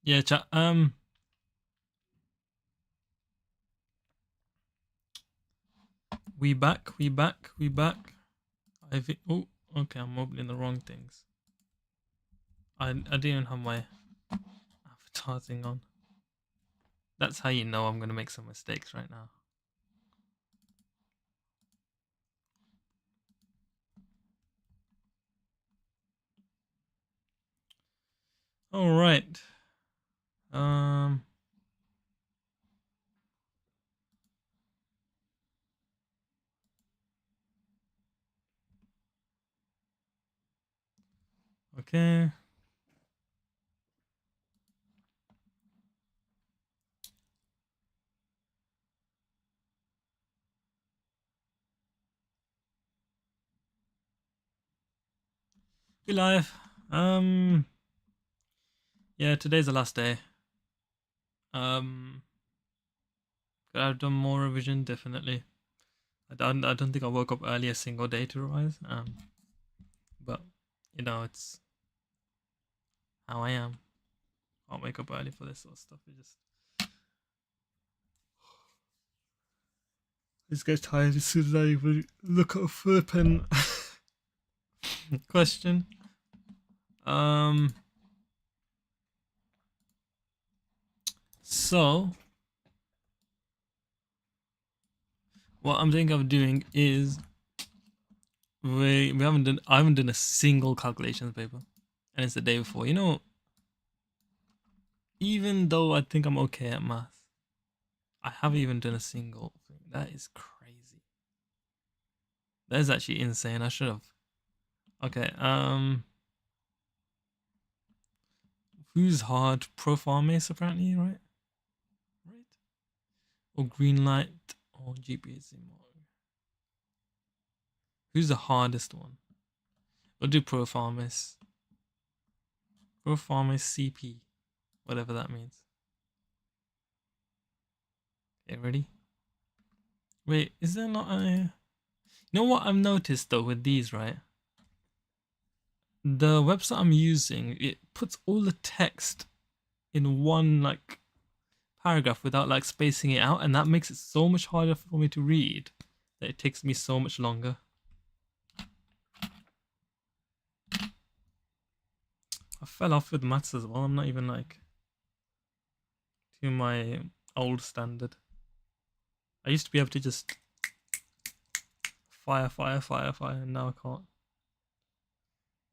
Yeah, chat. We back. We back. We back. I think. Oh, okay. I'm opening the wrong things. I didn't have my avatar thing on. That's how you know I'm gonna make some mistakes right now. All right. Um. Okay. We live. Yeah. Today's the last day. Um. Could I have done more revision? Definitely. I don't think I woke up early a single day to revise. But you know, it's how I am. Can't wake up early for this sort of stuff. It just gets tired as soon as I even look at a flipping question. Um. So what I'm thinking of doing is we haven't done I haven't done a single calculations paper, and it's the day before. You know, even though I think I'm okay at math, I haven't even done a single thing. That is crazy. That is actually insane. I should have. Okay. Who's hard? Profarmes apparently, right? Right. Or Greenlight or GPS. Who's the hardest one? We'll do Profarmes. Profarmes CP, whatever that means. Okay, ready? Wait, is there not a? You know what I've noticed though with these, right? The website I'm using, it puts all the text in one like paragraph without like spacing it out, and that makes it so much harder for me to read that it takes me so much longer. I fell off with maths as well. I'm not even like to my old standard. I used to be able to just fire, fire, fire, fire, and now I can't.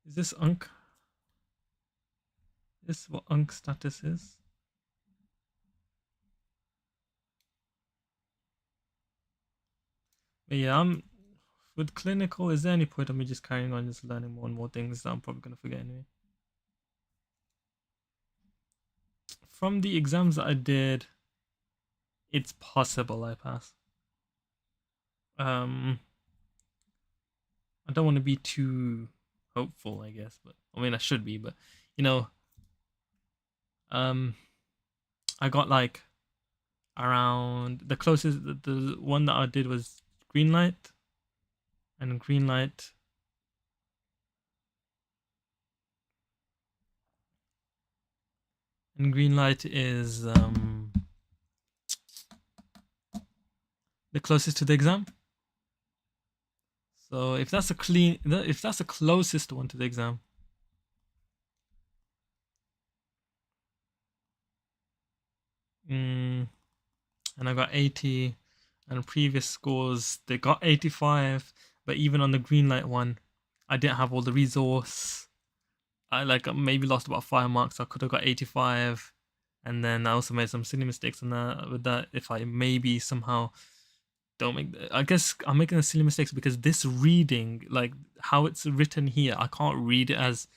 Is this Unk? Is this what Unk status is? But yeah, I'm with clinical. Is there any point of me just carrying on, just learning more and more things that I'm probably gonna forget anyway? From the exams that I did, it's possible I pass. Um, I don't want to be too hopeful, I guess, but I mean I should be, but you know, um, I got like around the closest. The one that I did was Greenlight, and Greenlight. And Greenlight is the closest to the exam. So if that's if that's the closest one to the exam, and I got 80, and previous scores they got 85, but even on the Greenlight one, I didn't have all the resource. I like maybe lost about 5 marks. I could have got 85, and then I also made some silly mistakes on that. With that, if I maybe somehow don't make, I guess I'm making the silly mistakes because this reading, like how it's written here, I can't read it as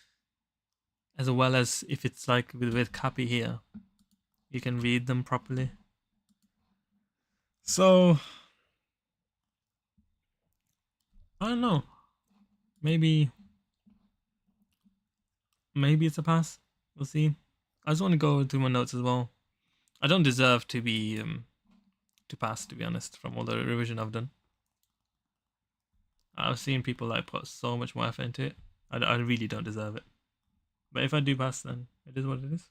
well as if it's like with Cappy here. You can read them properly. So I don't know. Maybe it's a pass. We'll see. I just want to go through my notes as well. I don't deserve to be to pass, to be honest, from all the revision I've done. I've seen people like put so much more effort into it. I really don't deserve it. But if I do pass, then it is what it is.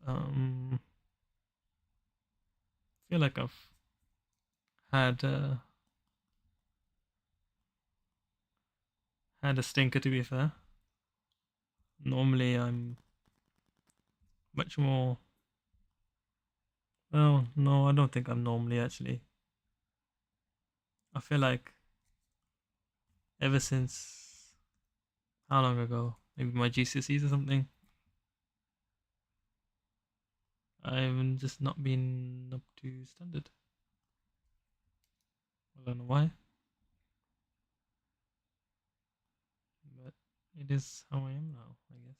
I feel like I've had had a stinker, to be fair. Normally, I'm much more. Well, no, I don't think I'm normally actually. I feel like ever since how long ago? Maybe my GCSEs or something. I've just not been up to standard. I don't know why, but it is how I am now, I guess.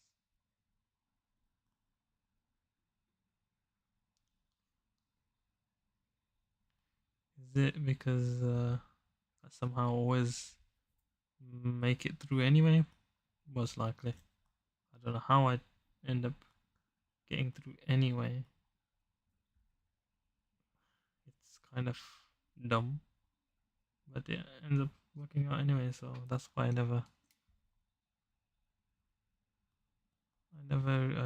Is it because I somehow always make it through anyway? Most likely. I don't know how I end up getting through anyway. It's kind of dumb, but it ends up working out anyway. So that's why I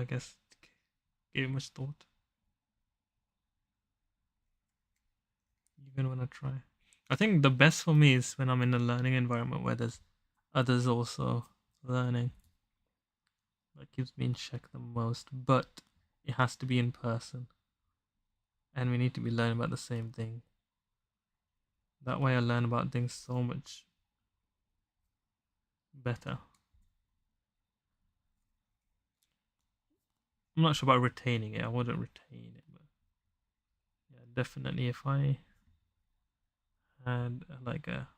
guess, gave much thought, even when I try. I think the best for me is when I'm in a learning environment where there's others also learning. That keeps me in check the most, but it has to be in person, and we need to be learning about the same thing. That way, I learn about things so much better. I'm not sure about retaining it. I wouldn't retain it, but yeah, definitely if I had like a.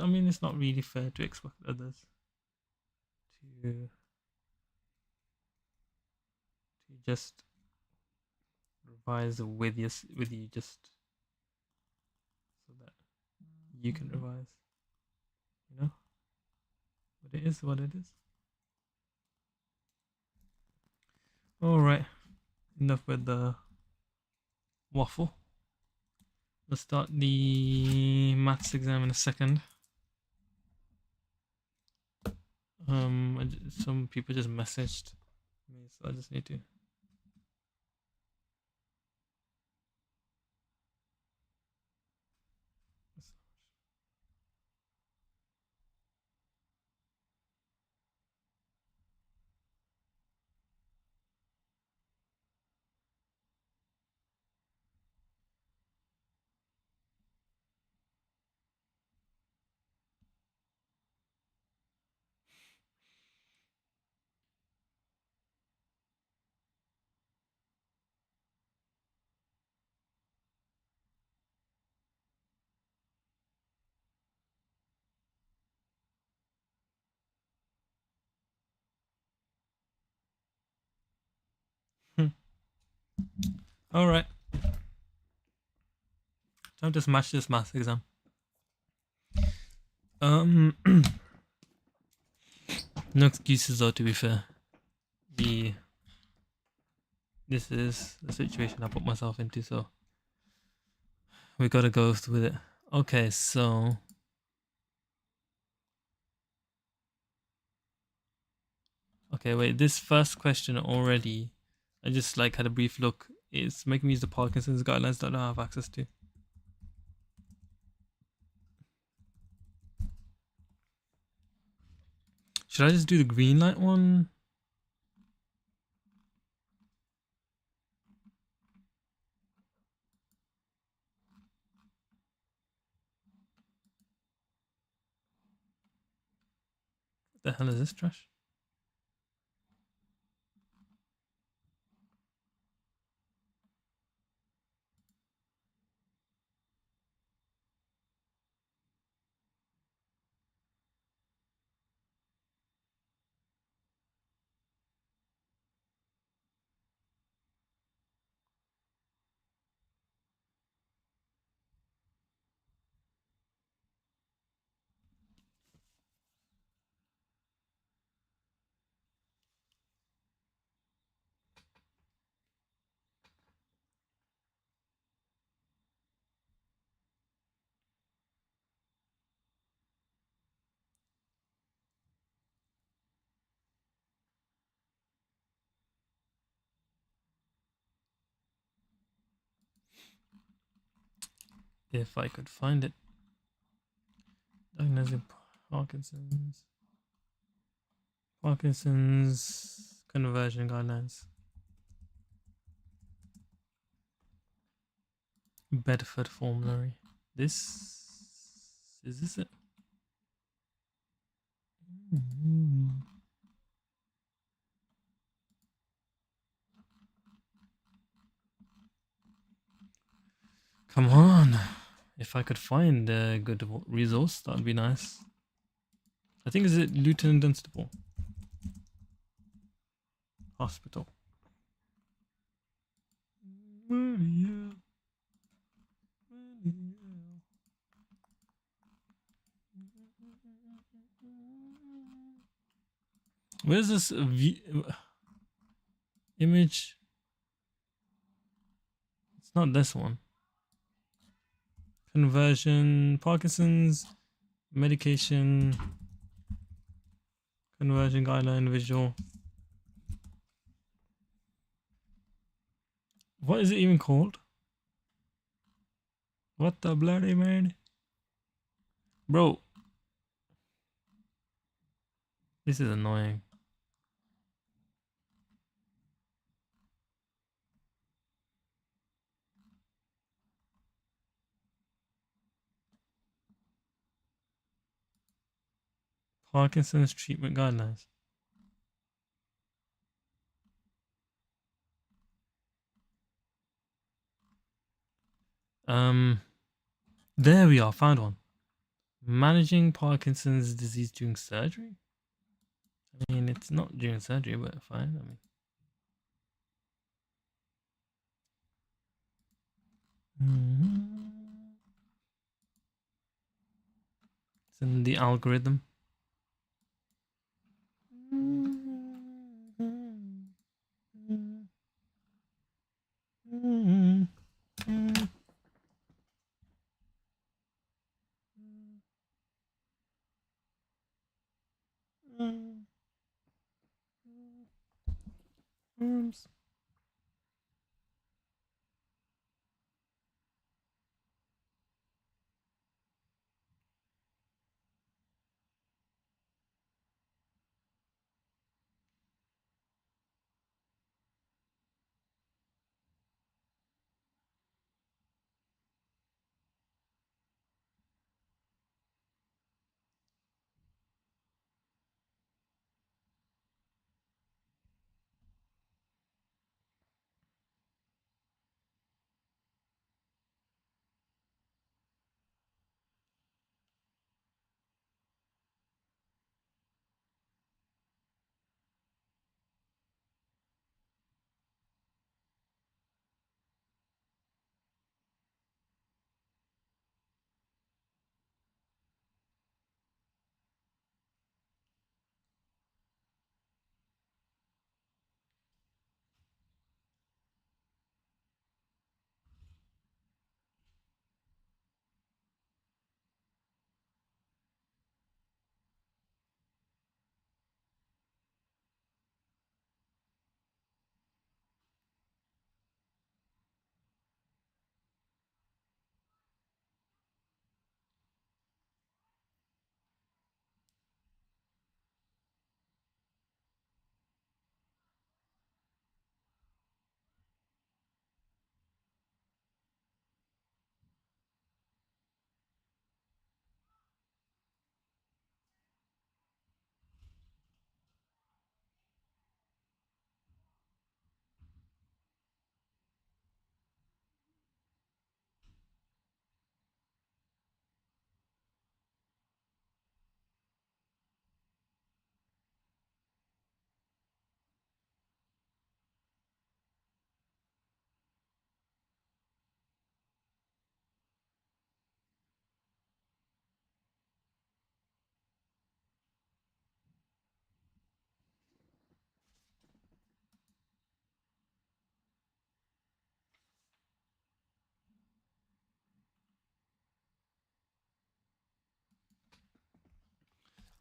I mean, it's not really fair to expect others to just revise with you just so that you can revise. You know, but it is what it is. All right, enough with the waffle. Let's start the maths exam in a second. Some people just messaged me, so I just need to. All right, time to smash this maths exam. Um, no excuses though. To be fair, the this is the situation I put myself into, so we gotta go with it. Okay, so okay, wait. This first question already, I just like had a brief look. It's making me use the Parkinson's guidelines that I don't have access to. Should I just do the green light one? What the hell is this trash? If I could find it. Diagnosing Parkinson's conversion guidelines. Bedford formulary. Is this it? Come on. If I could find a good resource, that would be nice. I think is it Lieutenant Dunstable Hospital. Where's this image? It's not this one. Conversion, Parkinson's, medication, conversion guideline, visual. What is it even called? What the bloody man? Bro. This is annoying. Parkinson's treatment guidelines. There we are, found one. Managing Parkinson's disease during surgery? I mean, it's not during surgery, but fine. I mean, it's in the algorithm.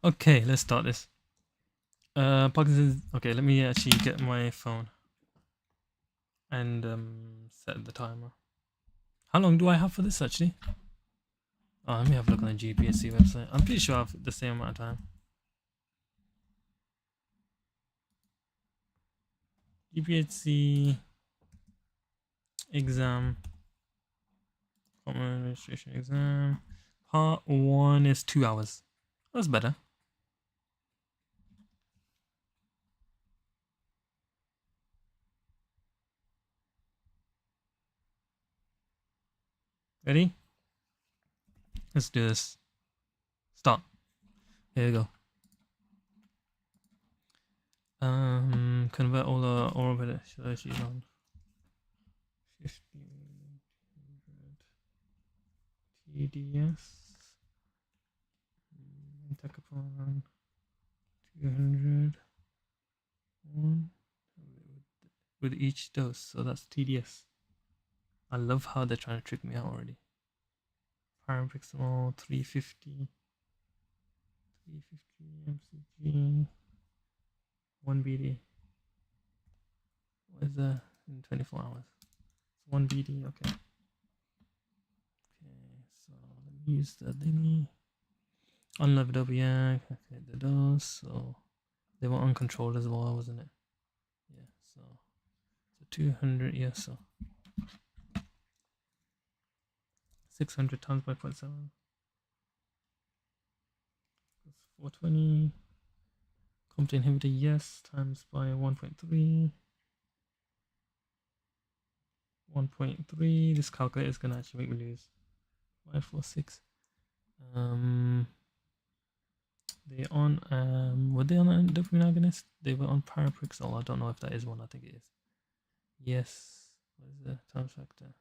Okay, let's start this. Parkinson's. Okay, let me actually get my phone and set the timer. How long do I have for this actually? Oh, let me have a look on the GPSC website. I'm pretty sure I have the same amount of time. GPSC exam, common registration exam. Part 1 is 2 hours. That's better. Ready? Let's do this. Start. Here we go. Convert all the orbit. Should I choose on 1500 TDS? Take upon 200 one with each dose. So that's TDS. I love how they're trying to trick me out already. Parampixel 350 mcg 1 BD. What is that in 24 hours? It's 1 BD. Okay. Okay. So let me use the thingy. Unleavened OBN. Okay, the dose. So they were uncontrolled as well, wasn't it? Yeah. So 200. Yeah. So 600 times by 0.7. That's 420. COMT inhibitor, yes, times by 1.3. 1.3. This calculator is gonna actually make me lose. 546. They on were they on a dopamine agonist? They were on Paraprixol. I don't know if that is one. I think it is. Yes. What is the time factor?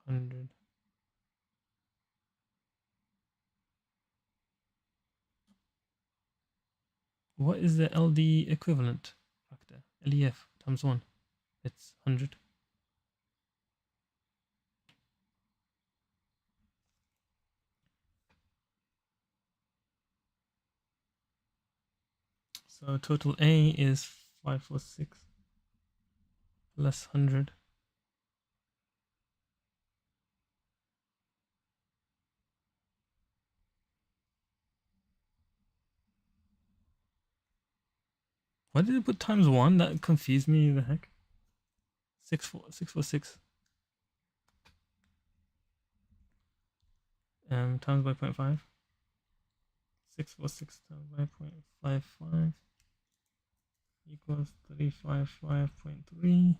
100. What is the LD equivalent factor? LEF times 1. It's 100. So total A is 546 plus 100. Why did it put times 1? That confused me. The heck? 646. Times by 0.5. 646 times by 0.55 equals 355.3.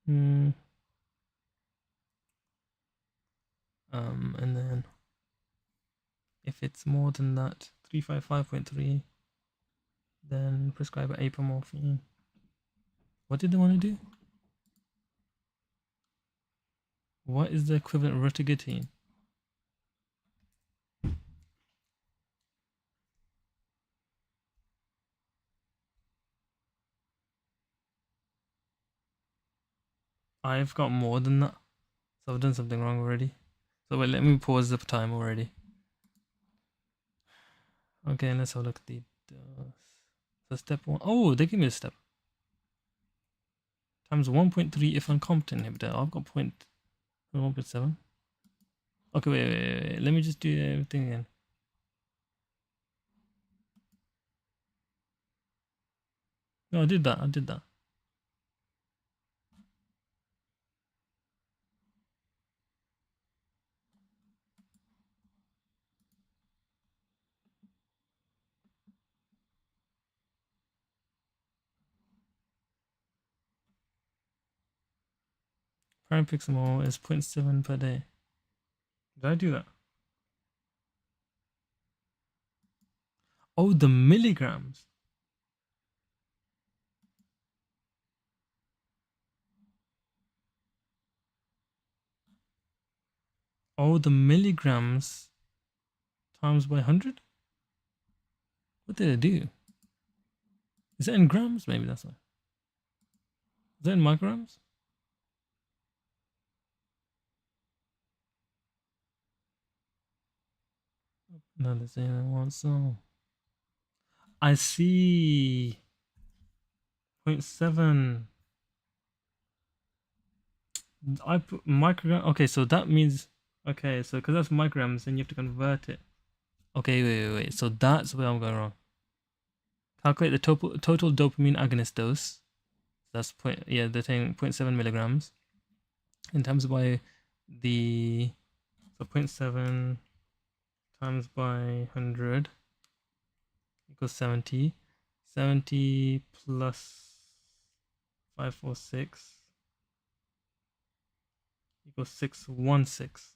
And then if it's more than that, 355.3, then prescribe apomorphine. What did they want to do? What is the equivalent rotigotine? I've got more than that. So I've done something wrong already. So wait, let me pause the time already. Okay, let's have a look at the dose. So step 1. Oh, they give me a step. Times 1.3 if on COMT inhibitor. I've got 1.7. Okay, wait. Let me just do everything again. No, I did that. Parampixamol is 0.7 per day. Did I do that? Oh, the milligrams. Oh, the milligrams times by 100? What did I do? Is that in grams? Maybe that's why. Is that in micrograms? No, the same I want, so I see. 0.7. I put microgram. Okay, so that means okay. So because that's micrograms, then you have to convert it. Okay, wait. So that's where I'm going wrong. Calculate the total dopamine agonist dose. That's point. Yeah, they're saying 0.7 milligrams. In times by the so 0.7 times by 100 equals 70. 70 plus 546 equals 616.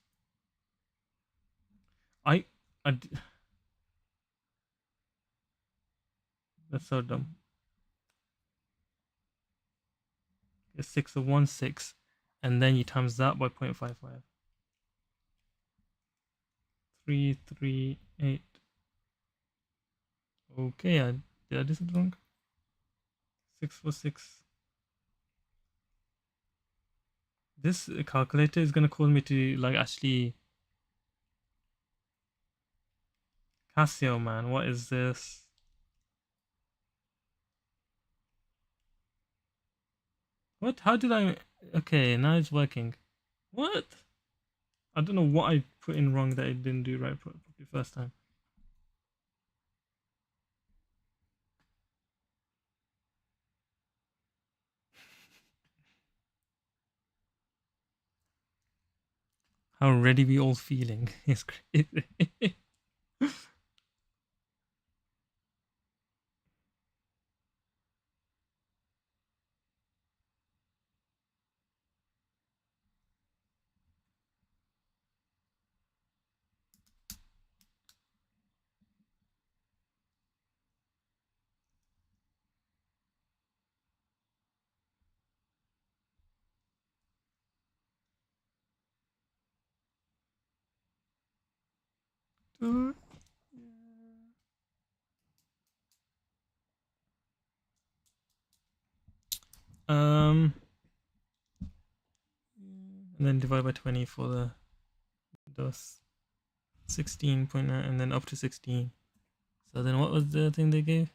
I, I that's so dumb. It's 616, and then you times that by 0.55. 338. Okay, did I do something wrong? 646. This calculator is gonna cause me to like actually Casio, man. What is this? What? How did I? Okay, now it's working. What? I don't know what I put in wrong that it didn't do right properly first time. How ready we all feeling is crazy. And then divide by 20 for the dose. 16.9 and then up to 16. So then what was the thing they gave?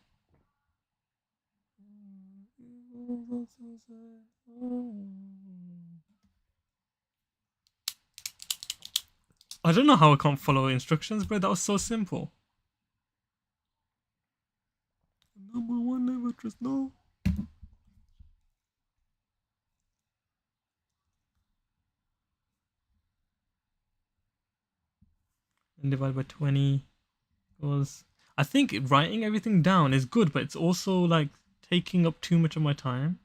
I don't know how I can't follow instructions, bro. That was so simple. Number one, never trust no. And divide by 20 was. I think writing everything down is good, but it's also like taking up too much of my time.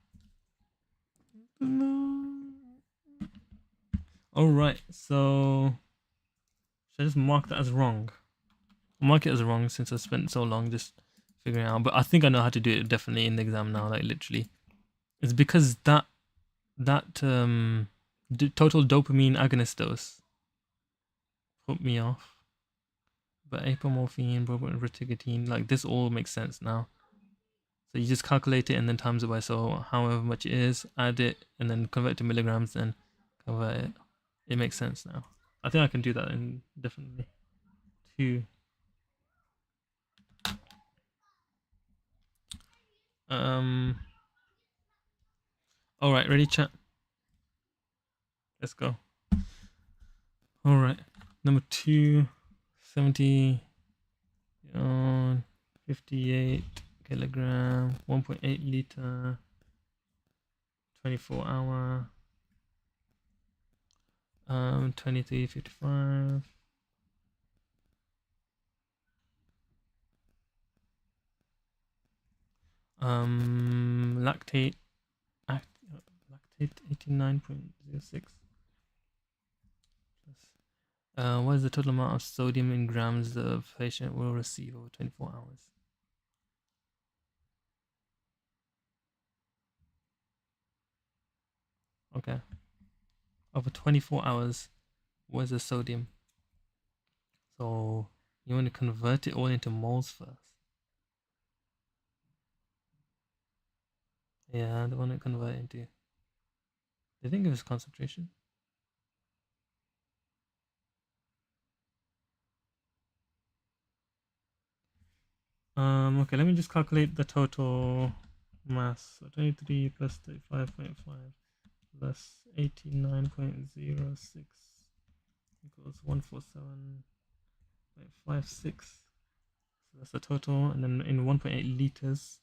Alright, so should I just mark that as wrong? I'll mark it as wrong since I spent so long just figuring it out. But I think I know how to do it definitely in the exam now, like literally. It's because that total dopamine agonist dose put me off. But apomorphine, rotigotine, like this all makes sense now. So you just calculate it and then times it by so however much it is, add it, and then convert it to milligrams, then convert it. It makes sense now. I think I can do that indefinitely. 2. All right, ready, chat? Let's go. All right, number 2, 70, 58 kilogram, 1.8 liter, 24 hour, 23.55. Lactate 89.06. What is the total amount of sodium in grams the patient will receive over 24 hours? Okay. Over 24 hours, what is the sodium? So you want to convert it all into moles first. Yeah, I want to convert it into. They didn't give us concentration. Okay, let me just calculate the total mass. So 23 plus 35.5 plus 89.06 equals 147.56. So that's the total, and then in 1.8 liters.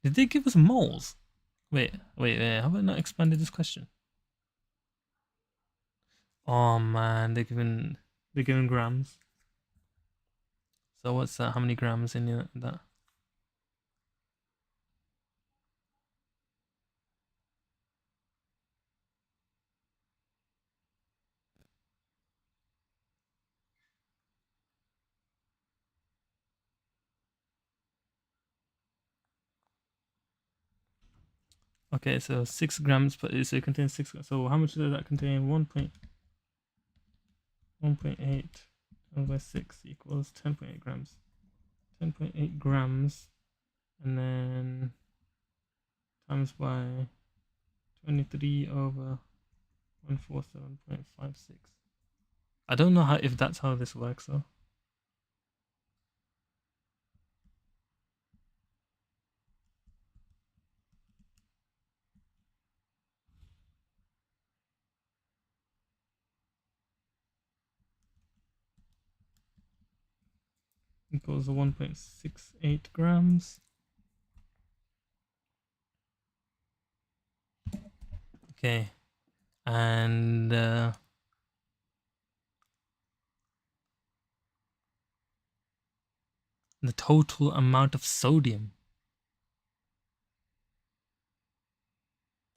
Did they give us moles? Wait. Have I not expanded this question? Oh man, they're giving grams. So what's that? How many grams in that? Okay, so 6 grams per. So it contains 6. So how much does that contain? 1.8 over 6 equals 10.8 grams. 10.8 grams, and then times by 23 over 147.56. I don't know how if that's how this works though. Equals 1.68 grams. Okay, and the total amount of sodium.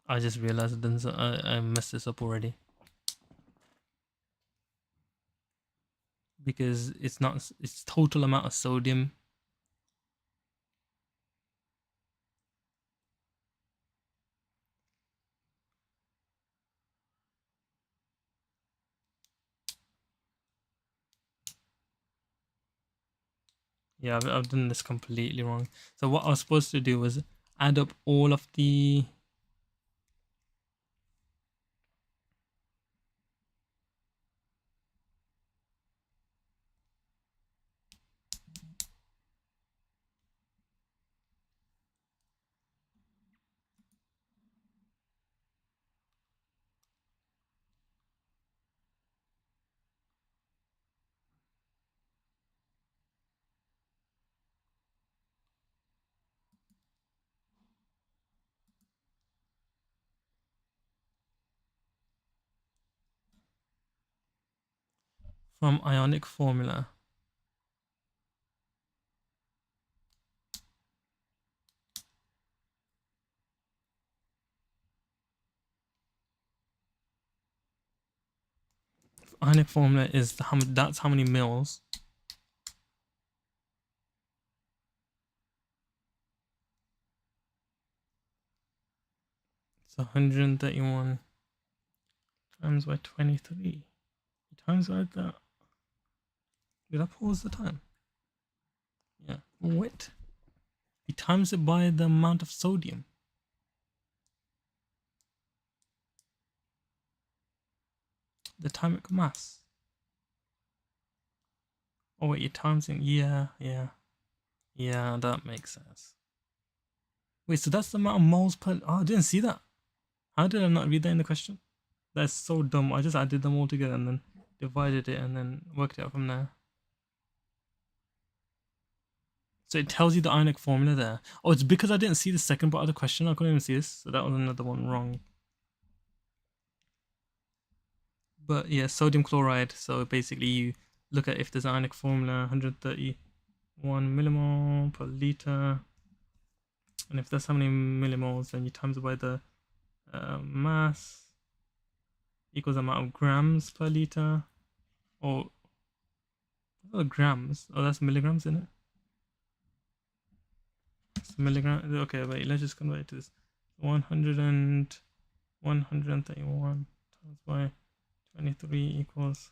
I just realized I messed this up already. Because it's total amount of sodium. Yeah, I've done this completely wrong. So what I was supposed to do was add up all of the from ionic formula. Ionic formula is that's how many mils. So 131 times by 23 times by that. Did I pause the time? Yeah. What? We times it by the amount of sodium. The atomic mass. Oh wait, you're timesing. Yeah, that makes sense. Wait, so that's the amount of moles per. Oh, I didn't see that. How did I not read that in the question? That's so dumb. I just added them all together and then divided it and then worked it out from there. So it tells you the ionic formula there. Oh, it's because I didn't see the second part of the question. I couldn't even see this. So that was another one wrong. But yeah, sodium chloride. So basically you look at if there's an ionic formula, 131 millimole per liter. And if that's how many millimoles, then you times it by the mass equals the amount of grams per liter. Or grams. Oh, that's milligrams, isn't it? It's milligram. Okay, wait, let's just convert it to this. 131 times by 23 equals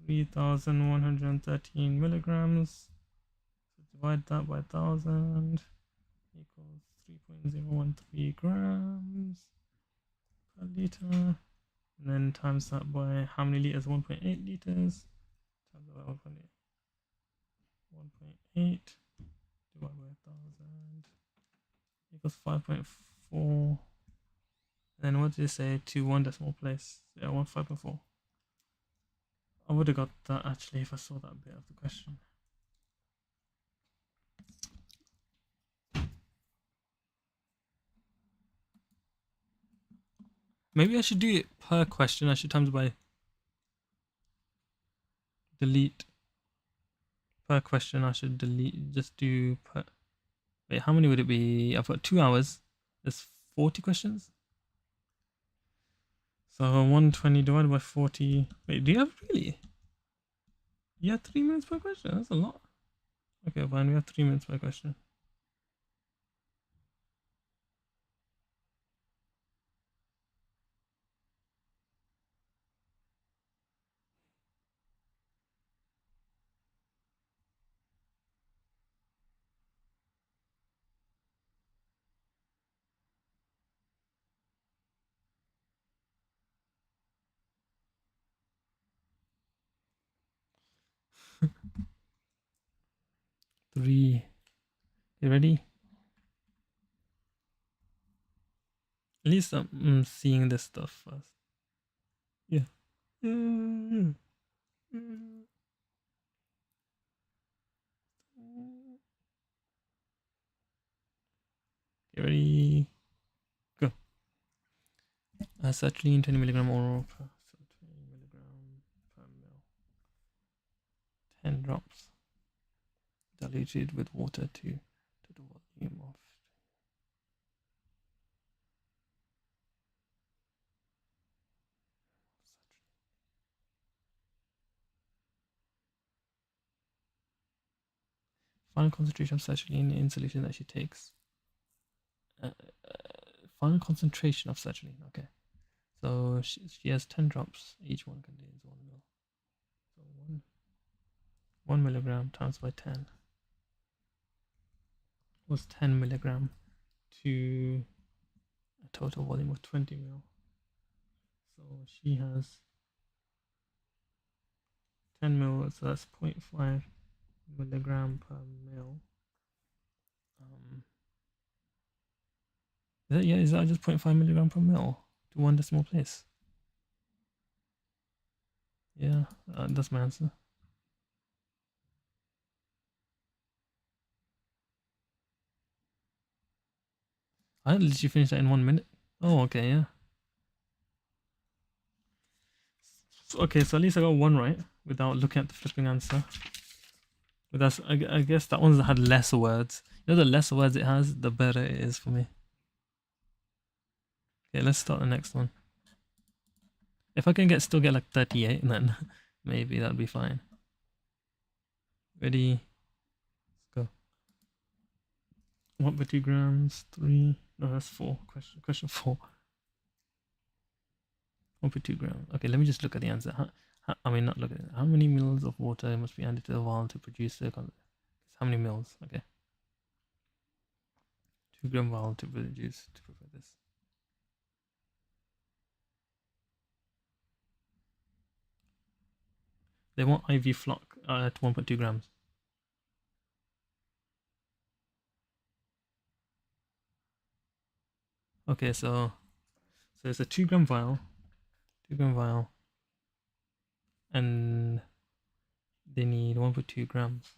3,113 milligrams. So divide that by 1,000 equals 3.013 grams per liter. And then times that by how many liters? 1.8 liters. Times that by 1.8. 1.8 divided by 1000 equals 5.4. And then what did it say to one decimal place? Yeah, 5.4. I would have got that actually if I saw that bit of the question. Maybe I should do it per question. I should times by delete per question. I should delete, just do per. Wait, how many would it be? I've got 2 hours. There's 40 questions. So 120 divided by 40. Wait, do you have really? You have 3 minutes per question. That's a lot. Okay, fine. We have 3 minutes per question. Three. You ready? At least I'm seeing this stuff first. Yeah. You ready? Go. Sertraline 20 milligram oral per 20 milligram per ml. 10 drops. Diluted with water to the volume of. Final concentration of sertraline in solution that she takes. Final concentration of sertraline. Okay. So she has 10 drops. Each one contains 1 ml. So 1 milligram times by 10 was 10 milligram to a total volume of 20 ml. So she has 10 ml, so that's 0.5 milligram per ml. Is that just 0.5 milligram per ml to one decimal place? Yeah, that's my answer. I literally finished that in 1 minute. Oh, okay, yeah. Okay, so at least I got one right without looking at the flipping answer. But I guess that one had less words. You know, the less words it has, the better it is for me. Okay, let's start the next one. If I can still get like 38, then maybe that'd be fine. Ready? Let's go. 1.2 grams, 3. No, that's 4. Question 4. 1.2 grams. Okay, let me just look at the answer. Not look at it. How many mils of water must be added to the vial to produce the. How many mils? Okay. 2-gram vial to produce to prepare this. They want IV flock at 1.2 grams. Okay, so it's a 2-gram vial, and they need 1.2 grams,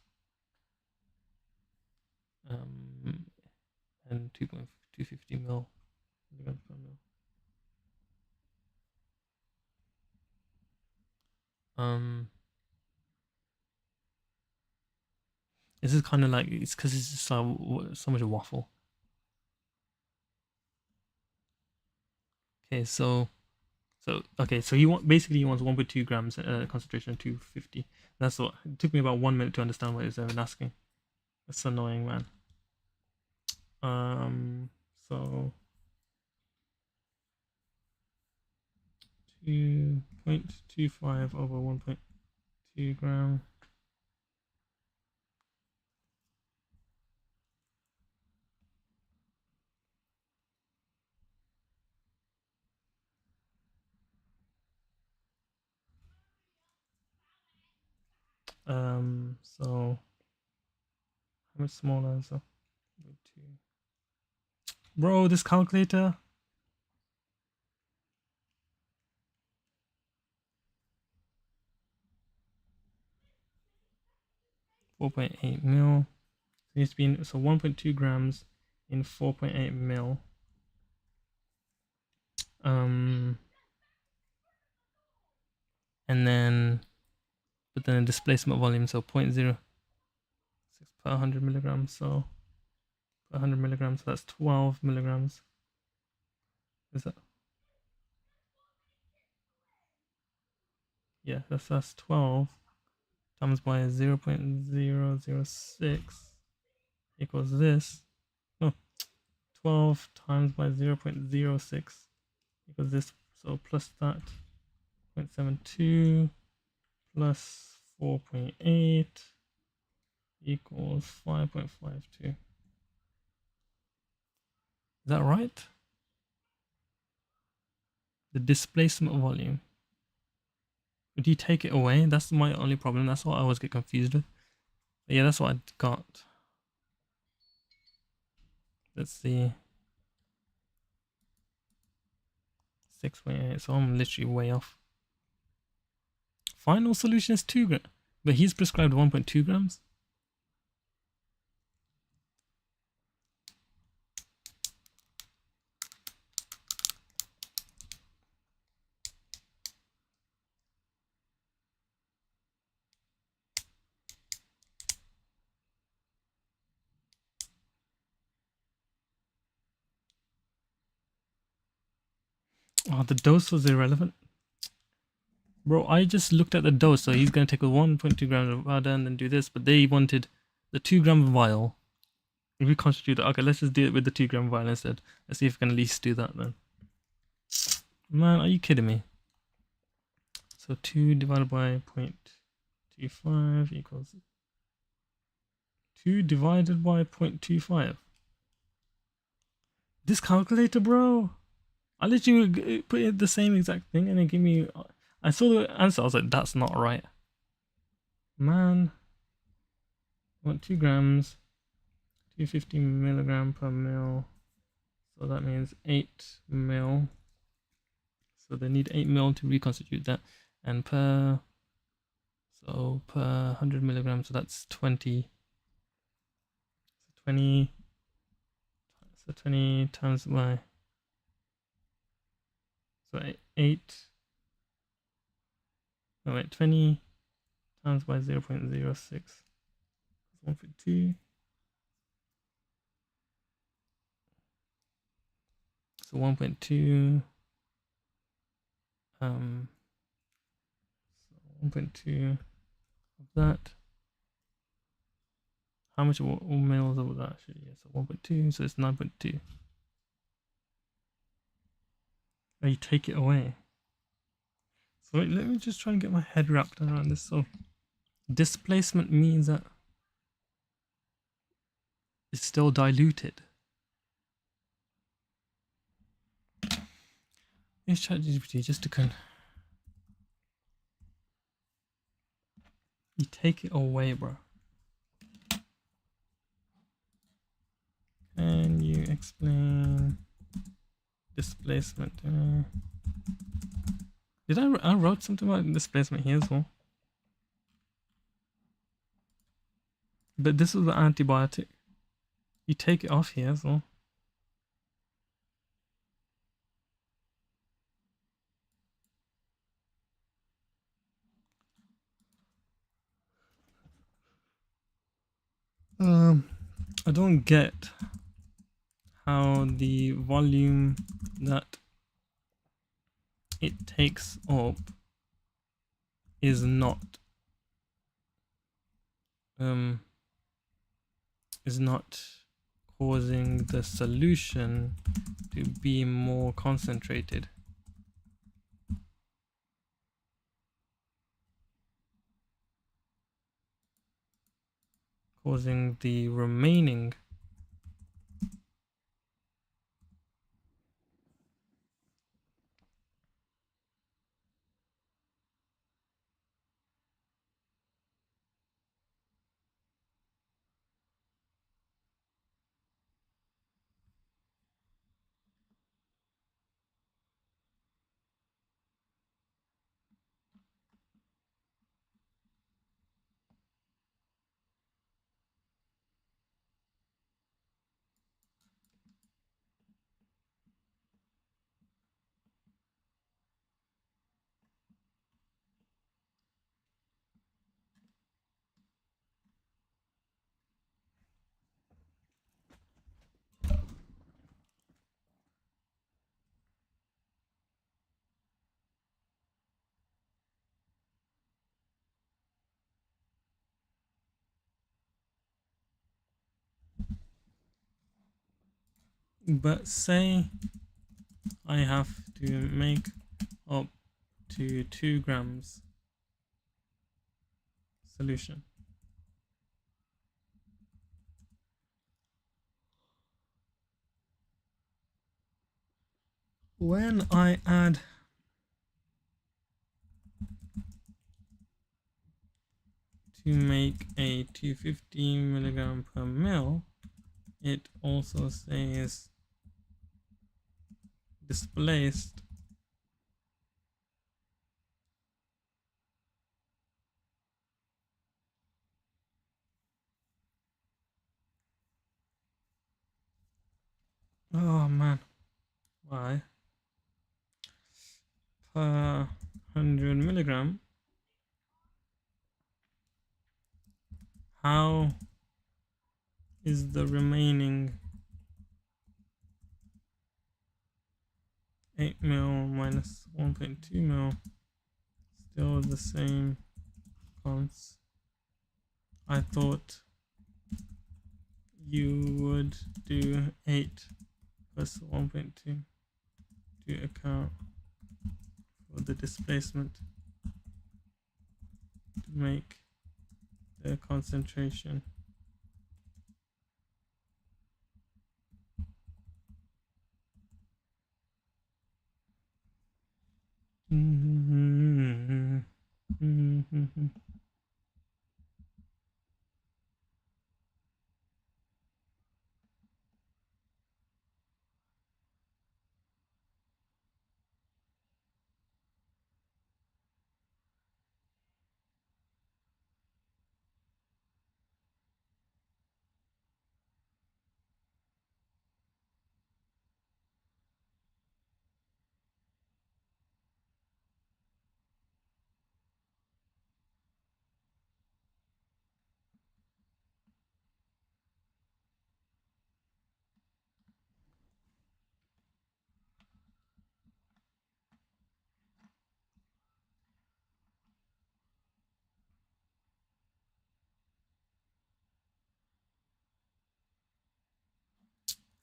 and 2.250 milligrams per mil. This is kind of like, it's because it's just so much waffle. Okay, so he wants 1.2 grams concentration of 250. That's what it took me about 1 minute to understand what he was even asking. That's annoying, man. So 2.25 over 1.2 gram. So How much smaller is that? Bro, this calculator. $4.8 mil. It needs to be in, so 1.2 grams in 4.8 mil. And then, but then a displacement volume, so 0.06 per 100 milligrams. So per 100 milligrams, so that's 12 milligrams. Is that? Yeah, that's 12 times by 0.006 equals this. No, 12 times by 0.06 equals this. So plus that 0.72 plus 4.8 equals 5.52. Is that right? The displacement volume. Would you take it away? That's my only problem. That's what I always get confused with. But yeah, that's what I got. Let's see. 6.8. So I'm literally way off. Final solution is 2 grams. But he's prescribed 1.2 grams. Oh, the dose was irrelevant. Bro, I just looked at the dose. So he's going to take a 1.2 grams of powder and then do this. But they wanted the 2 gram vial. Reconstitute it. Okay, let's just do it with the 2 gram vial instead. Let's see if we can at least do that then. Man, are you kidding me? So 2 divided by 0.25 equals 2 divided by 0.25. This calculator, bro. I literally put in the same exact thing and it gave me. I saw the answer. I was like, that's not right. Man. I want 2 grams. 250 milligram per mil. So that means 8 mil. So they need 8 mil to reconstitute that. And per 100 milligrams, so that's 20. So 20 times by. So 8. No, wait, 20 times by 0.06. 1.2. So 1.2. 1.2 of that. How much mils of that actually? Yeah, so 1.2, so it's 9.2. Oh, you take it away. So wait, let me just try and get my head wrapped around this. So displacement means that it's still diluted. Let's ChatGPT just to you take it away, bro. Can you explain displacement? Did I wrote something about displacement here as well? But this was the antibiotic. You take it off here as well. I don't get how the volume that it takes up is not causing the solution to be more concentrated. Causing the remaining But say I have to make up to 2 grams solution. When I add to make a 250 milligram per mil, it also says displaced oh man, why per 100 milligram, how is the remaining 8 mil minus 1.2 mil still the same cons? I thought you would do 8 plus 1.2 to account for the displacement to make the concentration.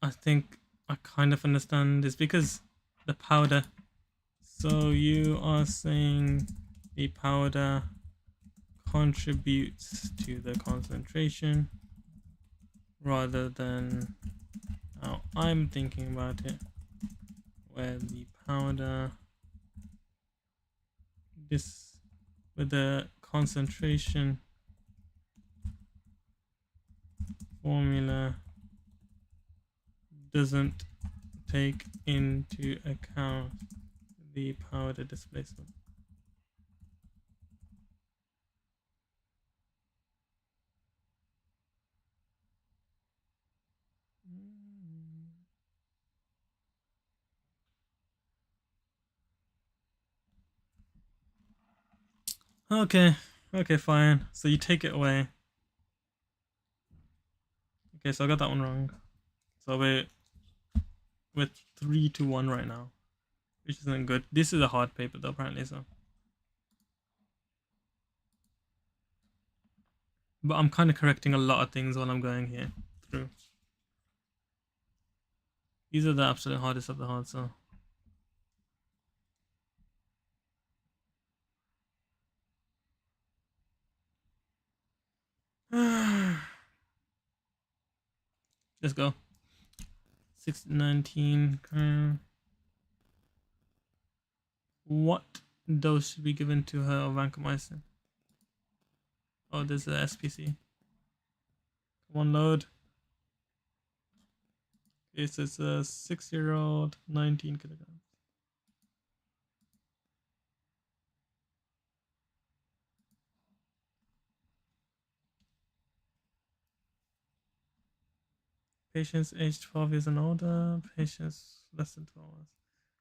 I think I kind of understand this because the powder. So you are saying the powder contributes to the concentration rather than how I'm thinking about it, where the powder this with the concentration formula doesn't take into account the powder displacement. Okay, fine. So you take it away. Okay, so I got that one wrong. So we're 3-1 right now, which isn't good. This is a hard paper though, apparently, so. But I'm kind of correcting a lot of things while I'm going here through. These are the absolute hardest of the hard, so. Let's go. 619. What dose should be given to her of vancomycin? Oh, there's the SPC. Come on, load. Okay, so it's a 6-year-old, 19 kilograms. Patients aged 12 years and older. Patients less than 12 hours.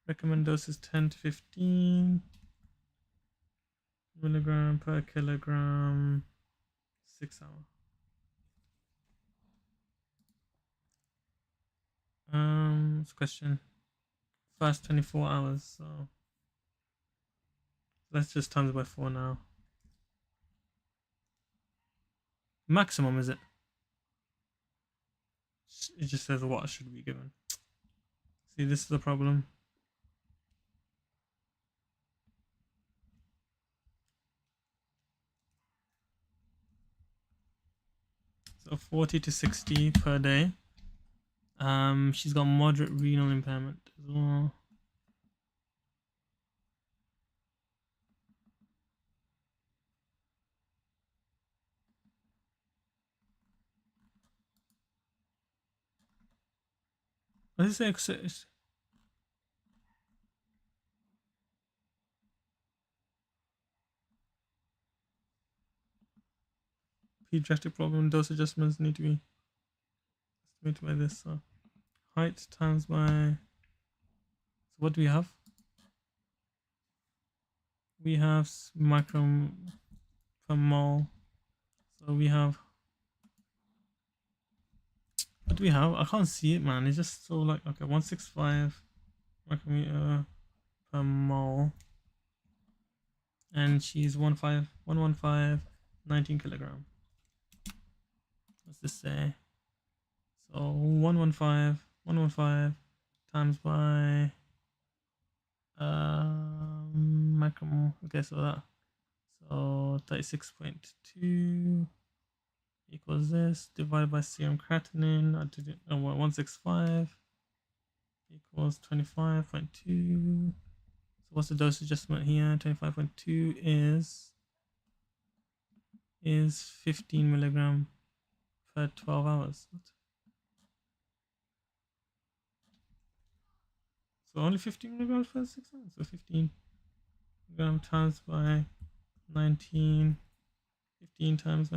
Recommend doses 10 to 15 milligram per kilogram, 6 hours. It's a question. First 24 hours, so let's just times by 4 now. Maximum, is it? It just says what should be given. See, this is the problem. So 40 to 60 per day. She's got moderate renal impairment as well. What is it? Pediatric problem dose adjustments need to be estimated by this. So height times by. So what do we have? We have micron per mole. So we have. What do we have? I can't see it, man. It's just so like okay, 165 micrometer per mole, and she's 115 19 kilogram. What's this say? So 115 times by micromole. Okay, so 36.2 equals this divided by serum creatinine. I did it. 165 equals 25.2. So what's the dose adjustment here? 25.2 is 15 milligram per 12 hours. So only 15 milligrams per 6 hours. So 15 milligram times by 19. 15 times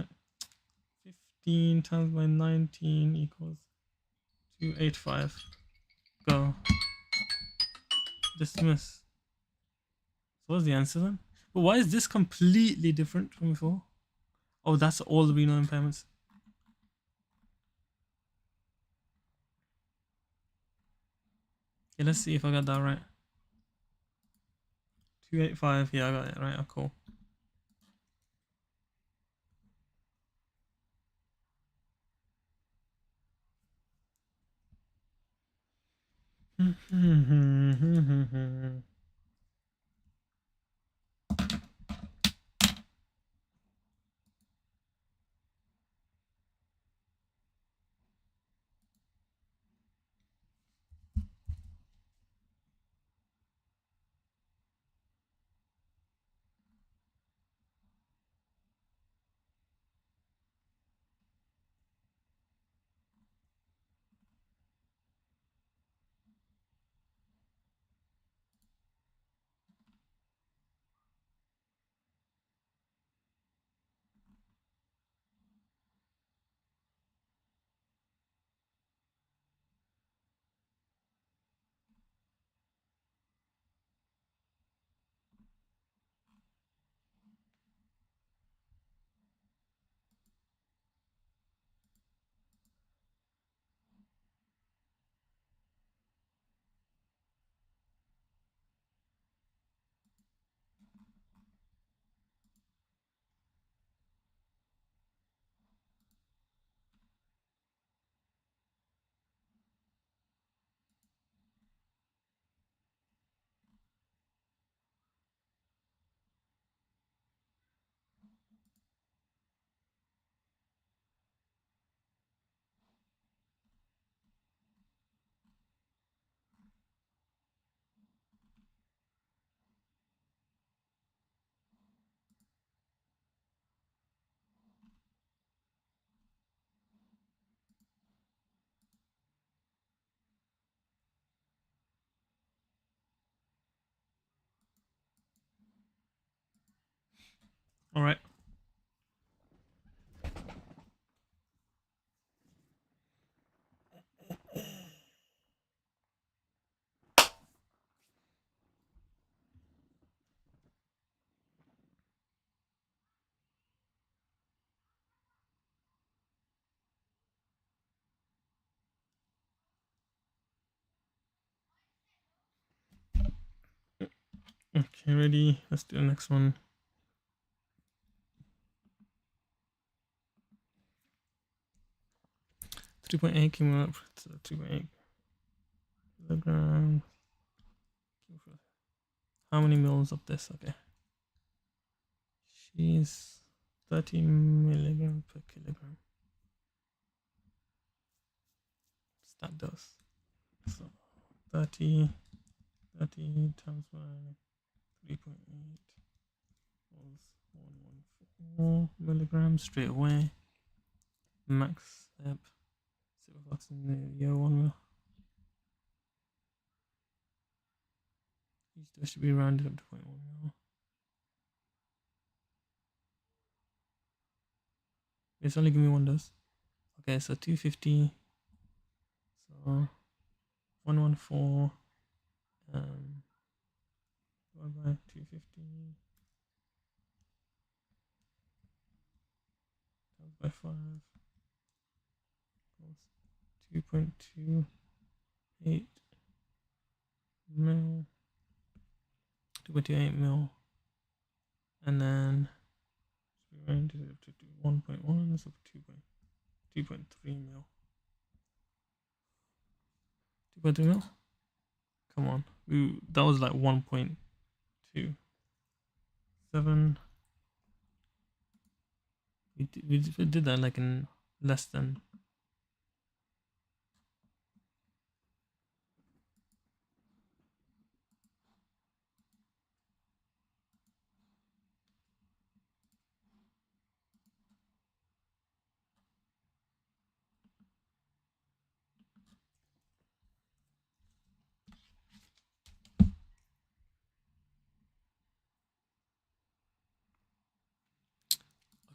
by 19 equals 285. Go. Dismiss. So what's the answer then? But why is this completely different from before? Oh, that's all the renal impairments. Okay, let's see if I got that right. 285. Yeah, I got it right. Oh, cool. All right. Okay, ready. Let's do the next one. 3.8 came up. 3.8. kilogram. How many mils of this? Okay. She's 30 milligram per kilogram. What's that dose? So 30 times by 3.8 equals 114 milligrams straight away. Max step. See what's in the year 1 mil. Each dose should be rounded up to 0.1 mil. It's only give me 1 dose. Okay, so 250. So 114 divided by 250 times by 5 equals 2.28 mil. 2.28 mil. And then we rounded it up to 1.1, so 2.3 mil. 2.3 mil? Come on. That was like 1.27. We did that like in less than.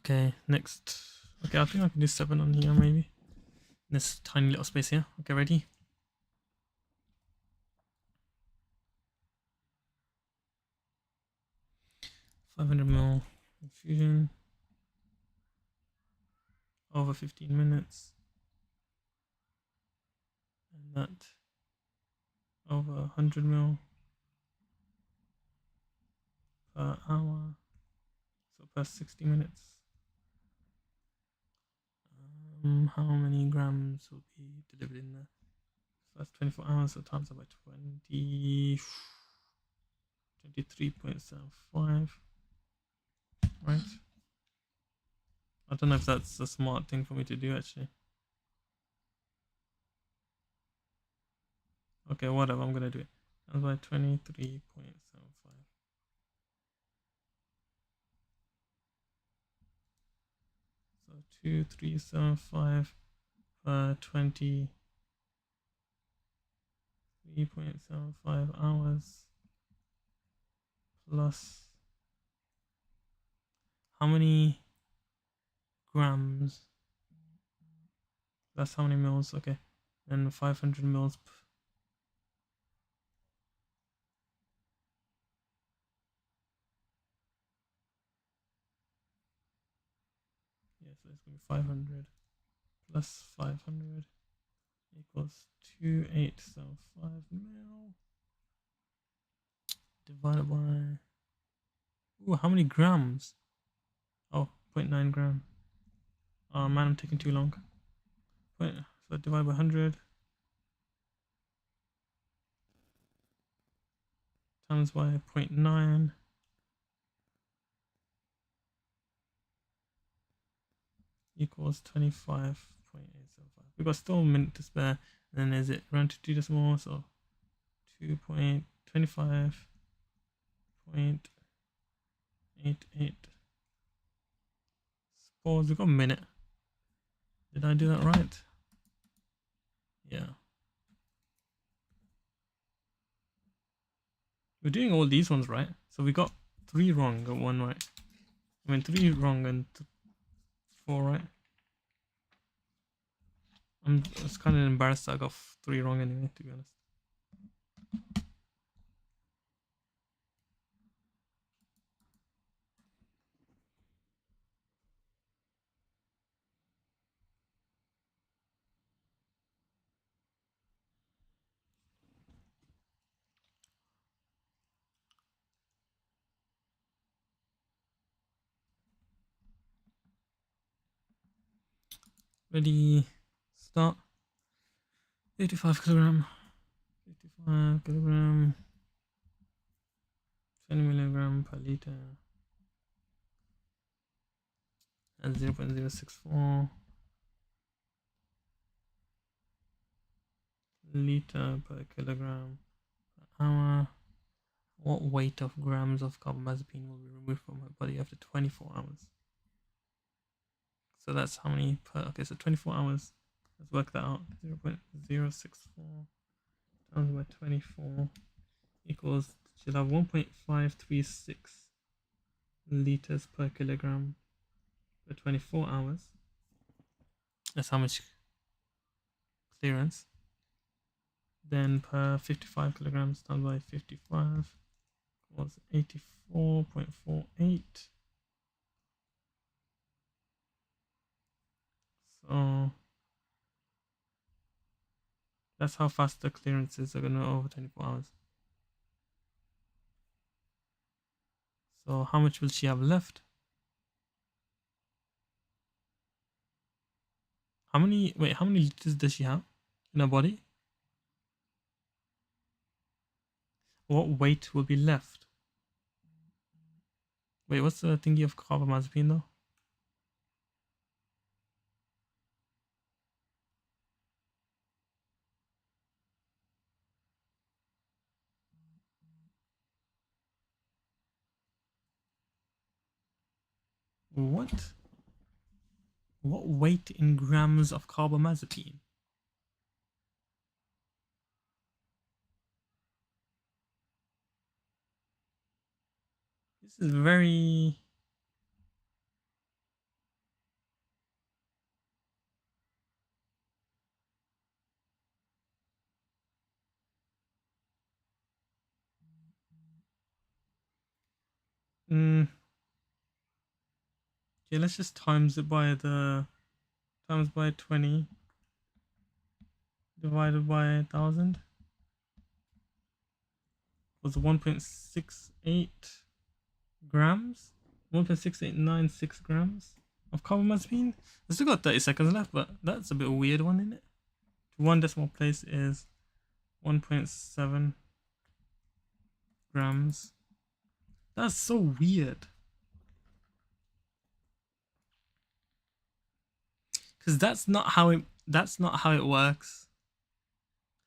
Okay, next. Okay, I think I can do 7 on here maybe. This tiny little space here. Okay, ready? $500 ml infusion over 15 minutes, and that over 100 ml per hour, so per 60 minutes. How many grams will be delivered in the first 24 hours? So times by 23.75, right? I don't know if that's a smart thing for me to do actually. Okay, whatever, I'm gonna do it. Times by 23.75. So 2375 per 23.75 hours plus how many grams? That's how many mils? Okay, and 500 mils. Yeah, so it's gonna be 500 plus 500 equals 2875 mil divided by. Ooh, how many grams? Oh, 0.9 gram. Oh man, I'm taking too long. So divide by 100 times by 0.9 equals 25.875. We've got still a minute to spare. And then is it round to 2 decimal? So 2.25.88. Suppose we've got a minute. Did I do that right? Yeah. We're doing all these ones right. So we got 3 wrong and 1 right. I mean 3 wrong and 4 right. I'm just kind of embarrassed I got 3 wrong anyway, to be honest. Ready, start. 85 kilogram. 5 kilogram, 20 milligram per liter, and 0.064 liter per kilogram per hour. What weight of grams of carbamazepine will be removed from her body after 24 hours? So that's how many per, okay, so 24 hours. Let's work that out. 0.064 times by 24 equals, she'll have 1.536 liters per kilogram for 24 hours. That's how much clearance. Then per 55 kilograms times by 55 was 84.48. So that's how fast the clearances are gonna over 24 hours. So how much will she have left? How many liters does she have in her body? What weight will be left? Wait, what's the thingy of carbamazepine though? What? What weight in grams of carbamazepine? This is very... Okay, let's just times it by 20 divided by 1,000 was 1.68 grams, 1.6896 grams of carbamazepine. I still got 30 seconds left, but that's a bit weird one, isn't it? One decimal place is 1.7 grams. That's so weird. Because that's not how it works.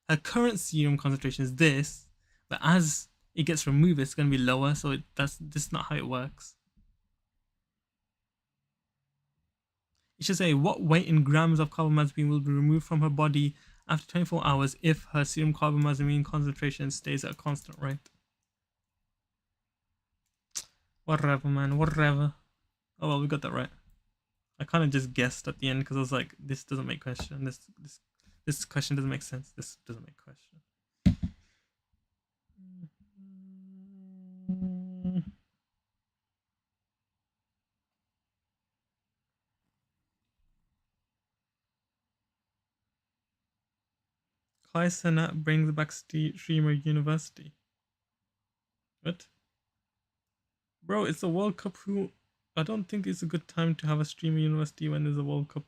Her current serum concentration is this, but as it gets removed, it's going to be lower. So this is not how it works. It should say what weight in grams of carbamazepine will be removed from her body after 24 hours if her serum carbamazepine concentration stays at a constant rate. Whatever, man. Whatever. Oh well, we got that right. I kind of just guessed at the end because I was like, this doesn't make question. This question doesn't make sense. This doesn't make question. Kai Cenat brings back streamer university. What? Bro, it's a World Cup. I don't think it's a good time to have a streamer university when there's a World Cup.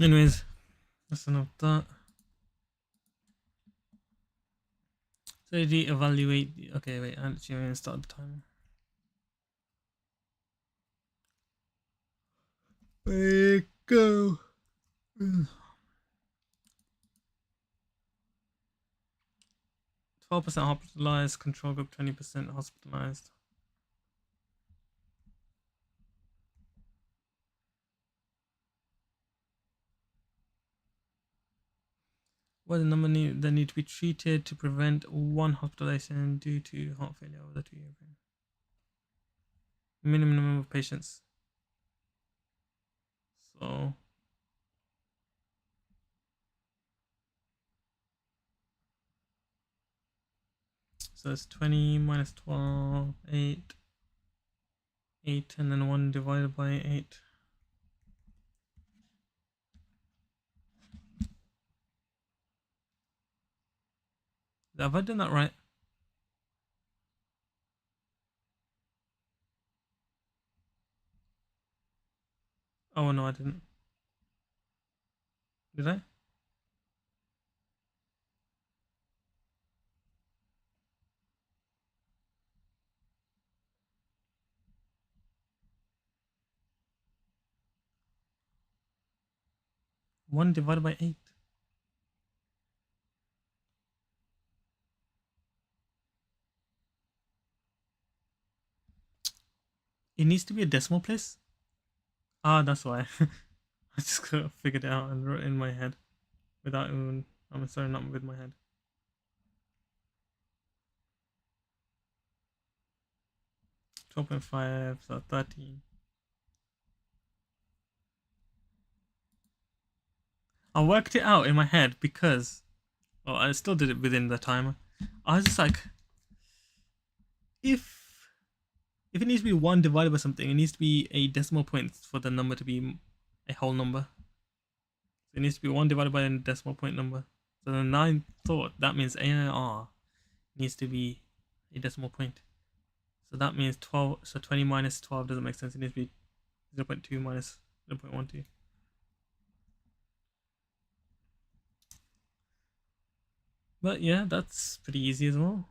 Anyways, that's enough of that. So did you evaluate? Okay, wait. Actually, I'm gonna start the timer. Wait, go. 12% hospitalized. Control group 20% hospitalized. What the number that need to be treated to prevent one hospitalization due to heart failure over the 2-year period? Minimum number of patients. So it's 20 minus 12, 8, 8, and then 1 divided by 8. Have I done that right? Oh no, I didn't. Did I? One divided by 8. It needs to be a decimal place? Ah, that's why. I just figured it out and wrote it in my head. Without even, I'm sorry, not with my head. 12.5, so 13. I worked it out in my head because, well, I still did it within the timer. I was just like, if it needs to be 1 divided by something, it needs to be a decimal point for the number to be a whole number. So it needs to be 1 divided by a decimal point number. So then I thought that means AIR needs to be a decimal point. So that means 12. So 20 minus 12 doesn't make sense. It needs to be 0.2 minus 0.12. But yeah, that's pretty easy as well.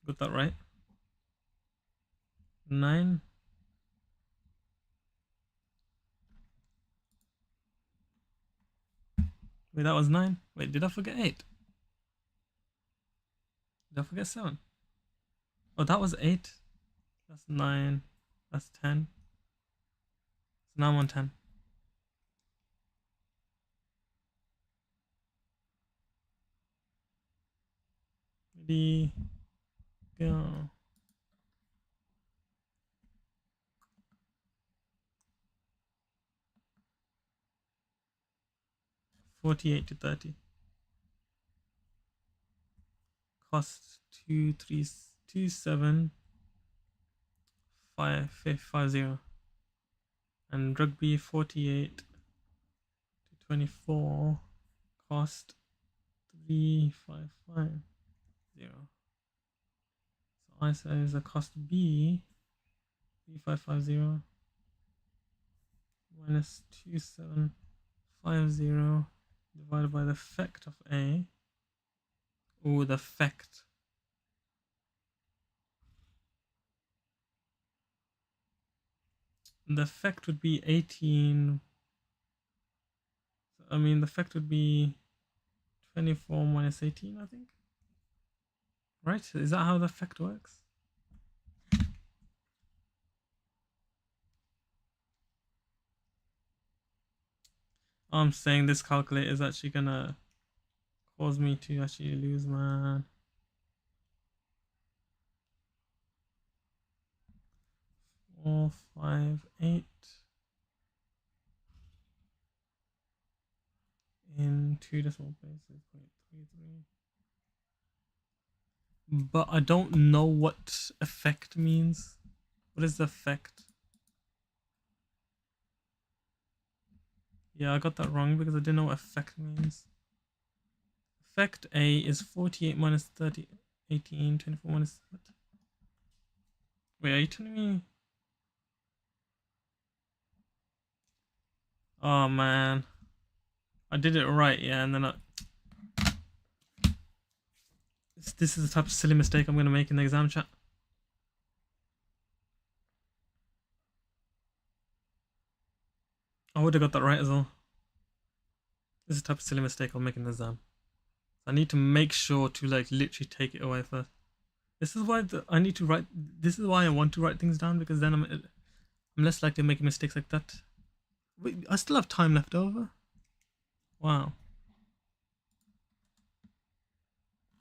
Got that right. 9. Wait, that was 9. Wait, did I forget 8? Did I forget 7? Oh, that was 8. That's 9. That's 10. So now I'm on 10. Ready, go. 48 to 30. Cost 2,327,550. And rugby 48 to 24. Cost 3,550. So I say the cost B 3,550 minus 2,750 divided by the effect of A. Oh, the effect. The effect would be 18. I mean, the effect would be 24 minus 18, I think. Right? Is that how the effect works? I'm saying this calculator is actually gonna cause me to actually lose, man. 4, 5, 8 in 2 decimal places. 0.33. But I don't know what effect means. What is the effect? Yeah, I got that wrong because I didn't know what effect means. Effect A is 48 minus 30, 18, 24 minus... What? Wait, are you telling me? Oh, man. I did it right, yeah, and then this is the type of silly mistake I'm gonna make in the exam chat. I would have got that right as well. This is the type of silly mistake I'll make in the exam. I need to make sure to like literally take it away first. This is why I need to write. This is why I want to write things down, because then I'm less likely to make mistakes like that. Wait, I still have time left over. Wow.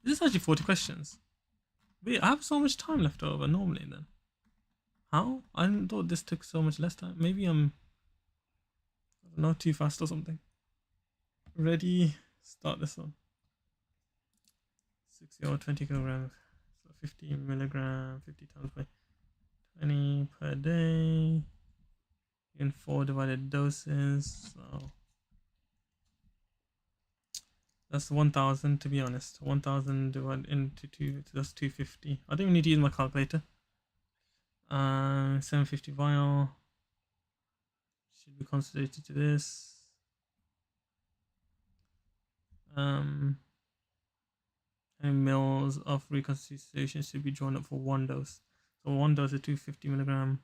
This is actually 40 questions. Wait, I have so much time left over normally then. How? I thought this took so much less time. Maybe I'm not too fast or something. Ready? Start this one. 60 or 20 kilograms. So 50 milligram, 50 times by 20 per day. In 4 divided doses. So that's 1,000 to be honest. 1,000 divided into 2, that's 250. I don't even need to use my calculator. 750 vial. Should be concentrated to this. And mils of reconstitution should be drawn up for 1 dose. So 1 dose is 250 milligram.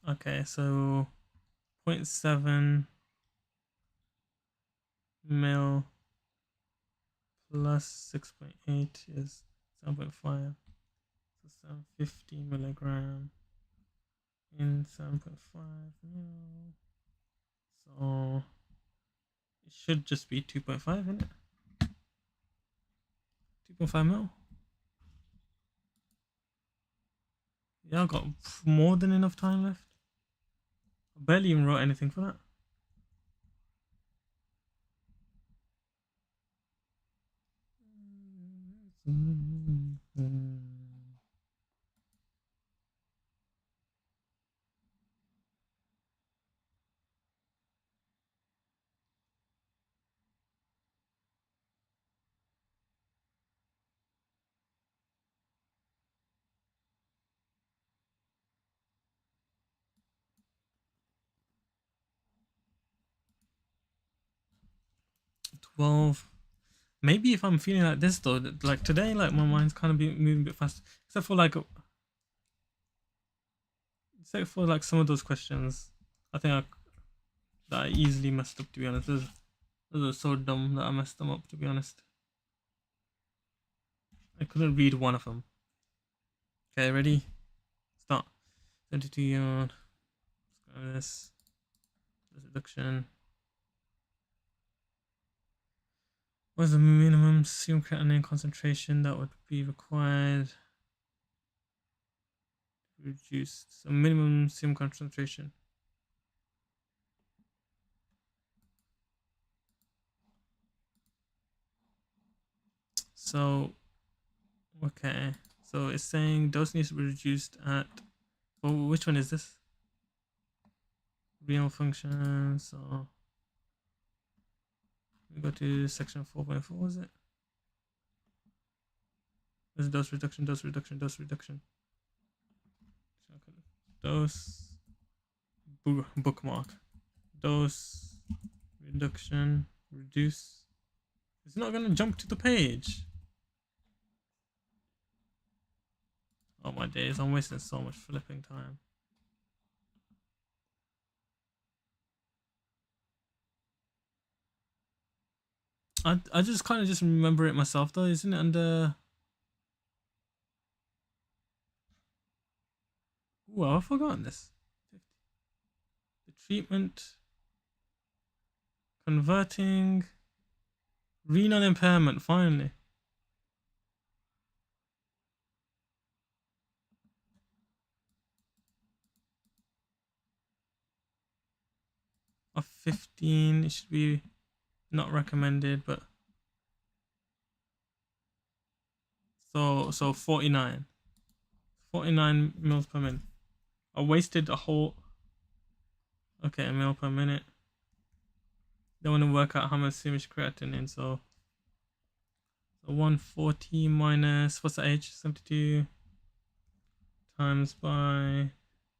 Okay, so 0.7 mil plus 6.8 is 7.5. So 750 milligram in 7.5 mil. So it should just be 2.5, isn't it? 2.5 mil. Yeah, I've got more than enough time left. I barely even wrote anything for that. Maybe if I'm feeling like this though, like today, like my mind's kind of moving a bit fast, except for like some of those questions. I think that I easily messed up, to be honest. Those are so dumb that I messed them up, to be honest. I couldn't read one of them. Okay, ready? Start. 22 yard. Let's go this. Reduction. What is the minimum serum creatinine concentration that would be required to reduce? So minimum serum concentration. So, okay. So it's saying dose needs to be reduced at. Oh, which one is this? Renal function. So we go to section 4.4. Is it? This is dose reduction, dose reduction, dose reduction. Dose bookmark. Dose reduction. Reduce. It's not gonna jump to the page. Oh my days, I'm wasting so much flipping time. I just kind of just remember it myself though, isn't it under... Ooh, I've forgotten this. The treatment... Converting... Renal impairment, finally. Of 15, it should be not recommended, but... So 49. 49 mils per minute. I wasted a whole... Okay, a mil per minute. They want to work out how much serum is creatinine. So 140 minus, what's the age? 72 times by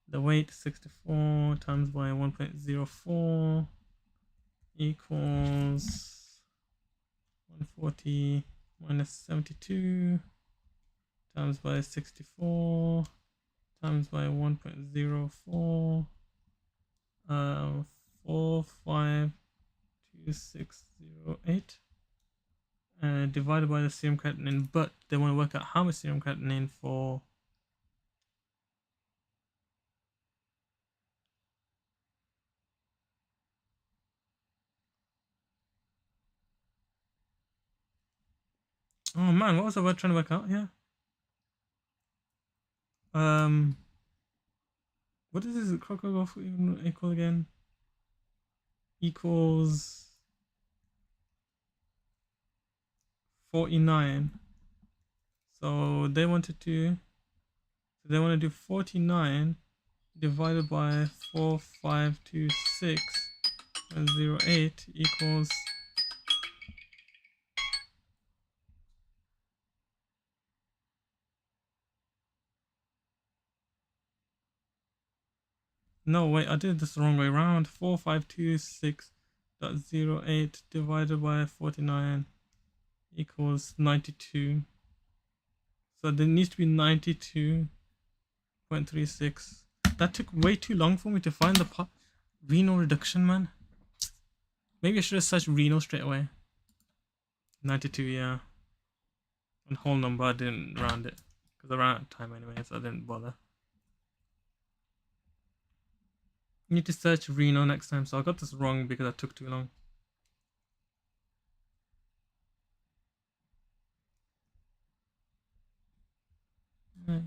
the weight, 64 times by 1.04 equals 140 minus 72 times by 64 times by 1.04 452,608 divided by the serum creatinine, but they want to work out how much serum creatinine for oh man, what was I trying to work out here? What is this crocodile equal again? Equals 49. So they want to do 49 divided by 4526.08 equals no wait, I did this the wrong way around. 4526.08 divided by 49 equals 92. So there needs to be 92.36. That took way too long for me to find the renal reduction, man. Maybe I should have searched renal straight away. 92, yeah. And whole number, I didn't round it. Because I ran out of time anyway, so I didn't bother. Need to search renal next time, so I got this wrong because I took too long. Right.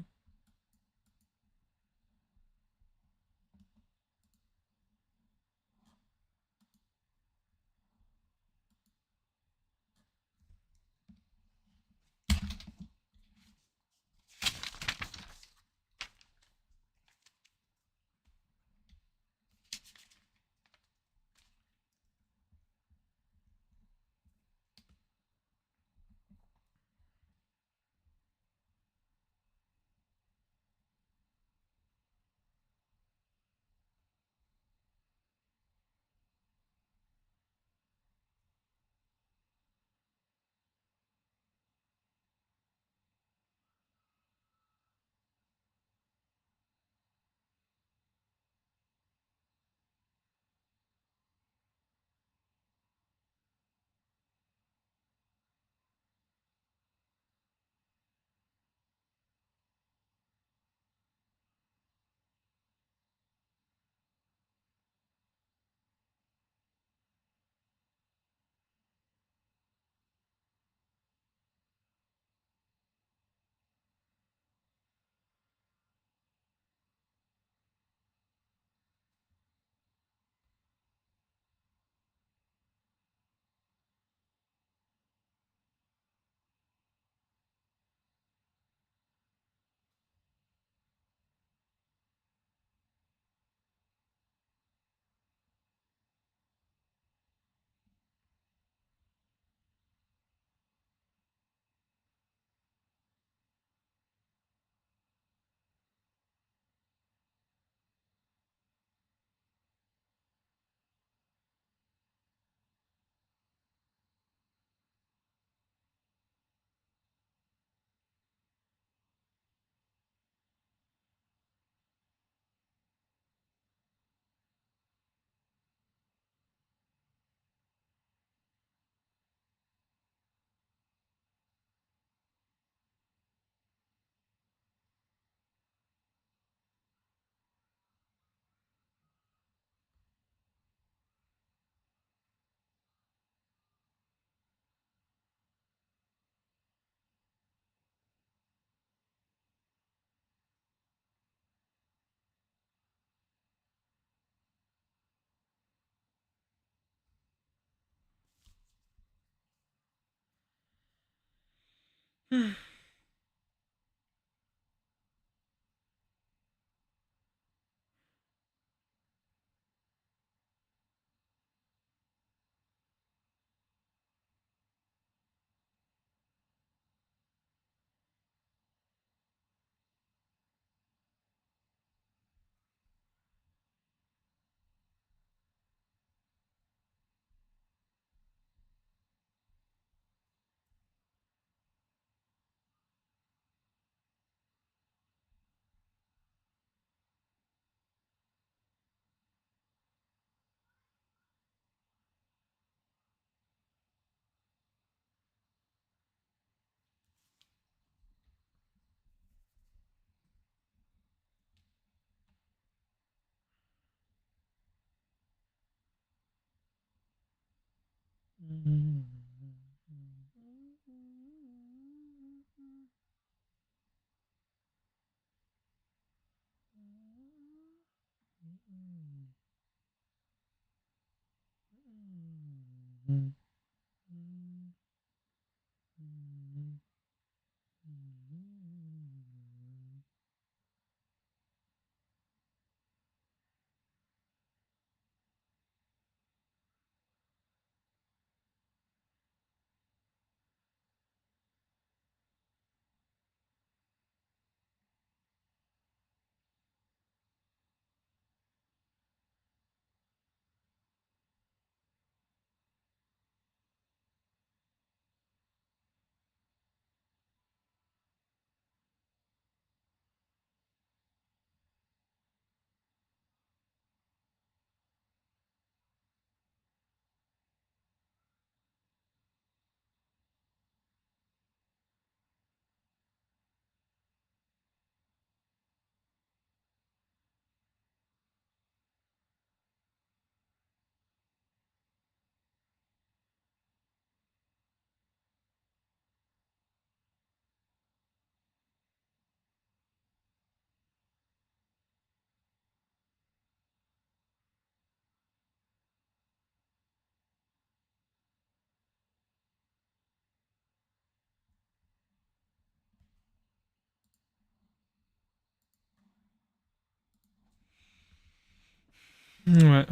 Right.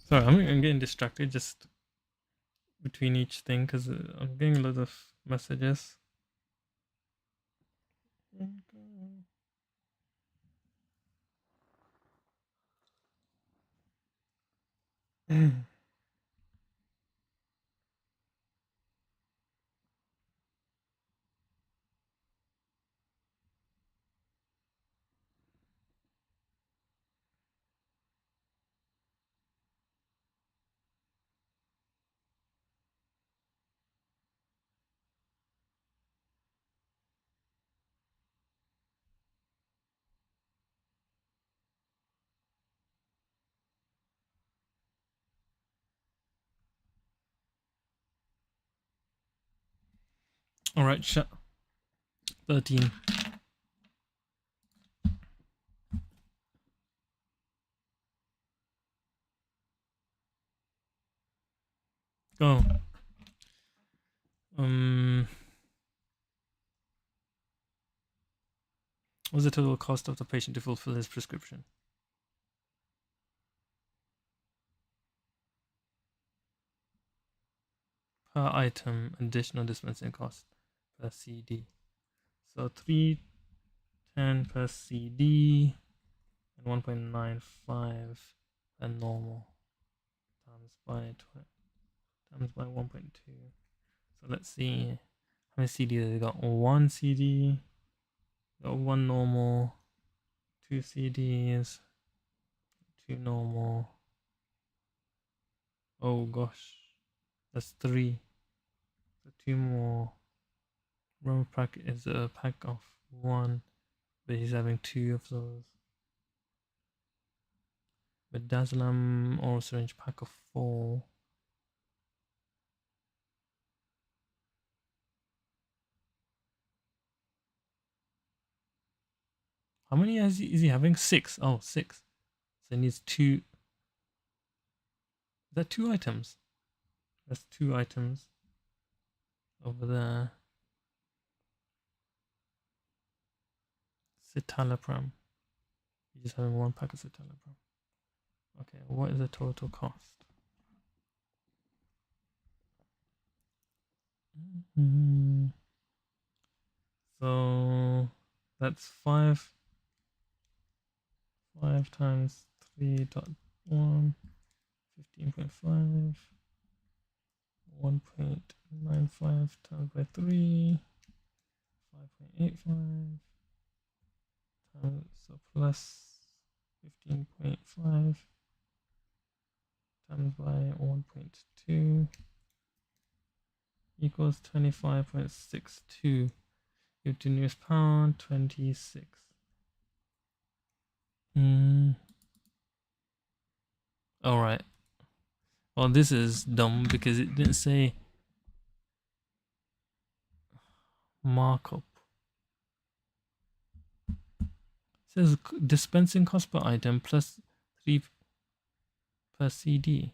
Sorry, I'm getting distracted just between each thing because I'm getting a lot of messages. All right, 13. Go. What's the total cost of the patient to fulfill his prescription? Per item, additional dispensing cost per CD. So 310 per CD and 1.95 per normal times by 1.2. So let's see how many CDs they got. One CD, got one normal, two CDs, two normal. Oh gosh, that's three. So two more. Rumor pack is a pack of one, but he's having two of those. Midazolam oral syringe pack of 4. How many is he having? 6. Oh, 6. So he needs 2. Is that 2 items? That's 2 items over there. Citalopram. He's just having 1 pack of citalopram. Okay, what is the total cost? So that's 5 times 3.1, 15.5, 1.95 times by 3, 5.85 times, so plus 15.5 times by 1.2 equals 25.62. Give to nearest pound 26. All right. Well, this is dumb because it didn't say markup. It says dispensing cost per item plus 3 per CD.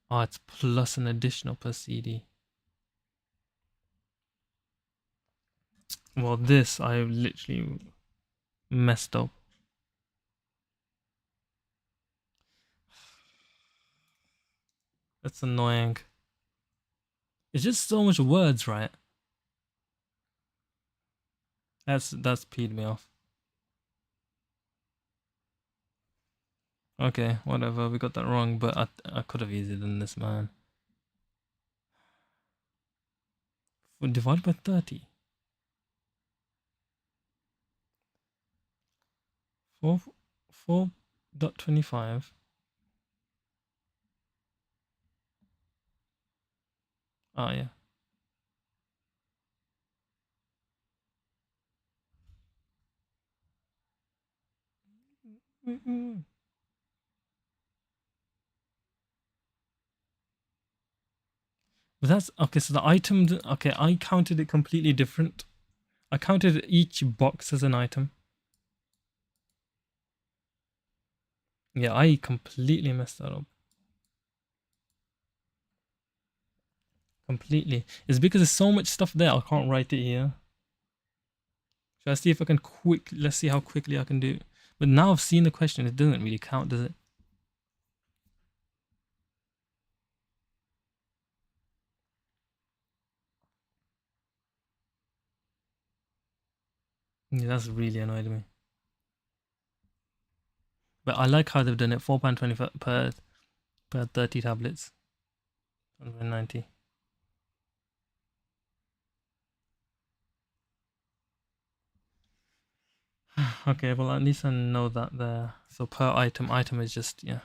Oh, it's plus an additional per CD. Well, this I literally messed up. That's annoying. It's just so much words, right? That's peed me off. Okay, whatever. We got that wrong, but I could have easier than this, man. Divide by 30. 4.25. Oh yeah. But that's okay. So the item. Okay, I counted it completely different. I counted each box as an item. Yeah, I completely messed that up. Completely. It's because there's so much stuff there. I can't write it here. Should I see if I can let's see how quickly I can do it. But now I've seen the question. It doesn't really count, does it? Yeah, that's really annoyed me. But I like how they've done it. £4.20 per 30 tablets. 190. Okay, well at least I know that there. So per item is just, yeah.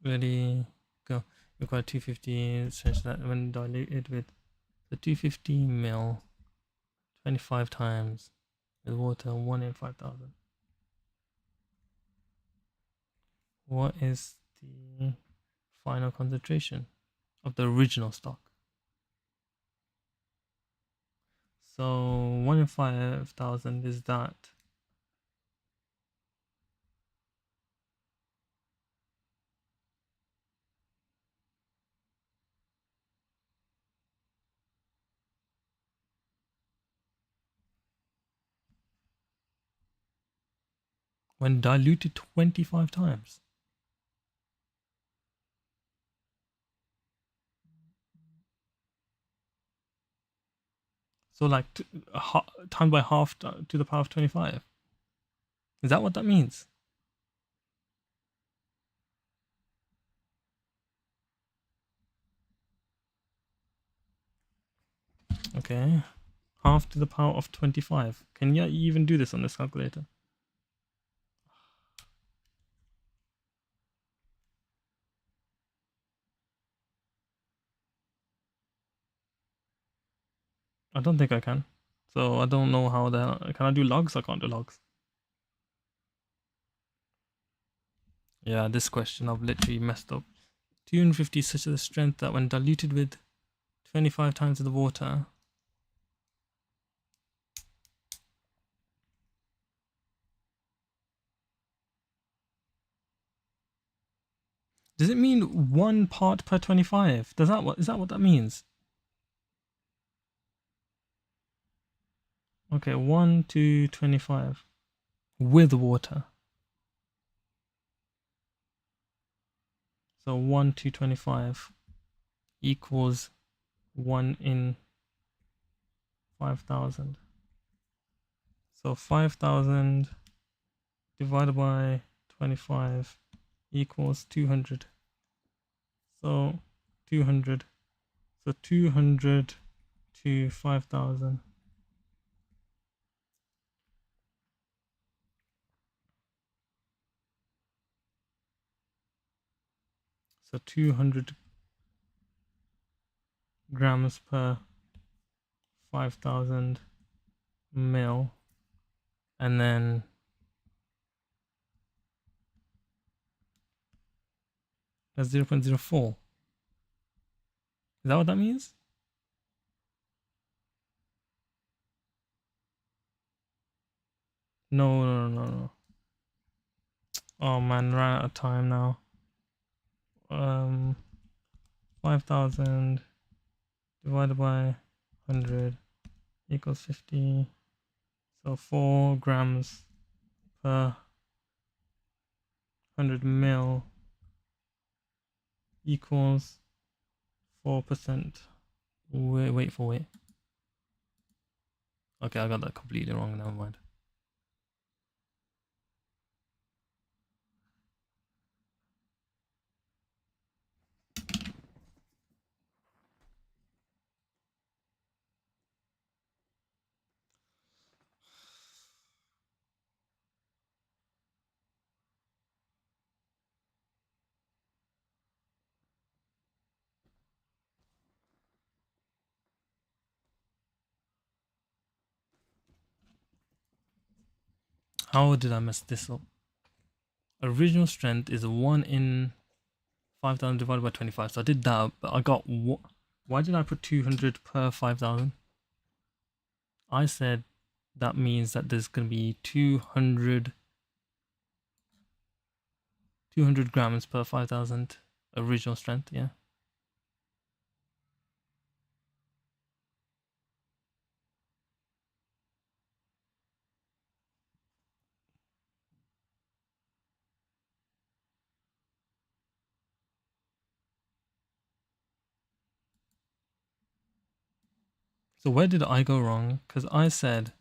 Ready, go. Require 250, change that when diluted with the 250 ml 25 times with water 1 in 5,000. What is the final concentration of the original stock? So 1 in 5,000 is that. When diluted 25 times. So like times by half to the power of 25. Is that what that means? Okay. Half to the power of 25. Can you even do this on this calculator? I don't think I can. So I don't know how the can I do logs? I can't do logs. Yeah, this question I've literally messed up. 250 is such a strength that when diluted with 25 times the water. Does it mean 1 part per 25? Is that what that means? Okay, 1 to 25 with water. So 1 to 25 equals 1 in 5,000. So 5,000 divided by 25 equals 200. So 200. So 200 to 5,000. So 200 grams per 5,000 mil, and then that's 0.04. Is that what that means? No, no, no, no. Oh man, ran out of time now. 5,000 divided by 100 equals 50. So 4 grams per 100 mil equals 4%. Wait. Okay, I got that completely wrong. Never mind. How did I mess this up? Original strength is 1 in 5,000 divided by 25. So I did that, but I got what? Why did I put 200 per 5,000? I said that means that there's going to be 200 grams per 5,000 original strength, yeah. So where did I go wrong? Because I said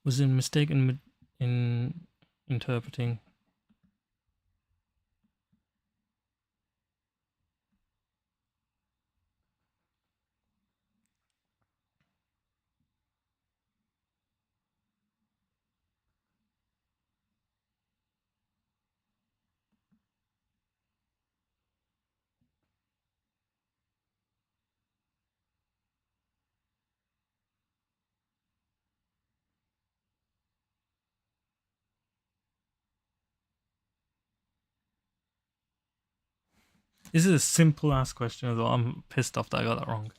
was a mistake in interpreting. This is a simple ass question as well. I'm pissed off that I got that wrong.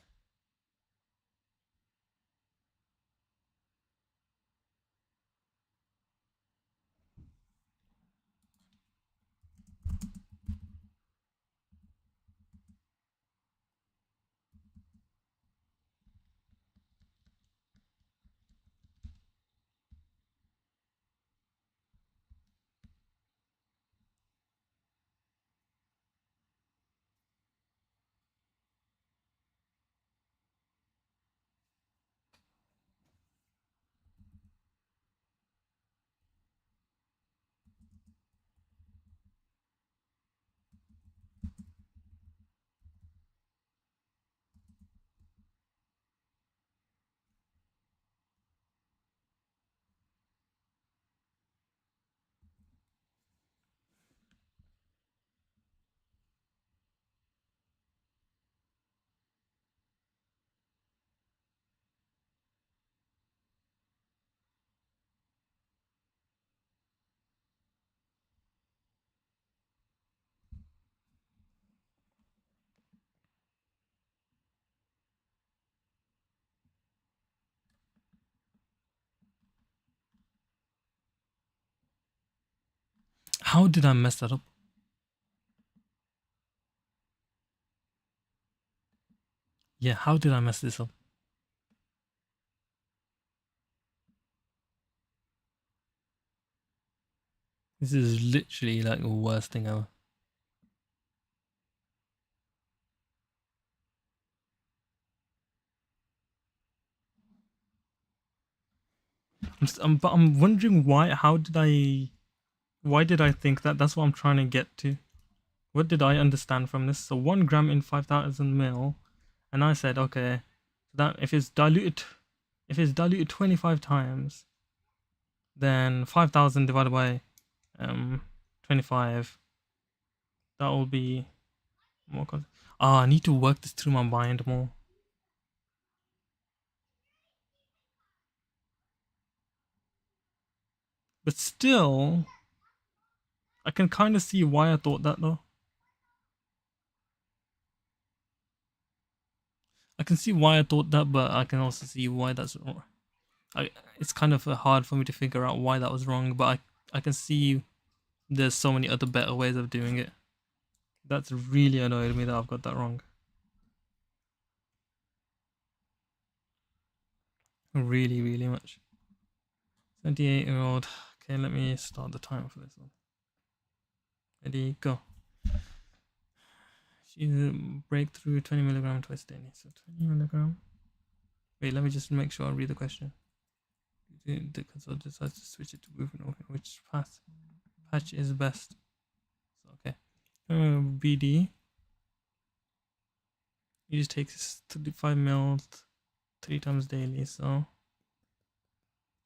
How did I mess that up? Yeah, how did I mess this up? This is literally like the worst thing ever. But I'm wondering why. Why did I think that? That's what I'm trying to get to. What did I understand from this? So 1 gram in 5,000 mil, and I said, okay, that if it's diluted 25 times, then 5,000 divided by 25, that will be more. I need to work this through my mind more. But still, I can kind of see why I thought that though. I can see why I thought that, but I can also see why that's wrong. It's kind of hard for me to figure out why that was wrong, but I can see there's so many other better ways of doing it. That's really annoyed me that I've got that wrong. Really, really much. 78-year-old. Okay, let me start the timer for this one. Ready, go. She's a breakthrough 20 milligram twice daily. So 20 milligram. Wait, let me just make sure I read the question. The consultant decides to switch it to buprenorphine. Which patch is best? So, okay. BD. You just take 35 ml 3 times daily. So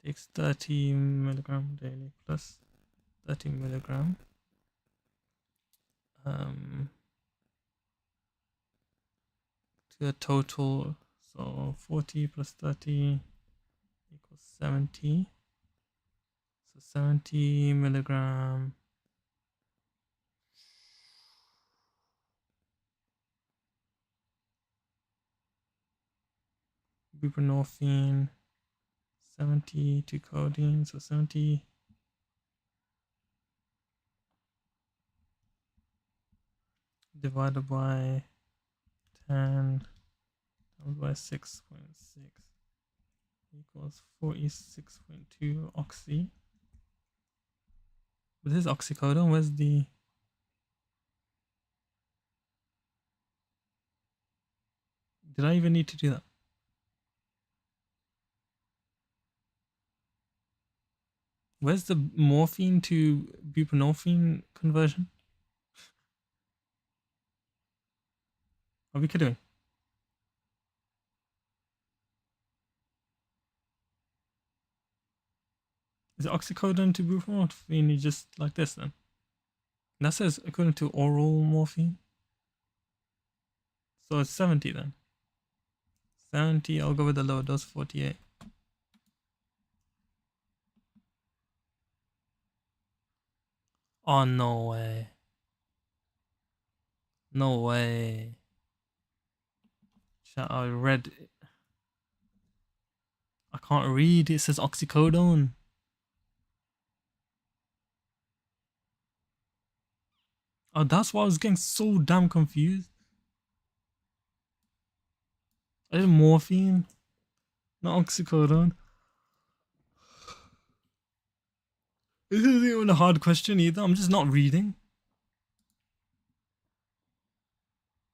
takes 30 milligram daily plus 30 milligram. To a total, so 40 plus 30 equals 70. So 70 milligram. Buprenorphine, 70 to codeine, so 70 divided by 10 divided by 6.6 equals 46.2 oxy. But this is oxycodone. Where's the... Did I even need to do that? Where's the morphine to buprenorphine conversion? Are we kidding? Is oxycodone to buprenorphine just like this then? That says according to oral morphine. So it's 70 then. 70, I'll go with the lower dose, 48. Oh, no way. No way. I read it. I can't read. It says oxycodone. Oh, that's why I was getting so damn confused. I did morphine, not oxycodone. This isn't even a hard question either. I'm just not reading.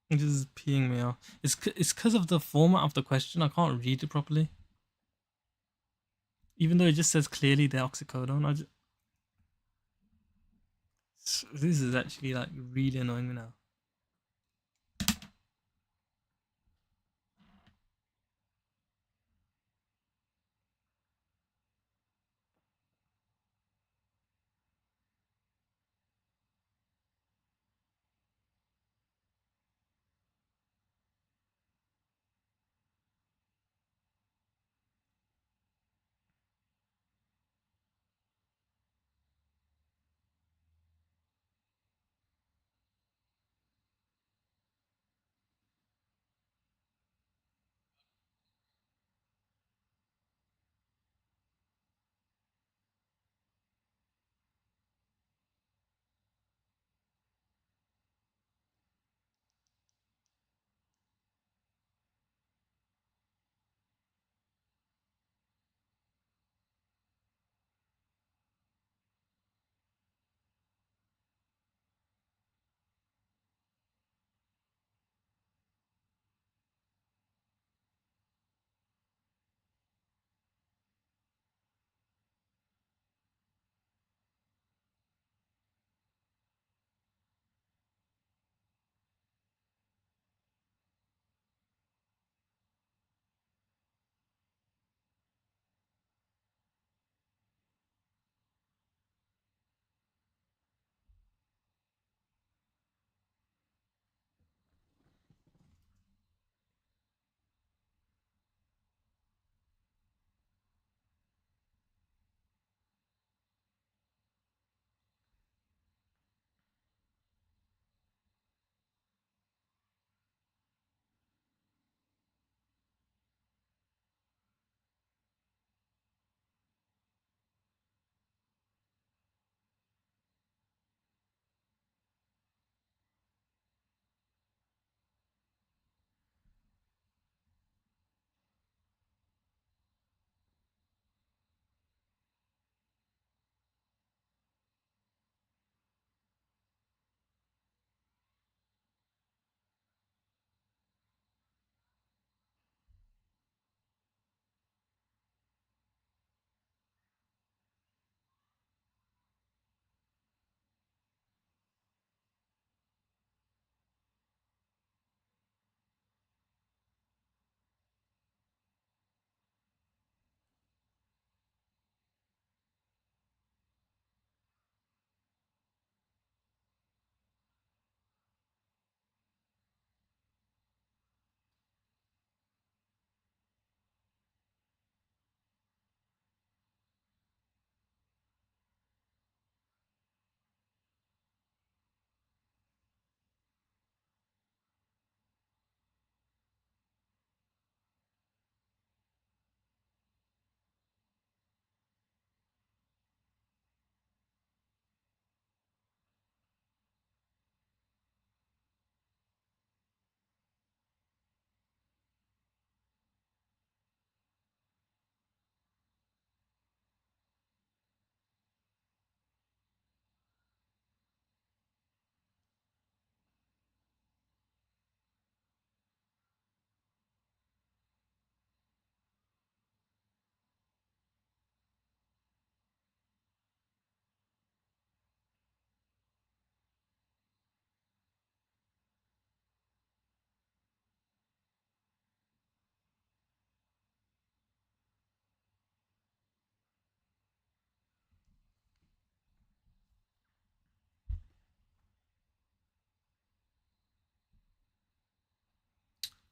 It is peeing me off. It's because of the format of the question. I can't read it properly. Even though it just says clearly the oxycodone. This is actually like really annoying me now.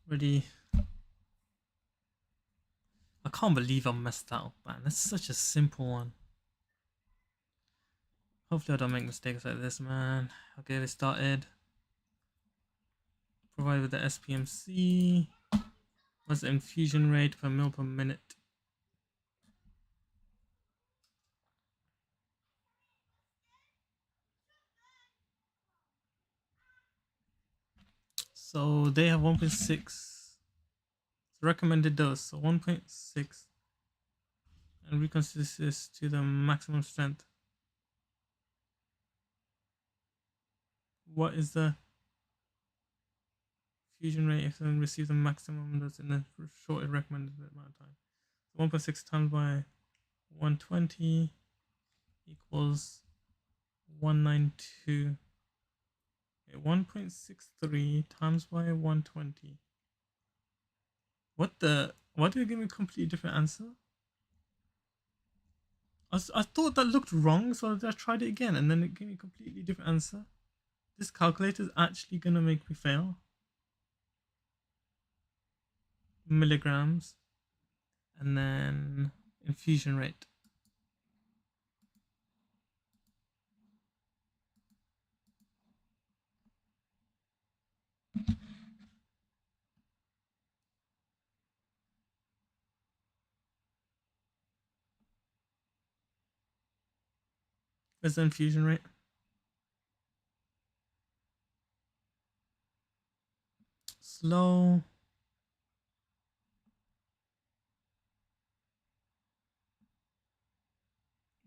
Ready? I can't believe I messed that up, man. That's such a simple one. Hopefully I don't make mistakes like this, man. Okay, get it started. Provide with the SPMC. What's the infusion rate per mil per minute? So they have 1.6 recommended dose, so 1.6, and reconsider this to the maximum strength. What is the fusion rate if then receive the maximum dose in a short recommended amount of time? 1.6 times by 120 equals 192. 1.63 times by 120. What the? Why do you give me a completely different answer? I thought that looked wrong, so I tried it again, and then it gave me a completely different answer. This calculator is actually gonna make me fail. Milligrams, and then infusion rate. Where's the infusion rate? Slow.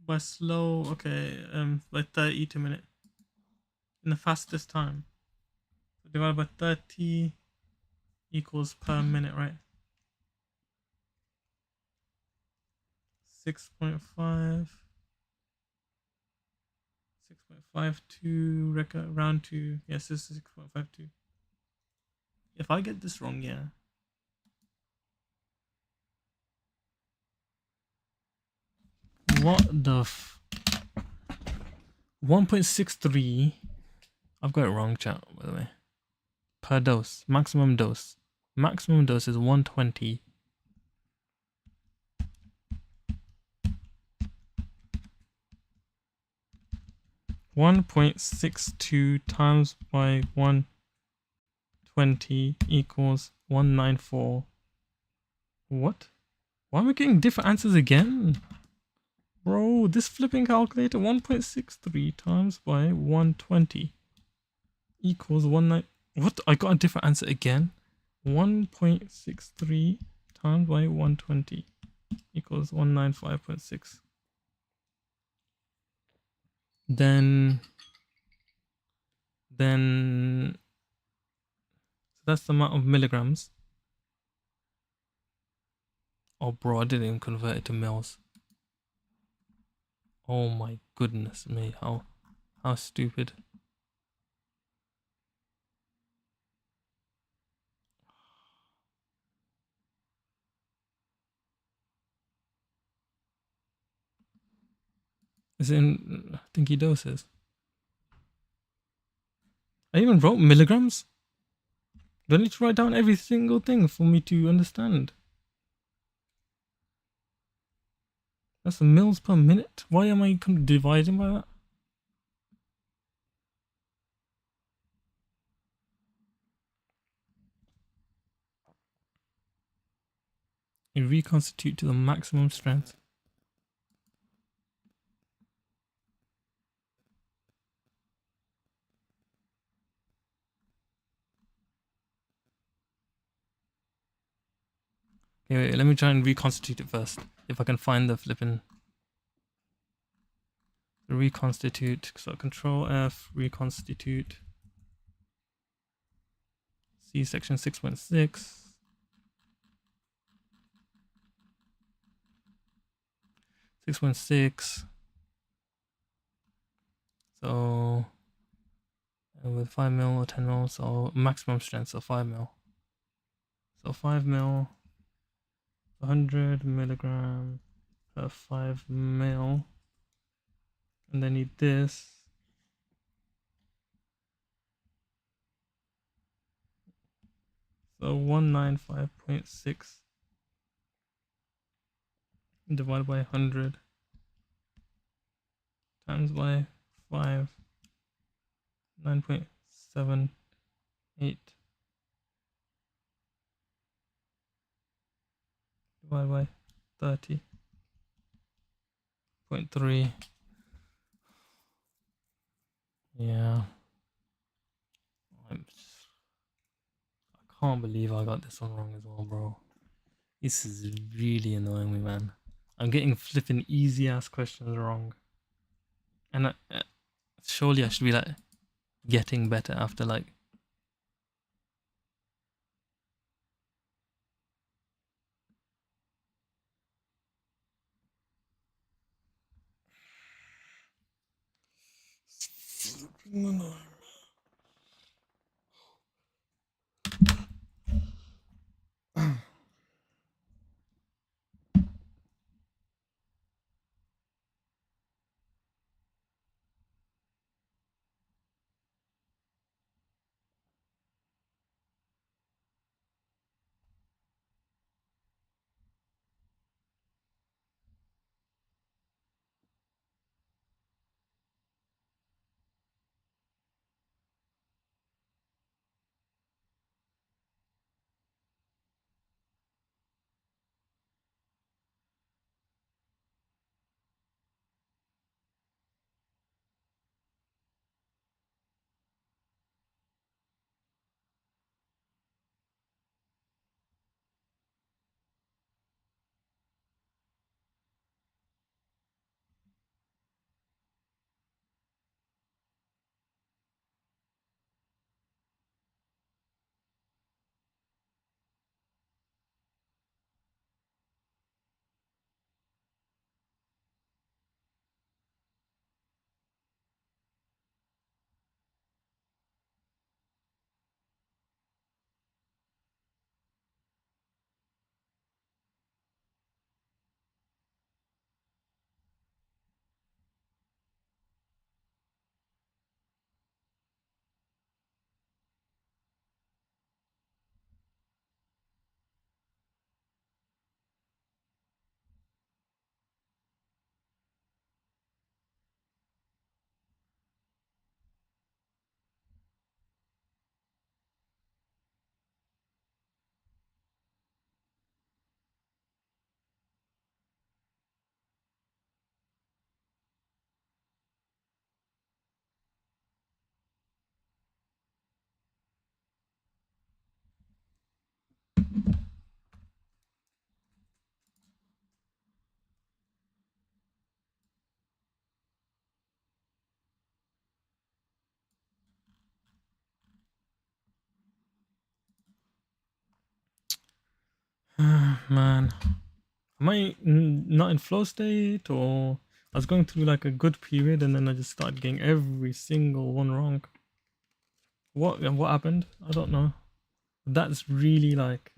By slow, okay, by 30 to minute. In the fastest time. So divided by 30 equals per minute, right? 6.5. 6.52 round to, yes, this is 6.52. If I get this wrong, yeah. What the 1.63. I've got it wrong, chat, by the way. Per dose. Maximum dose. Maximum dose is 120. .62 times by 120 equals 194. What? Why am I getting different answers again? Bro, this flipping calculator, 1.63 times by 120 equals 19. What? I got a different answer again. 1.63 times by 120 equals 195.6. Then that's the amount of milligrams. Oh, bro, I didn't even convert it to mils. Oh my goodness me, how stupid. Is it in thinky doses? I even wrote milligrams. Do I need to write down every single thing for me to understand? That's mils per minute? Why am I dividing by that? You reconstitute to the maximum strength. Okay, wait, let me try and reconstitute it first. If I can find the flipping reconstitute. So Control F, reconstitute. See section 6.6. 6.6. So with 5 mil or 10 mil, so maximum strength, so 5 mil. So 5 mil, 100 milligram per 5 mil. And then need this. So 195.6 divided by 100 times by 5, 9.78 divided by 30.3. Yeah. I can't believe I got this one wrong as well, bro. This is really annoying me, man. I'm getting flipping easy ass questions wrong. And surely I should be like getting better after like. Flipping annoying. Man, am I not in flow state, or I was going through like a good period and then I just started getting every single one wrong? What happened? I don't know. That's really like,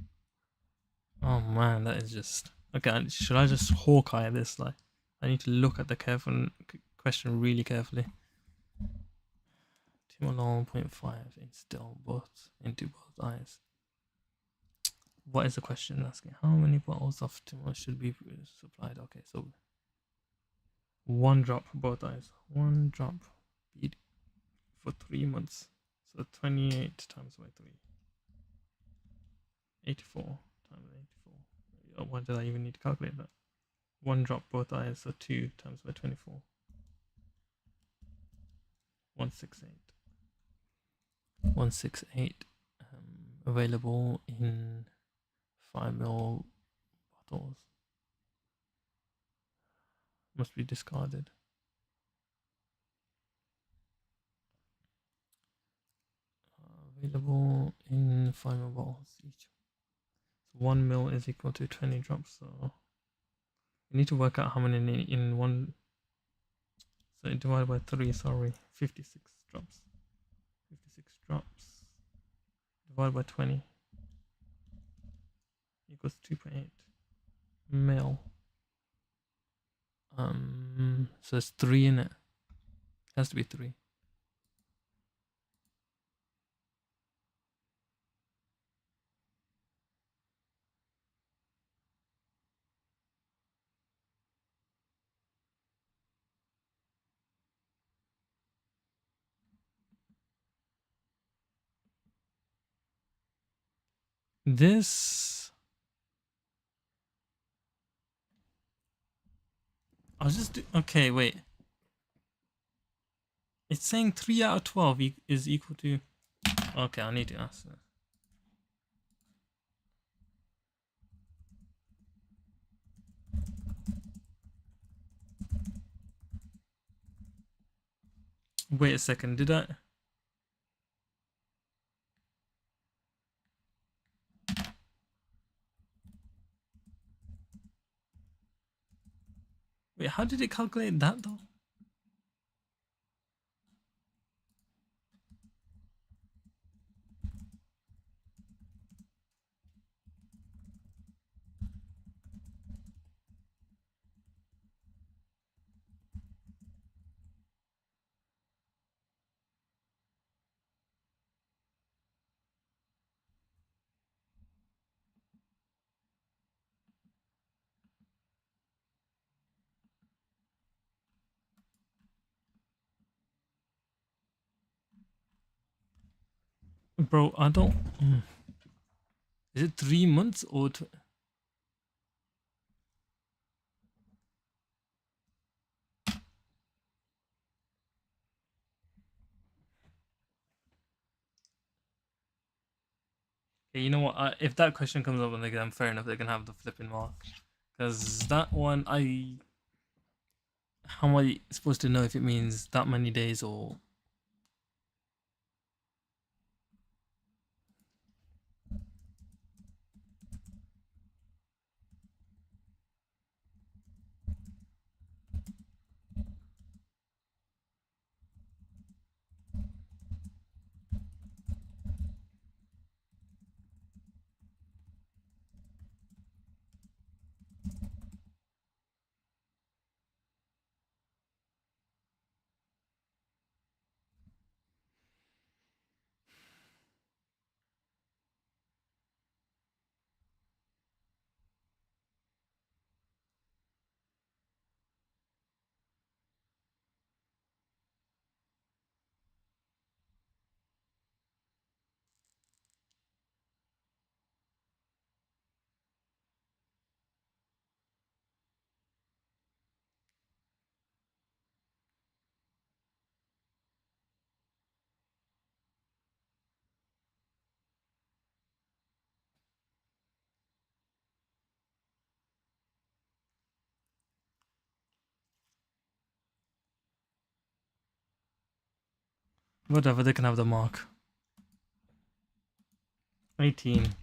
oh man, that is just okay. Should I just Hawkeye this? Like, I need to look at the question really carefully. 2.5 instill both into both eyes. What is the question asking? How many bottles of Timon should be supplied? Okay, so 1 drop for both eyes. 1 drop bead for 3 months. So 28 times by 3. 84 times 84. Why did I even need to calculate that? 1 drop both eyes, so 2 times by 24. 168. 168. Available in 5ml bottles. Must be discarded. Available in 5ml bottles each. So 1 ml is equal to 20 drops. So we need to work out how many in one. So divided by 3. Sorry, 56 drops. 56 drops divided by 20 equals 2.8 ml. So it's 3 in it. Has to be 3. This, I'll just do, okay, wait. It's saying 3 out of 12 is equal to, okay, I need to ask that. Wait a second, did I? Wait, how did it calculate that though? Bro, I don't. Is it 3 months or? Okay, you know what? If that question comes up on the exam, fair enough. They can have the flipping mark. Because that one, how am I supposed to know if it means that many days or? Whatever, they can have the mark. 18.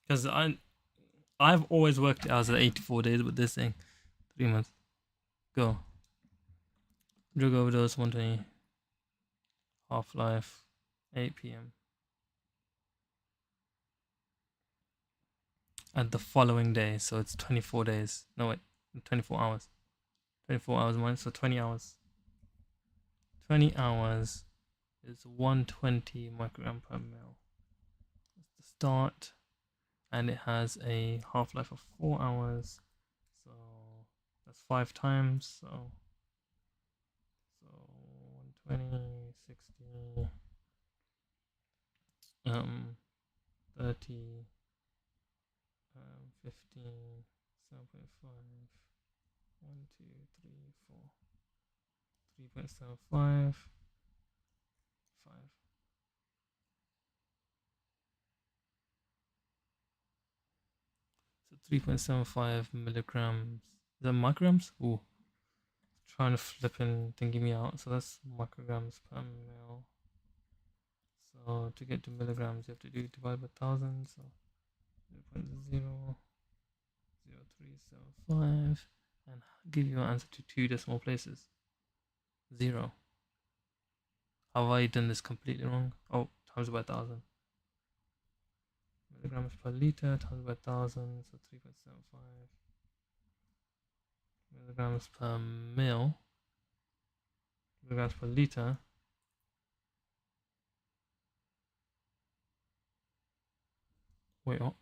Because I've always worked it as 84 days with this thing. 3 months. Go. Drug overdose, 120. Half-life, 8 p.m. And the following day, so it's 24 days. No, wait, 24 hours. 24 hours minus, so 20 hours. 20 hours is 120 microgram per mil. That's the start. And it has a half-life of 4 hours. So that's 5 times. So 120, 60, 30, 15, 7.5, 1, 2, 3, 4, 3.75, 5. So 3.75 milligrams. Is that micrograms? Ooh. Trying to flip and thingy me out. So that's micrograms per mil. So to get to milligrams, you have to divide by 1,000. So 0.00375 and give you an answer to 2 decimal places. 0. Have I done this completely wrong? Oh, times by 1,000. Milligrams per liter times by 1,000, so 3.75. Milligrams per mil. Milligrams per liter. Wait, what?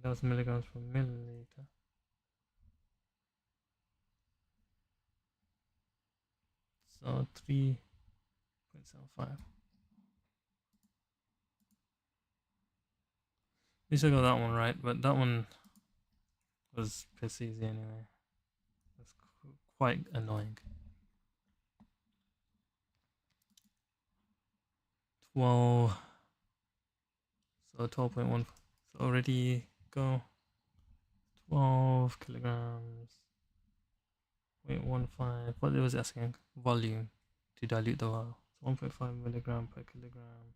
That was milligrams per milliliter. 3.75. At least I got that one right, but that one was piss easy anyway. That's quite annoying. 12. So 12.1. So already go 12 kilograms. 0.15. What it was asking? Volume to dilute the vial. 1.5 milligram per kilogram.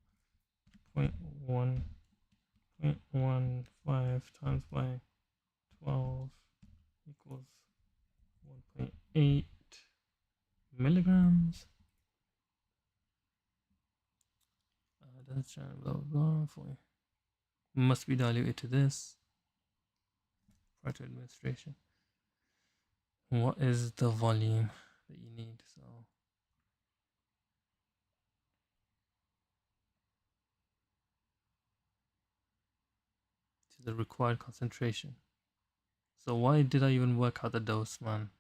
0.15 times by 12 equals 1.8 milligrams. That's blah blah blah. Must be diluted to this prior to administration. What is the volume that you need? So to the required concentration. So why did I even work out the dose, man?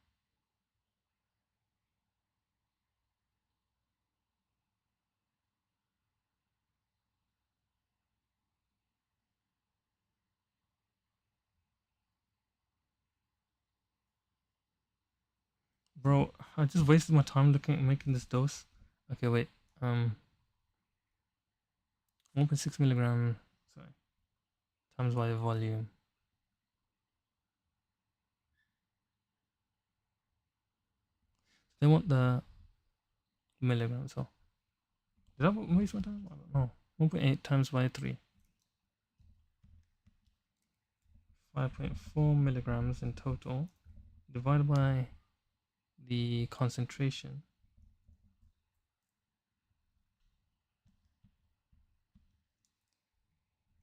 Bro, I just wasted my time making this dose. Okay, wait. 1.6 milligram, sorry, times by volume. They want the milligram, so did I waste my time? I don't know. 1.8 times by 3. 5.4 milligrams in total, divided by the concentration.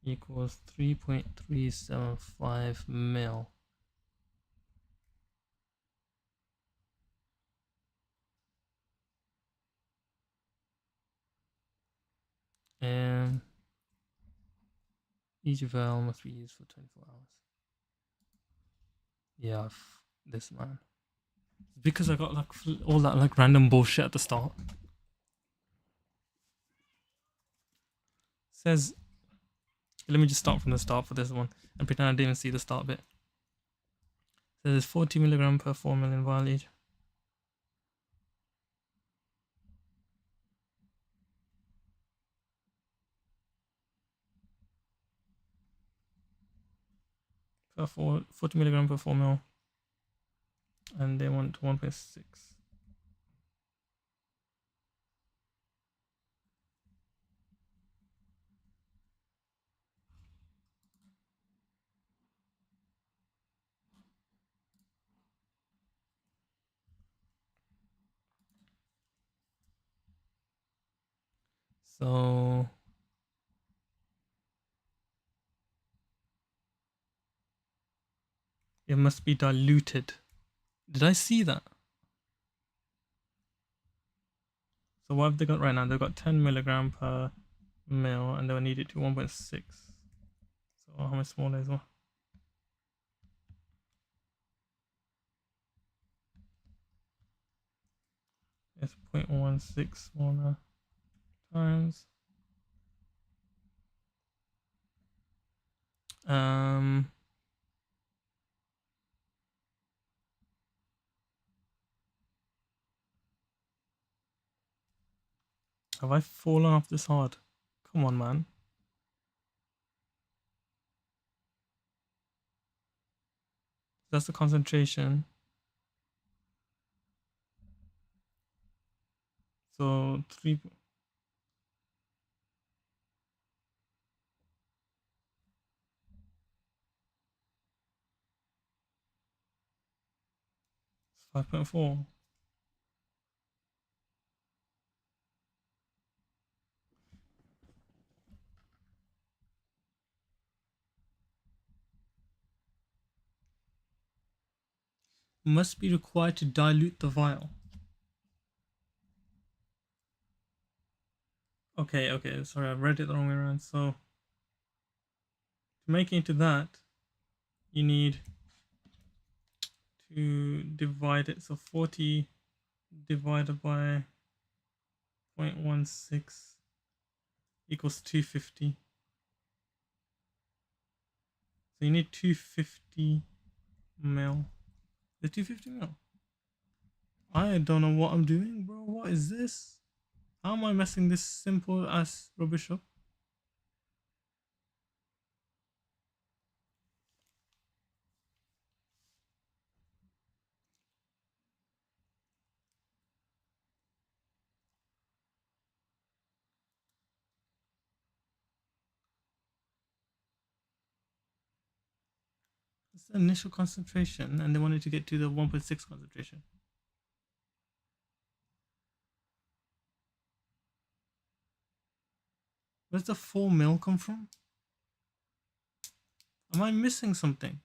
Equals 3.375 mil. And each vial must be used for 24 hours. Yeah, this man. Because I got like all that like random bullshit at the start. Says, let me just start from the start for this one and pretend I didn't even see the start bit. Says 40 milligram per 4 million vial each. Per 40 milligram per 4 mil. And they want 1.6. So it must be diluted. Did I see that? So what have they got right now? They've got 10 milligram per mil and they'll need it to 1.6. So how much smaller is one? It's 0.16 smaller times. Have I fallen off this hard? Come on, man. That's the concentration. So 3. 5.4. Must be required to dilute the vial. Okay, sorry, I read it the wrong way around. So to make it into that, you need to divide it. So 40 divided by 0.16 equals 250. So you need 250 mil. The 250 mil. I don't know what I'm doing, bro. What is this? How am I messing this simple ass rubbish up? It's the initial concentration, and they wanted to get to the 1.6 concentration. Where's the 4 mil come from? Am I missing something?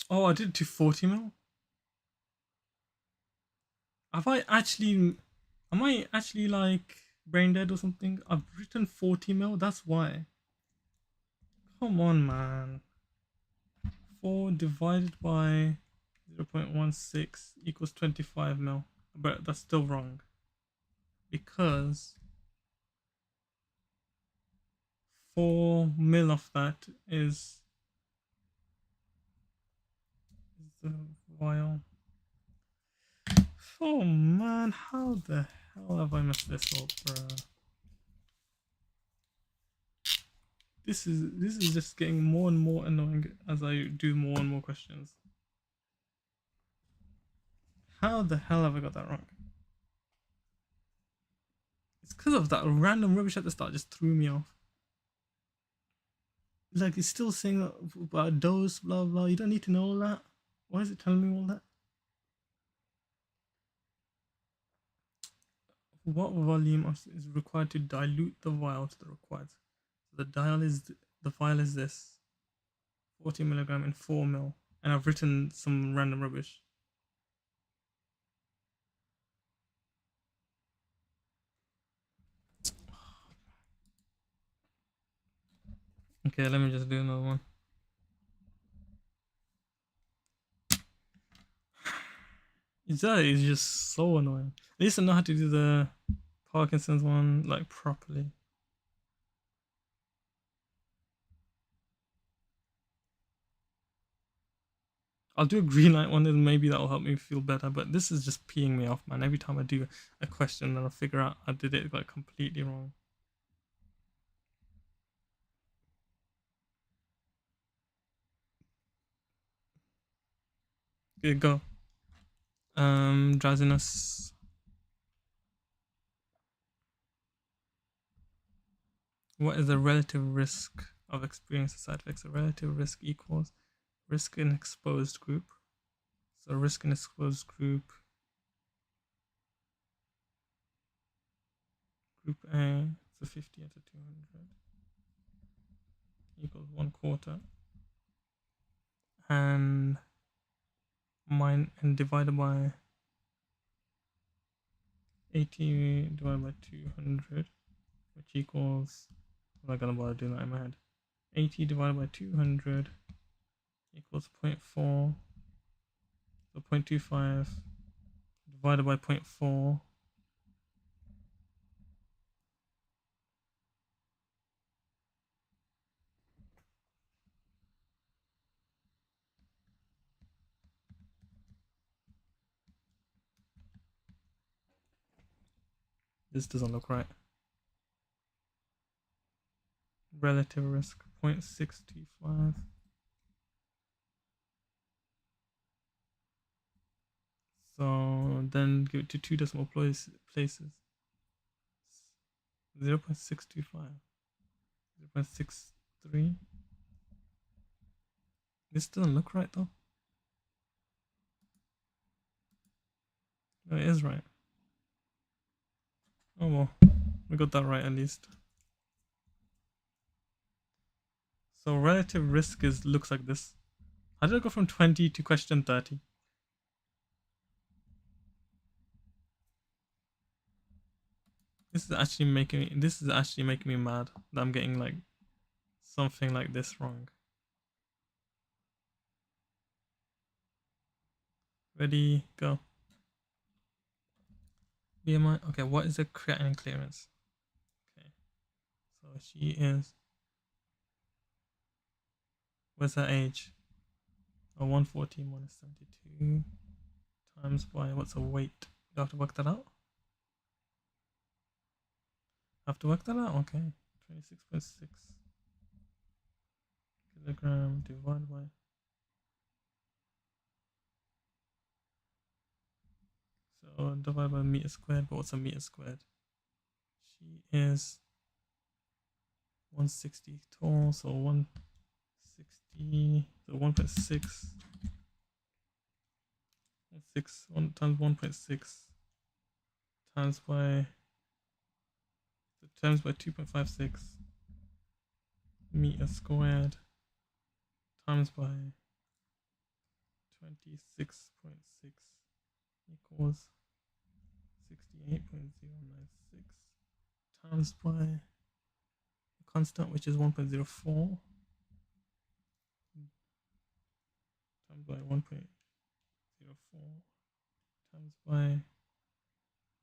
Oh, I did 240 mil. Have I actually? Am I actually like brain dead or something? I've written 40 mil. That's why. Come on, man. 4 divided by 0.16 equals 25 mil. But that's still wrong. Because 4 mil of that is the vial. Oh man, how the hell have I messed this up, bruh? This is just getting more and more annoying as I do more and more questions. How the hell have I got that wrong? It's because of that random rubbish at the start just threw me off. Like it's still saying about dose, blah blah. You don't need to know all that. Why is it telling me all that? What volume is required to dilute the vial to the required? So the vial is this 40 milligram in 4 mil, and I've written some random rubbish. Okay, let me just do another one. That is just so annoying. At least I know how to do the Parkinson's one like properly. I'll do a green light one and maybe that'll help me feel better, but this is just peeing me off, man. Every time I do a question, then I'll figure out I did it like completely wrong. Okay, go. Drowsiness. What is the relative risk of experiencing side effects? The relative risk equals risk in exposed group. So risk in exposed group A, so 50 into 200 equals 1/4, and divided by 80 divided by 200, which equals, I'm not gonna bother doing that in my head. 80 divided by 200 equals 0.4, so 0.25 divided by 0.4. This doesn't look right. Relative risk 0.625. So then give it to 2 decimal places. 0.625. 0.63. This doesn't look right though. No, it is right. Oh well, we got that right at least. So relative risk looks like this. How did I go from 20 to question 30? This is actually making me mad that I'm getting like something like this wrong. Ready, go. BMI. Okay, what is the creatinine clearance? Okay, so she is. What's her age? Oh, 114 minus 72 times by what's her weight? Do I have to work that out? I have to work that out? Okay. 26.6 kilogram divided by. So divided by meter squared. But what's a meter squared? She is 160 tall, so 160, so 1.6. 1 times 1.6 times by 2.56 meters squared times by 26.6 equals 68.096 times by a constant, which is 1.04 times by 1.04 times by,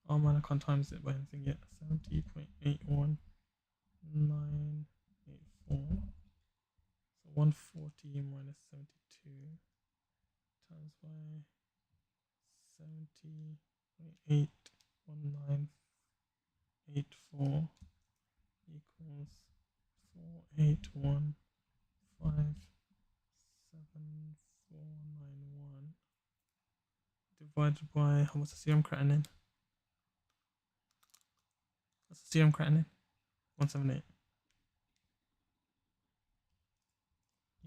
oh man, I can't times it by anything yet. 70.81984. So 140 minus 72 times by 70.81984 equals 48157,491 divided by, how much is serum creatinine? What's the serum creatinine? 178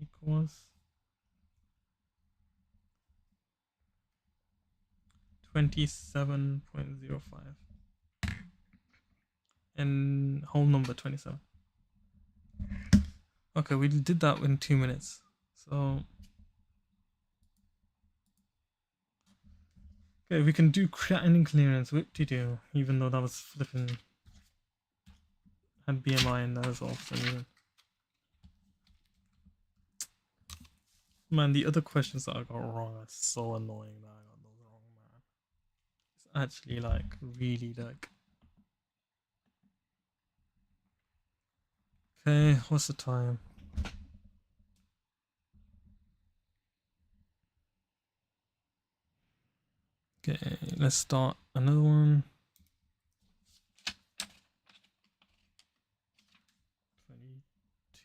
equals 27.05 and whole number 27. Okay, we did that in 2 minutes. So okay, we can do creatinine clearance. What do you do? Even though that was flipping had BMI in there as well for some reason. Man, the other questions that I got wrong are so annoying that I got those wrong, man. It's actually like really like. Okay, what's the time? Okay, let's start another one.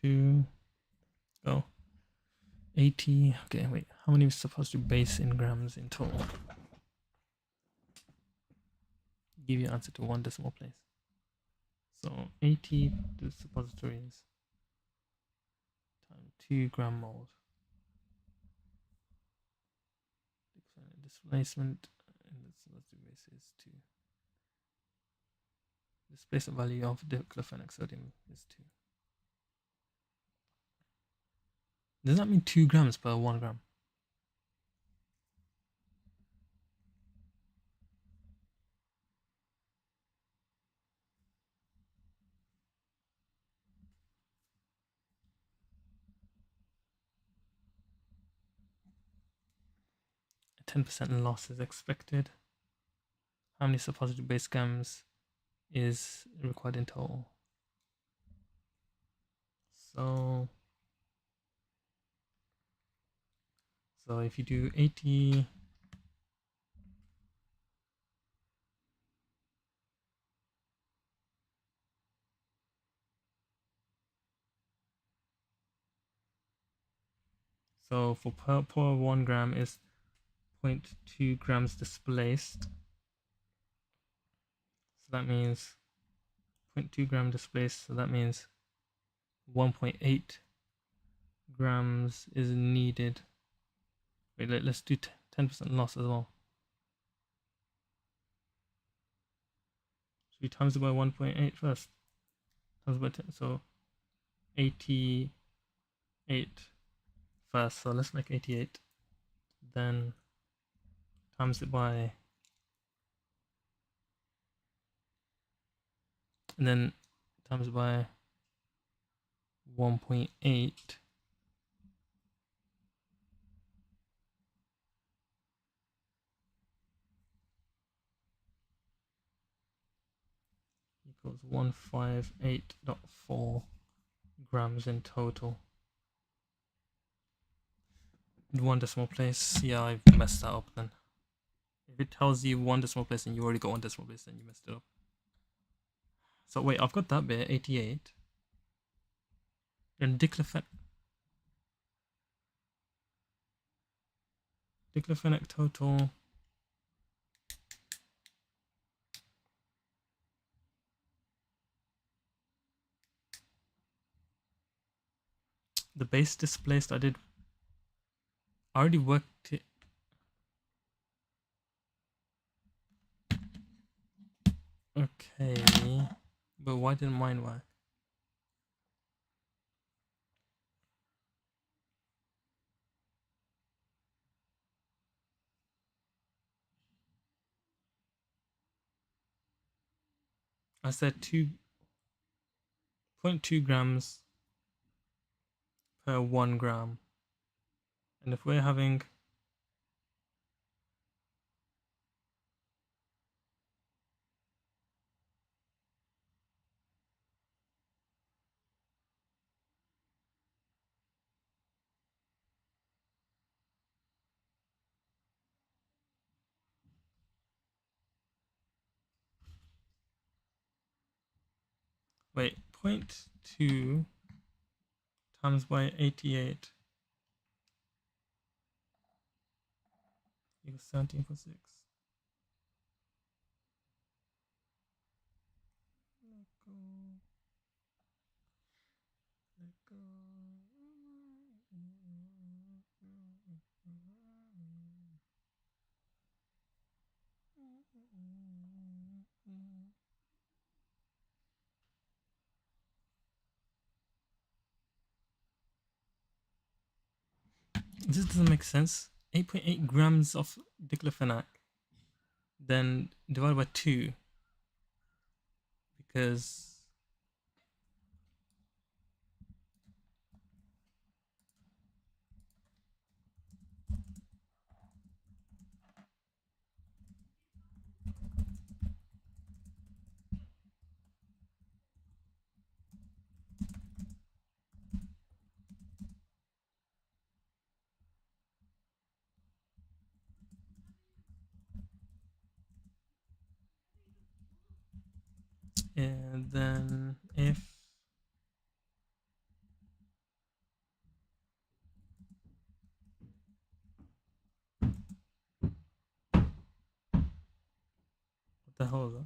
22. Go. 80. Okay, wait. How many is supposed to be base in grams in total? Give your answer to one decimal place. So 80 the suppositories times 2 gram mold. Displacement in the suppository base is 2. Displacement value of diclofenac sodium is 2. Does that mean 2 grams per 1 gram? A 10% loss is expected. How many suppository base grams is required in total? So if you do 80 so for per 1 gram is 0.2 grams displaced. So that means 0.2 gram displaced. So that means 1.8 grams is needed. Wait, let's do 10% loss as well. So we times it by 1.8 first. Times by 10, so 88 first. So let's make 88. Then times it by, and then times it by 1.8 equals 158.4 grams in total. One decimal place. Yeah, I messed that up then. If it tells you one decimal place and you already got one decimal place, then you messed it up. So wait, I've got that bit, 88. And diclofenac total. The base displaced, I already worked it. Okay, but why didn't mine work? I said 2.2 grams per 1 gram. And if we're having wait, 0.2 times by 88 equals 17.6. This doesn't make sense. 8.8 grams of diclofenac, then divided by 2, because and then if what the hell is that?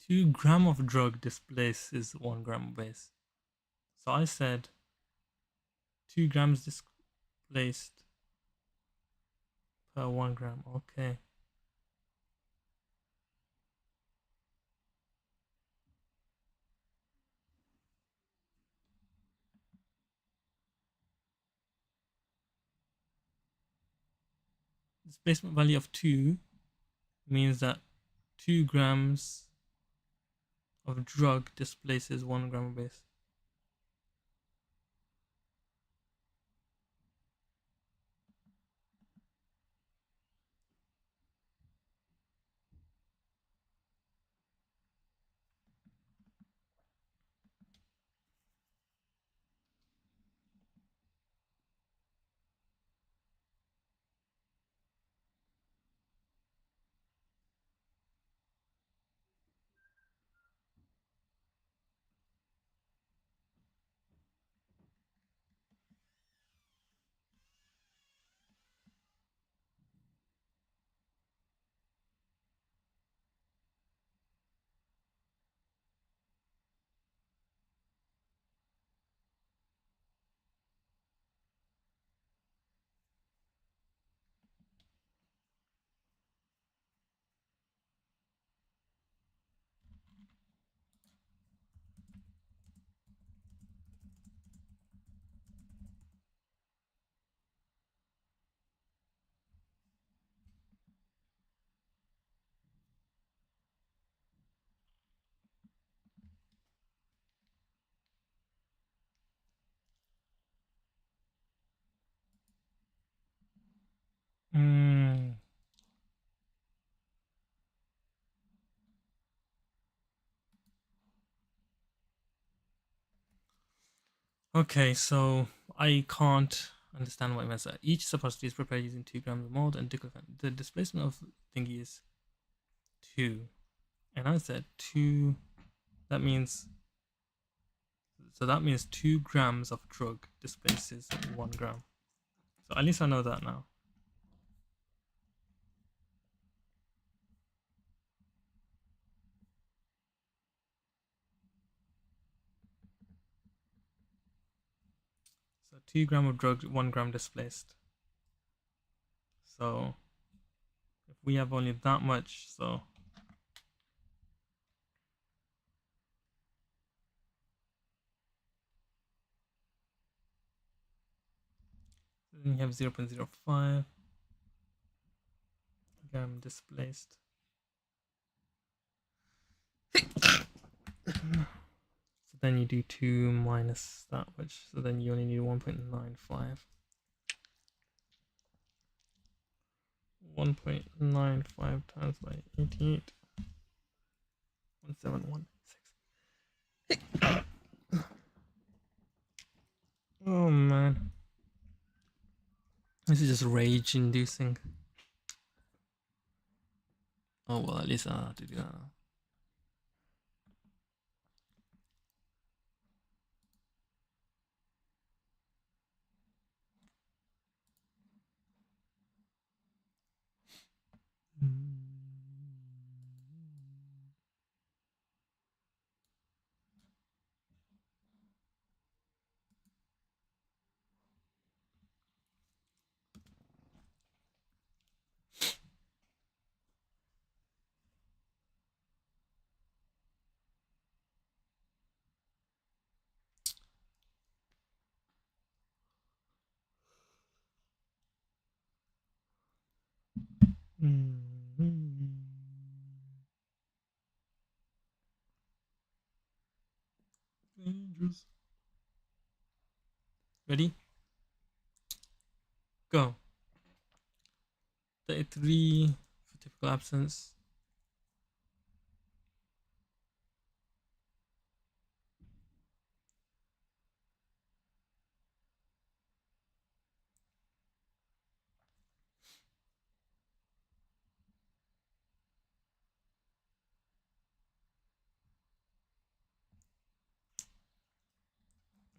Two gram of drug displaces 1 gram of base. So I said 2 grams displaced per 1 gram. Okay. Displacement value of 2 means that 2 grams of drug displaces 1 gram of base. Mm. Okay, so I can't understand what it means. Each suppository is prepared using 2 grams of mold and diclofenac. The displacement of thingy is 2. And I said 2. That means, so that means 2 grams of drug displaces 1 gram. So at least I know that now. So 2 gram of drug, 1 gram displaced. So if we have only that much, so then you have 0.05 gram displaced. So then you do 2 minus that much, so then you only need 1.95. 1.95 times by 88. 1716. Oh man. This is just rage inducing. Oh well, at least I don't have to do that now. Dangerous. Ready? Go. 33 for typical absence.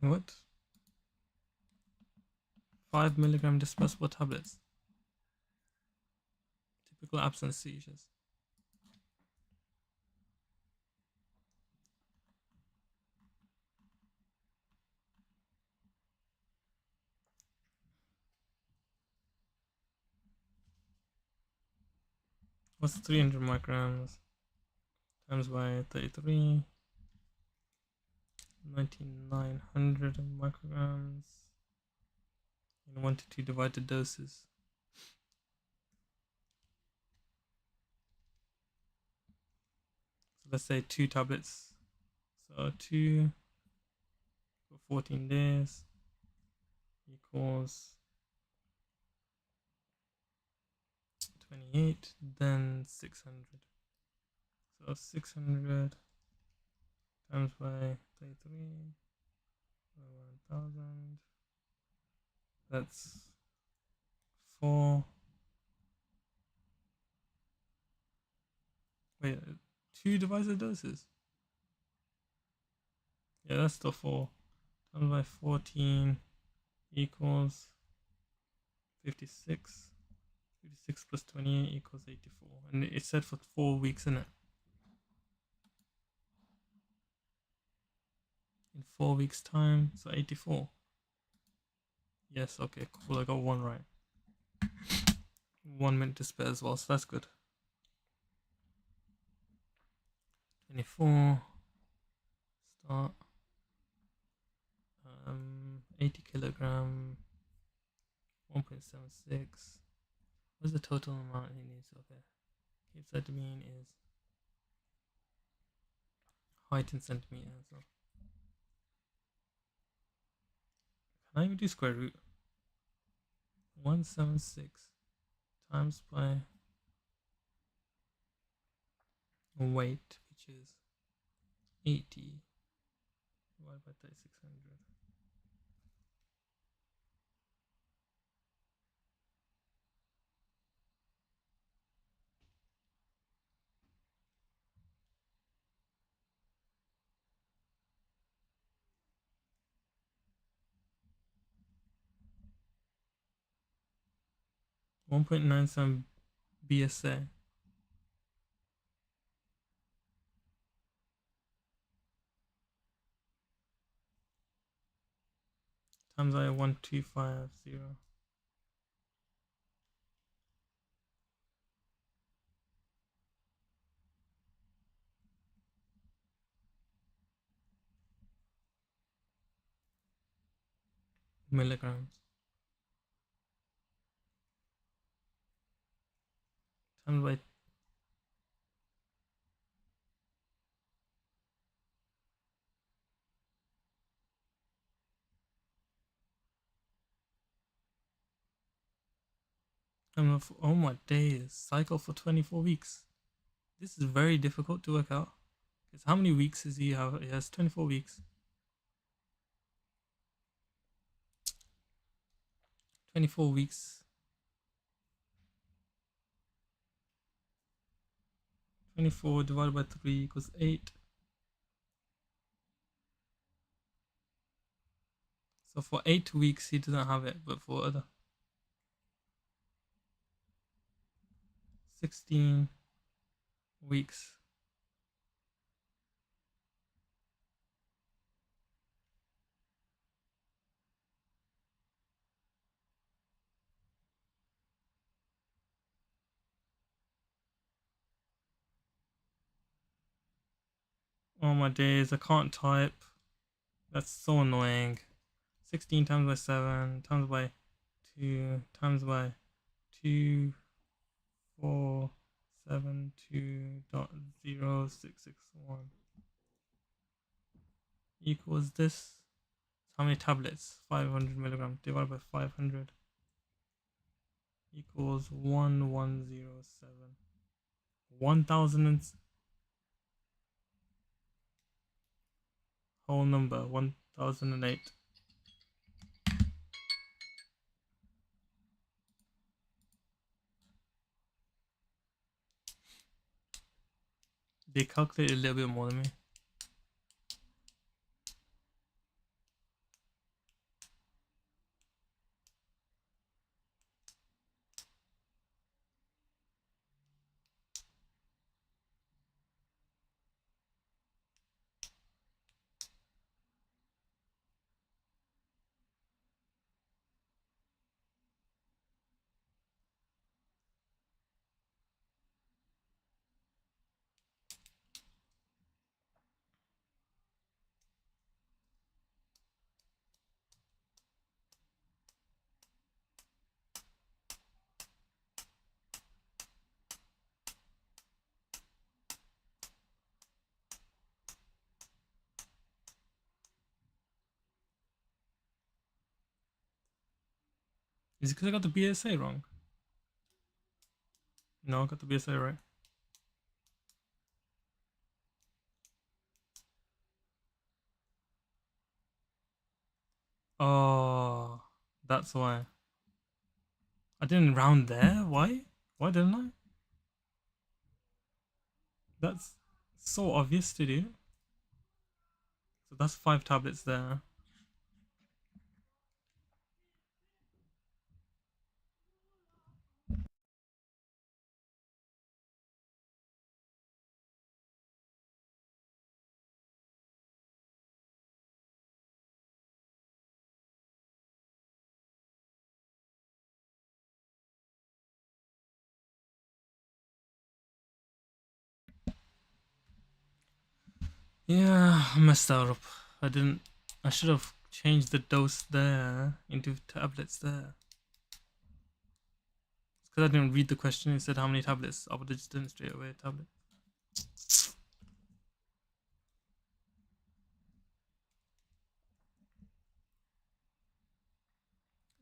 What? 5 milligram dispersible tablets. Typical absence seizures. What's 300 micrograms times by 33? 9900 micrograms in 1 to 2 divided doses. So let's say 2 tablets. So 2 for 14 days equals 28, then 600. So 600 times by 33 by 1000. That's 4. Wait, 2 divided doses? Yeah, that's still 4. Times by 14 equals 56. 56 plus 28 equals 84. And it said for 4 weeks, innit? In 4 weeks' time, so 84. Yes, okay, cool. I got 1 right. 1 minute to spare as well, so that's good. 24. Start. 80 kilogram. 1.76. What's the total amount he needs? Okay. Cape mean is height in centimeters. So. Can I even do square root? 176 times by weight, which is 80 divided by 3600. .97 BSA times by 1250. Milligrams times by oh my days, cycle for 24 weeks. This is very difficult to work out. Because how many weeks does he have? He has 24 weeks. 24 weeks. 24 divided by 3 equals 8. So for 8 weeks he doesn't have it, but for other 16 weeks. Oh my days, I can't type. That's so annoying. 16 times by 7 times by 2 times by 2 4 7 2.0661 equals this. How many tablets? 500 milligrams divided by 500 equals 1107. 1000 and whole number 1008. They calculated a little bit more than me. Is it because I got the BSA wrong? No, I got the BSA right. Oh, that's why. I didn't round there. Why? Why didn't I? That's so obvious to do. So that's 5 tablets there. Yeah, I messed that up. I didn't. I should have changed the dose there into tablets there. It's because I didn't read the question. It said how many tablets. I would have just done it straight away. Tablet.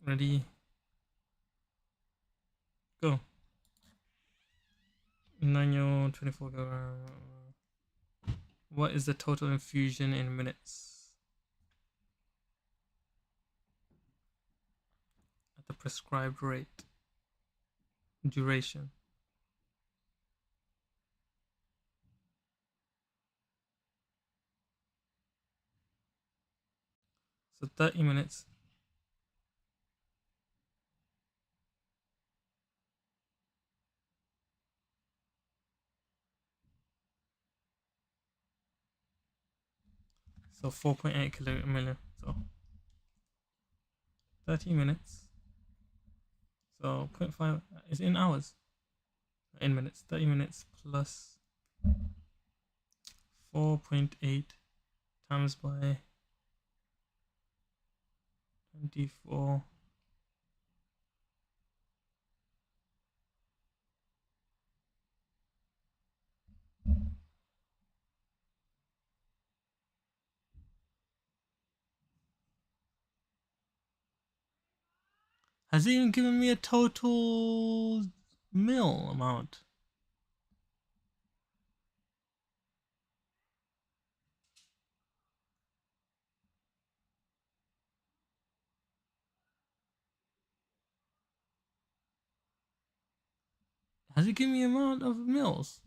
Ready? Go. Nano 24 kilogram. What is the total infusion in minutes at the prescribed rate? Duration. So 30 minutes. So 4.8 kilomilli. So 30 minutes. So 0.5 is in hours. In minutes. 30 minutes plus 4.8 times by 24. Has it even given me a total mil amount? Has it given me amount of mils?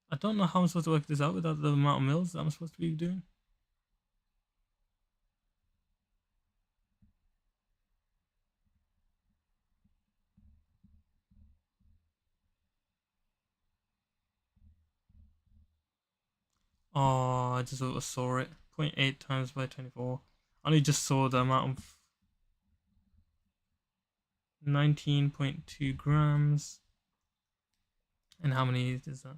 I don't know how I'm supposed to work this out without the amount of mils that I'm supposed to be doing. Oh, I just saw it. 0.8 times by 24. I only just saw the amount of 19.2 grams. And how many is that?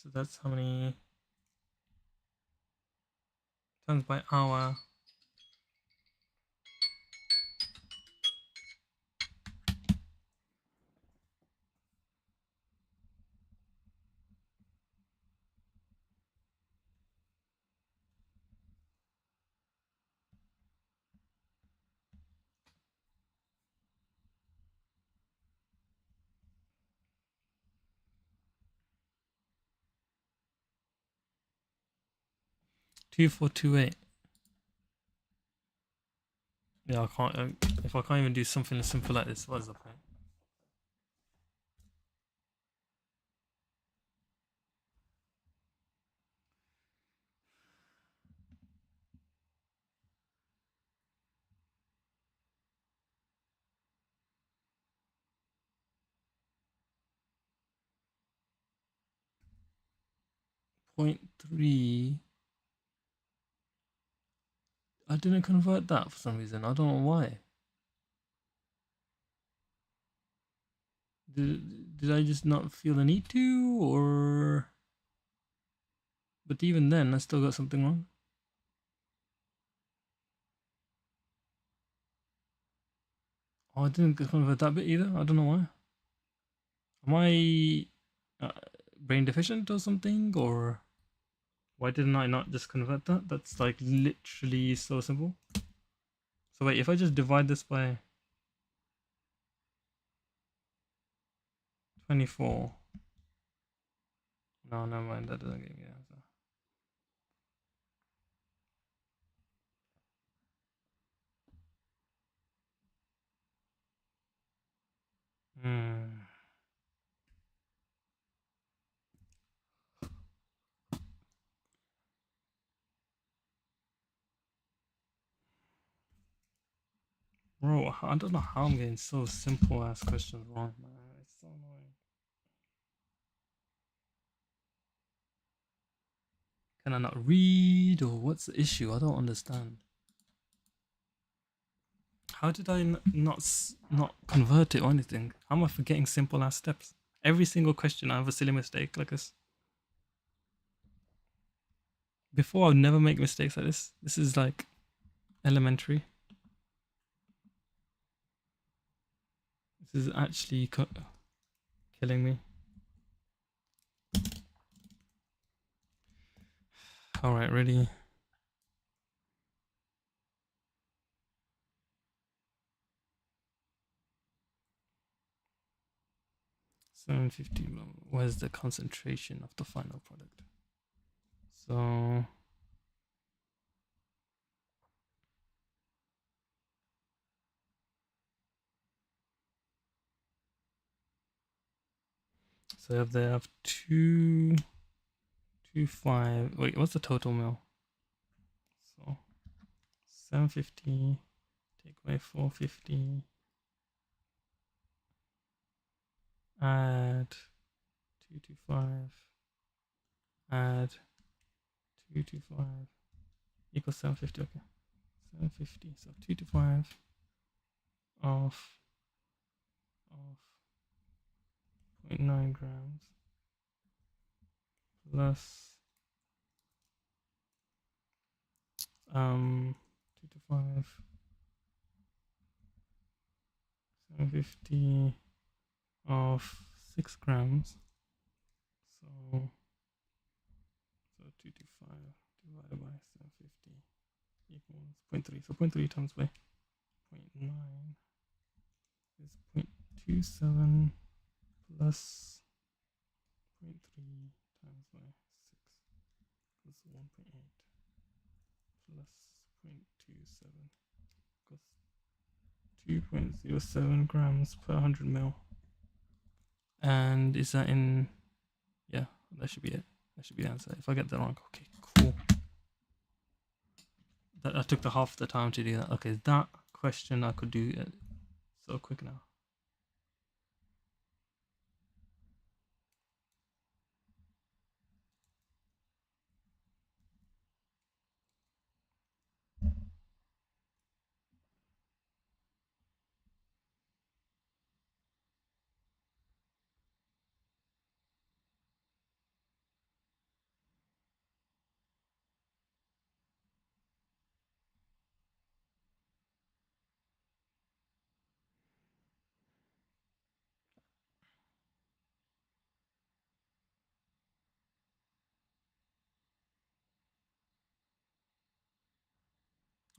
So that's how many times by hour. 2428. Yeah, I can't. If I can't even do something as simple like this, what is the point? Point 0.3. I didn't convert that for some reason. I don't know why. Did I just not feel the need to, or? But even then, I still got something wrong. Oh, I didn't convert that bit either. I don't know why. Am I brain deficient or something, or why didn't I not just convert that? That's like literally so simple. So wait, if I just divide this by 24. No, never mind. That doesn't give me an answer. Hmm. Bro, I don't know how I'm getting so simple ass questions wrong, man. It's so annoying. Can I not read, or what's the issue? I don't understand. How did I not convert it or anything? How am I forgetting simple ass steps? Every single question I have a silly mistake like this. Before I would never make mistakes like this. This is like elementary. This is actually killing me. All right, ready. $750. Where's the concentration of the final product? So if they have 225. Wait, what's the total mil? So 750 take away 450. Add 225. Add 225 equals 750. Okay, 750. So 225 of 0.9 grams plus 225 750 of 6 grams. So 225 divided by 750 equals 0.3. So 0.3 times by 0.9 is 0.27 plus 0.3 times by 6 plus 1.8 plus 0.27 equals 2.07 grams per 100 mil. And is that in? Yeah, that should be it. That should be the answer. If I get that wrong, okay, cool. That took the half the time to do that. Okay, that question I could do so quick now.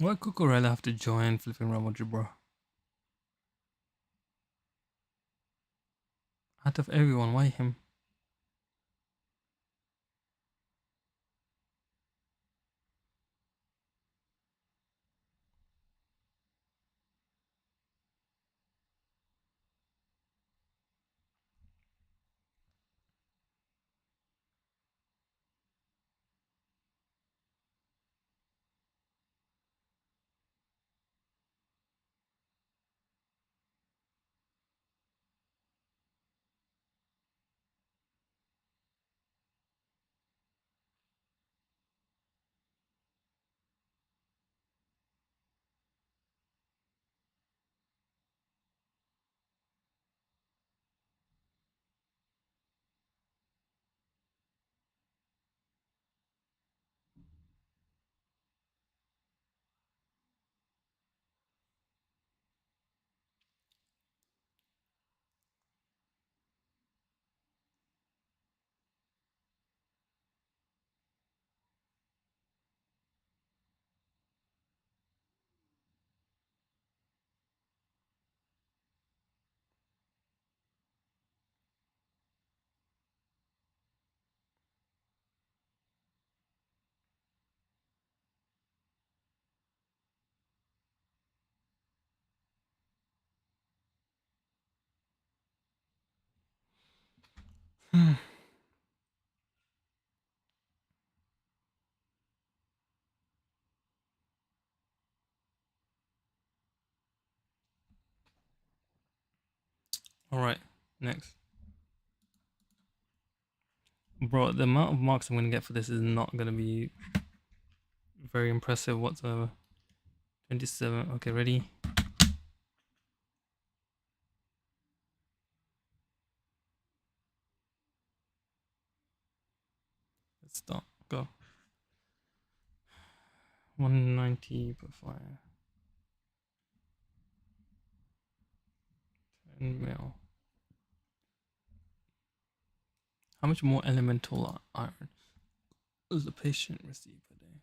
Why Cucurella have to join flipping Ramoji, bro? Out of everyone, why him? Alright, next. Bro, the amount of marks I'm going to get for this is not going to be very impressive whatsoever. 27. Okay, ready? Let's start. Go. 190 per 5. 10 mil. How much more elemental iron does the patient receive per day?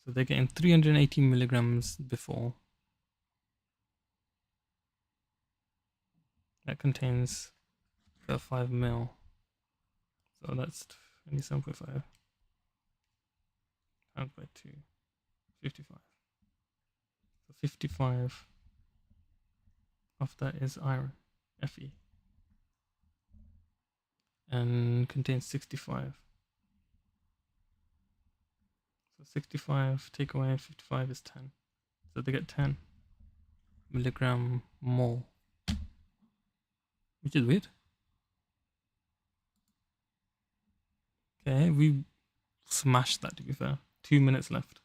So they're getting 380 milligrams before. That contains 5 mil. So that's 27.5 times by 2. 55. So 55 of that is iron, Fe. And contains 65. So 65 take away 55 is 10. So they get 10 milligram mole. Which is weird. Okay, we smashed that to be fair. 2 minutes left.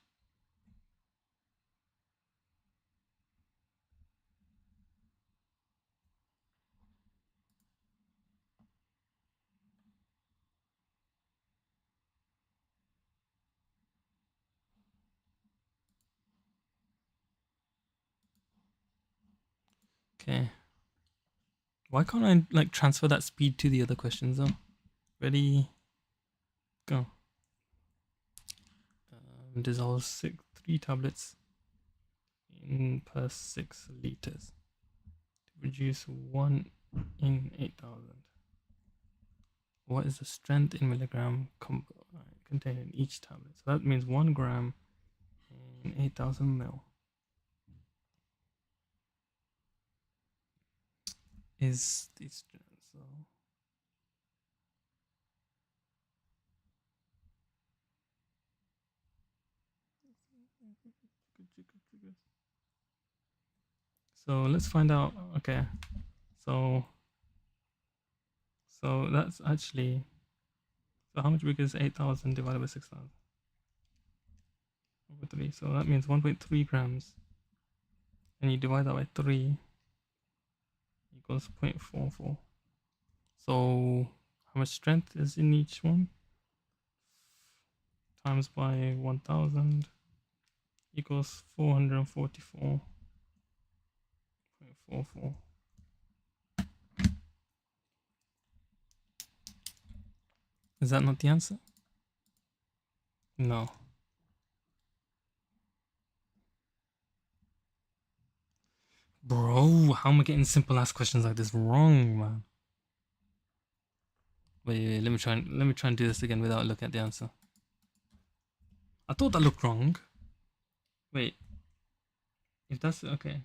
Okay. Why can't I like transfer that speed to the other questions though? Ready, go. Dissolve 3 tablets in per 6 liters to produce 1 in 8,000. What is the strength in milligram contained in each tablet? So that means 1 gram in 8,000 mil is the strength. So so let's find out. Okay, so that's actually, so how much bigger is 8,000 divided by 6,000 over 3? So that means 1.3 grams, and you divide that by 3 equals 0.44. So how much strength is in each one? Times by 1,000 equals 444.44. Is that not the answer? No. Bro, how am I getting simple ass questions like this wrong, man? Wait, let me try and do this again without looking at the answer. I thought that looked wrong. Wait. If that's okay.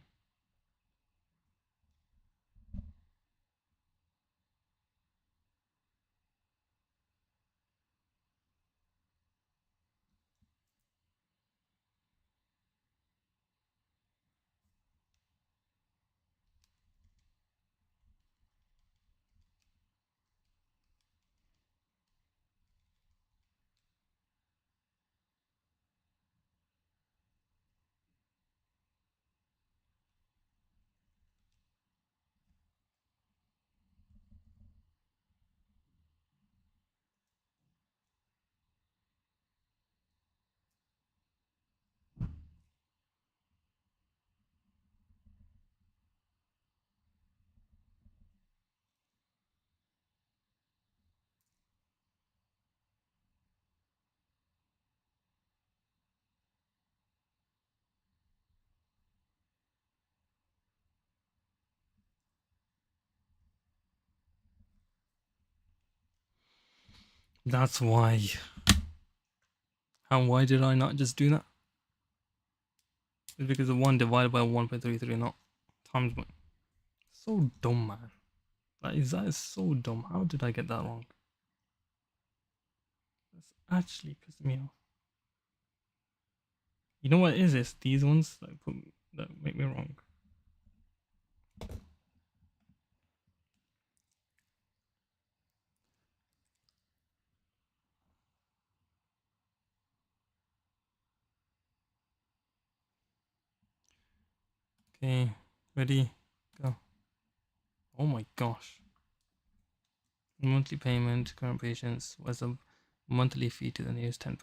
That's why. And why did I not just do that? It's because of 1 divided by 1.33, not times 1. So dumb, man. That is so dumb. How did I get that wrong? actually pissed me off. You know what is this? These ones that make me wrong. Okay, ready, go. Oh my gosh. Monthly payment, current patients was a monthly fee to the nearest £10.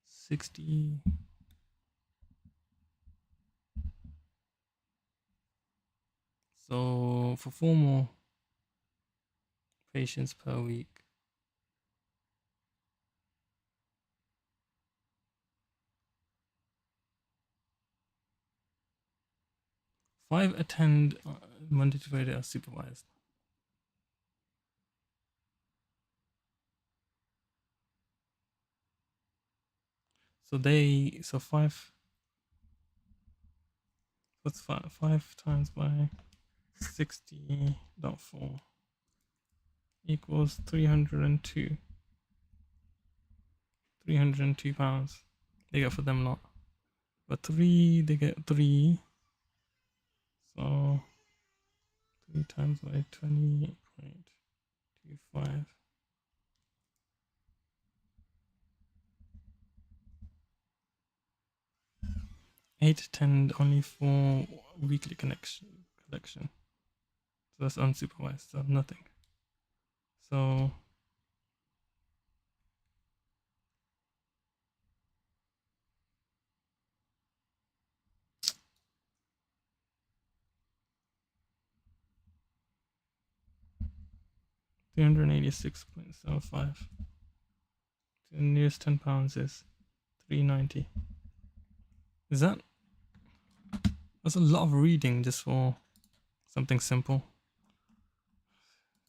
60. So for 4 more patients per week. 5 attend Monday to Friday as supervised. So 5. What's 5 times by 60.4 equals 302. £302 they get for them lot. But 3 they get 3. So 3 times by 20.25. 8 attend only for weekly collection. So that's unsupervised, so nothing. So £386.75. The nearest £10 is £390. Is that? That's a lot of reading just for something simple.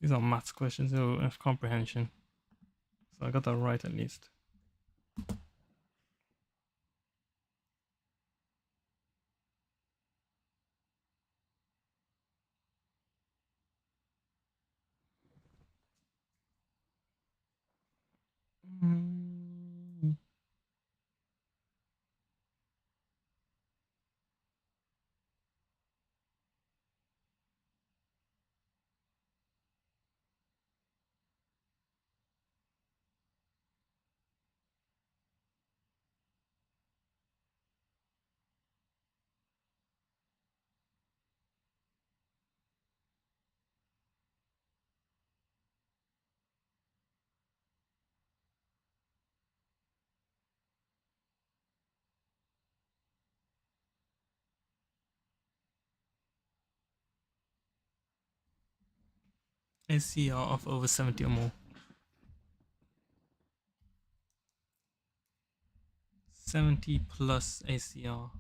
These are maths questions, so comprehension. So I got that right at least. ACR of over 70 or more. 70 plus ACR.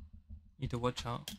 Need to watch out.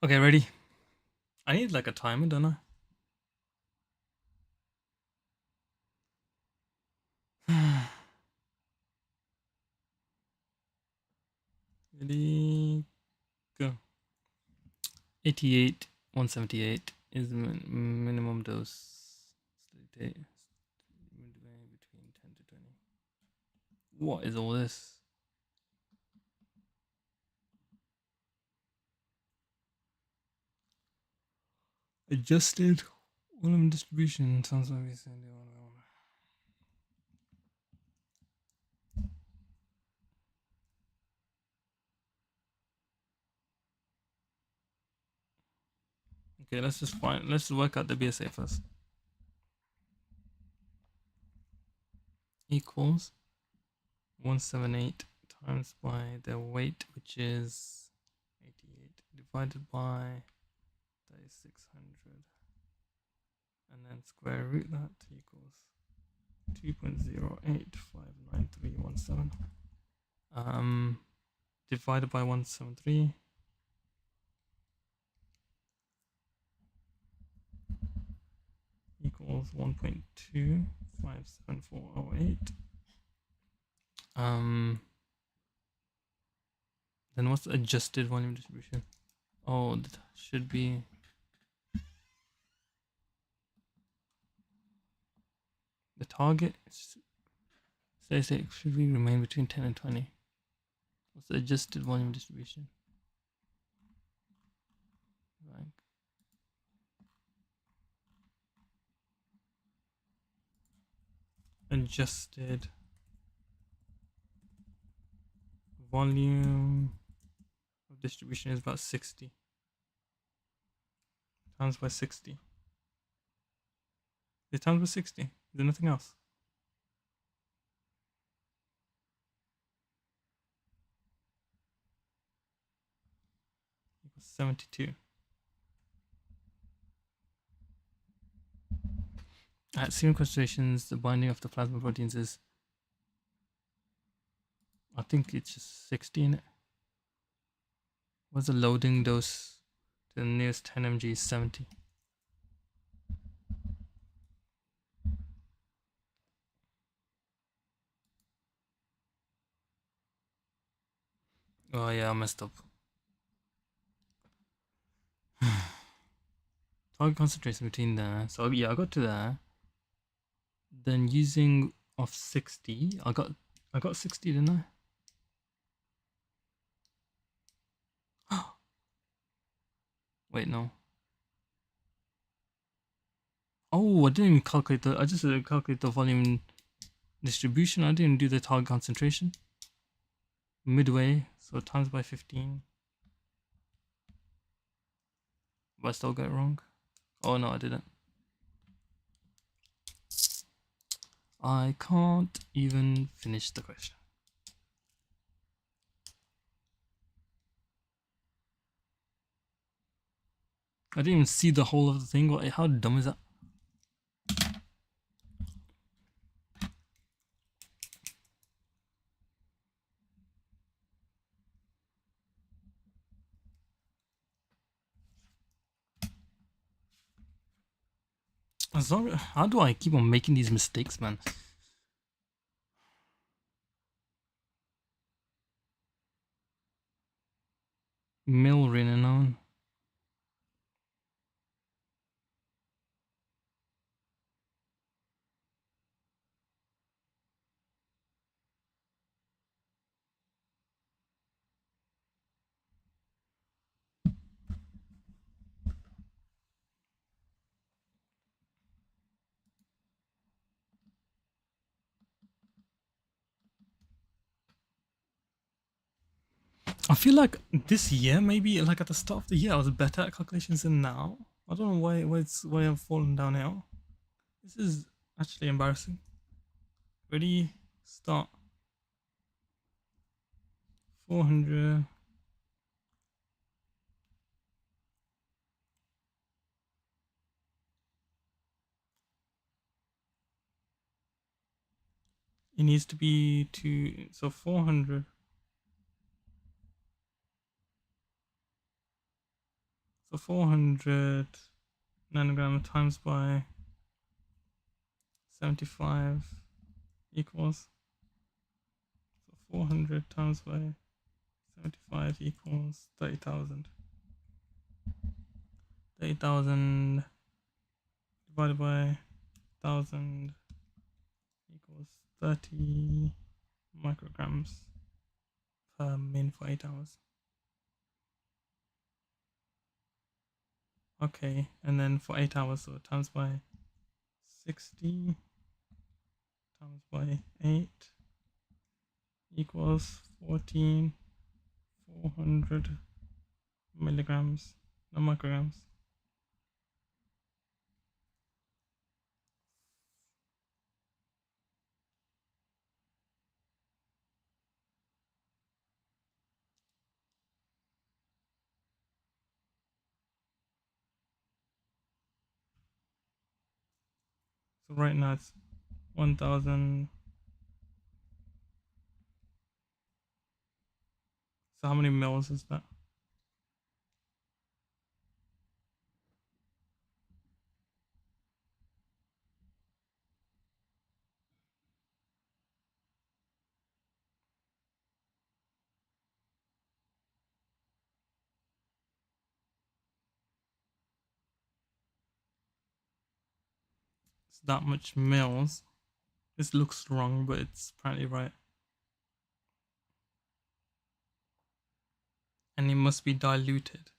Okay, ready? I need like a timer, don't I? Ready, go. 88, 178 is the minimum dose. Steady state between 10 to 20. What is all this? Adjusted volume distribution. Sounds like we said. Okay, let's just find. Let's work out the BSA first. Equals 178 times by the weight, which is 88, divided by 3600, and then square root that equals 2.085917. Divided by 173. Equals 1.257408. Then what's the adjusted volume distribution? Oh, that should be the target. Say should we remain between 10 and 20? What's the adjusted volume distribution? Right. Adjusted volume of distribution is about 60 times by 60. Is times by 60? Is there nothing else? Equals 72. At serum concentrations, the binding of the plasma proteins is, I think it's just 60 in it. What's the loading dose to the nearest 10 mg is 70. Oh yeah, I messed up. Target concentration between there. So yeah, I got to there. Then using of 60, I got 60, didn't I? Wait, no. Oh, I didn't even calculate I just calculate the volume distribution. I didn't do the target concentration. Midway, so times by 15. But I still got it wrong. Oh no, I didn't. I can't even finish the question. I didn't even see the whole of the thing. How dumb is that? How do I keep on making these mistakes, man? Milrinone. I feel like this year, maybe like at the start of the year, I was better at calculations than now. I don't know why I've fallen downhill. This is actually embarrassing. Ready, start. 400. It needs to be so 400. So 400 nanogram times by 75 equals, so 400 times by 75 equals 30,000. 30,000 divided by 1,000 equals 30 micrograms per min for 8 hours. Okay, and then for 8 hours, so times by 60 times by 8 equals 14,400 milligrams, no micrograms. So right now it's 1,000. So how many mils is that? It's that much mils. This looks wrong, but it's apparently right. And it must be diluted.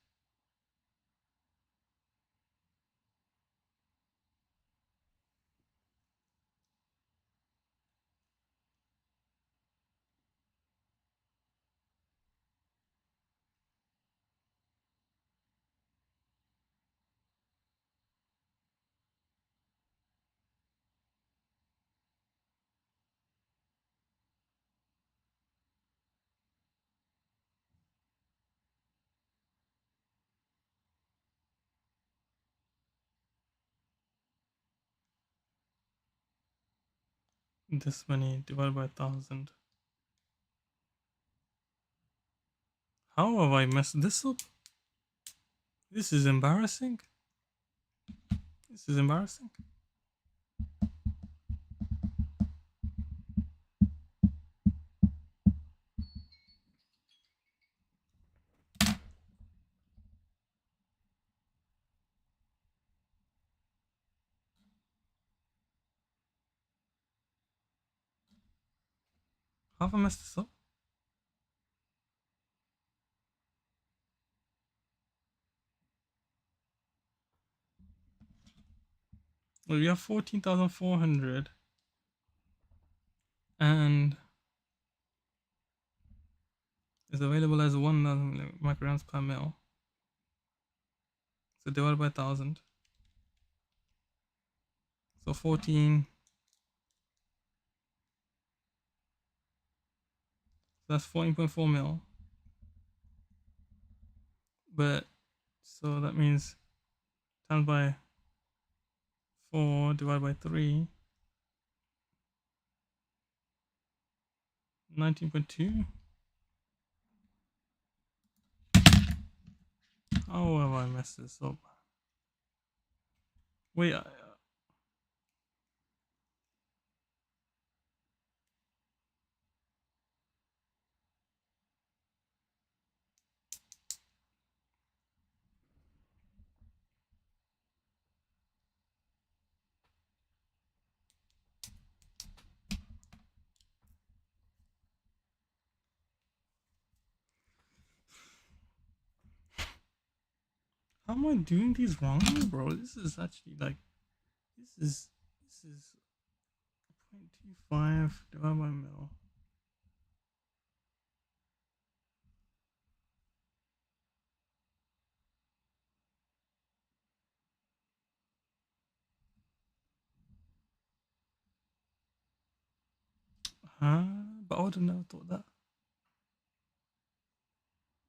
This many divided by 1,000. How have I messed this up? This is embarrassing. This is embarrassing. How have I messed this up? Well, we have 14,400 and is available as 1,000 micrograms per mil. So divided by 1,000. So 14. So that's 14.4 mil. But so that means times by 4 divided by 3. 19.2. How have I messed this up? Wait, how am I doing these wrong, bro? This is actually like, this is 0.25 divided by mil. Huh? But I would have never thought that.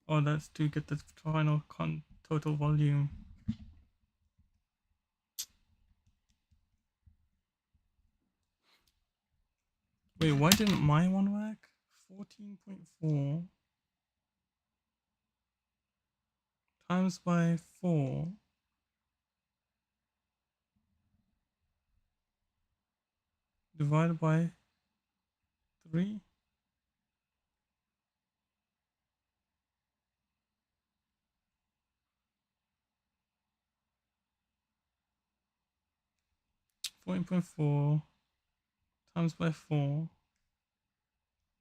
Oh, that's to get the final total volume. Wait, why didn't my one work? 14.4 times by 4 divided by 3. 14.4 times by 4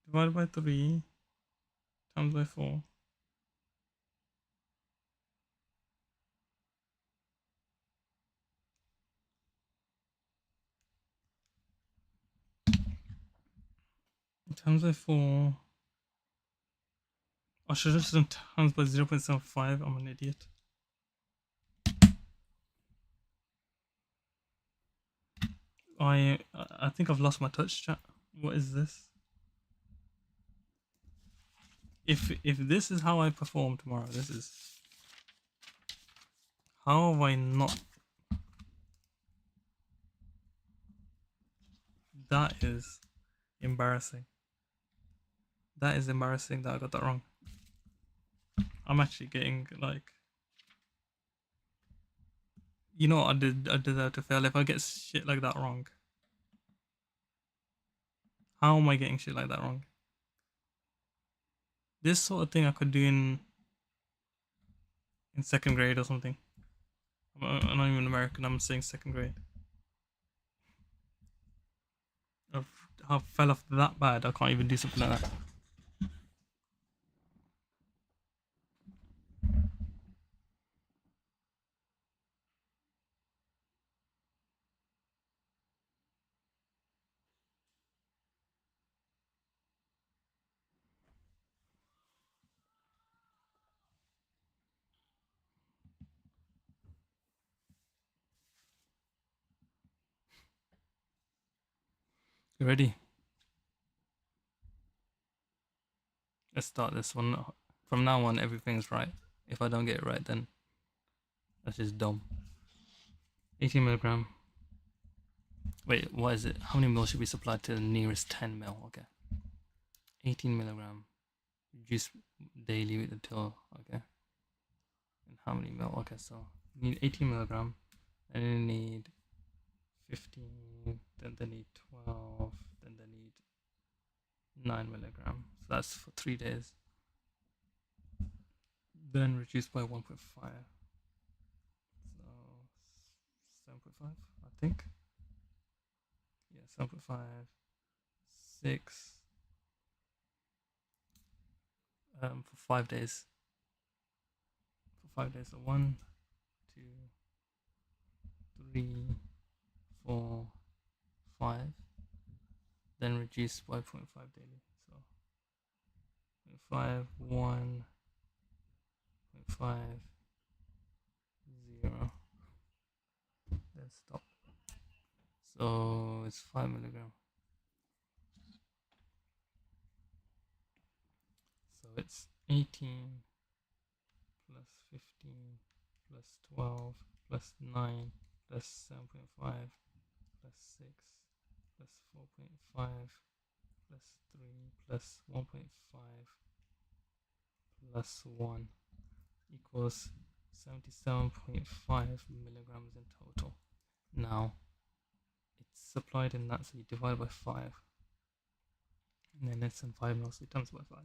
divided by 3 times by 4. Times by 4. I should have just done times by 0.75. I'm an idiot. I think I've lost my touch, chat. What is this? If this is how I perform tomorrow, this is... How have I not... That is embarrassing. That is embarrassing that I got that wrong. I'm actually getting like... You know what, I deserve to fail if I get shit like that wrong. How am I getting shit like that wrong? This sort of thing I could do in second grade or something. I'm not even American, I'm saying second grade. I fell off that bad, I can't even do something like that. You ready? Let's start this one. From now on, everything's right. If I don't get it right, then that's just dumb. 18 milligram. Wait, what is it? How many mil should be supplied to the nearest 10 mil? Okay. 18 milligram. Juice daily until, okay. And how many mil? Okay, so you need 18 milligram. Then you need 15. Then they need 12. Then they need 9 milligram. So that's for 3 days. Then reduced by 1.5. So 7.5, I think. Yeah, 7.5. 6. For 5 days. For 5 days. So 1, 2, 3, 4, 5. Then reduce by 0.5 daily. So 0.5, 1, 0.5, 0. Then stop. So it's 5 milligram. So it's 18 plus 15 plus 12 plus 9 plus 7.5 plus 6 plus 4.5 plus 3 plus 1.5 plus 1 equals 77.5 milligrams in total. Now it's supplied in that, so you divide by 5, and then it's in 5 mil, so you times by 5.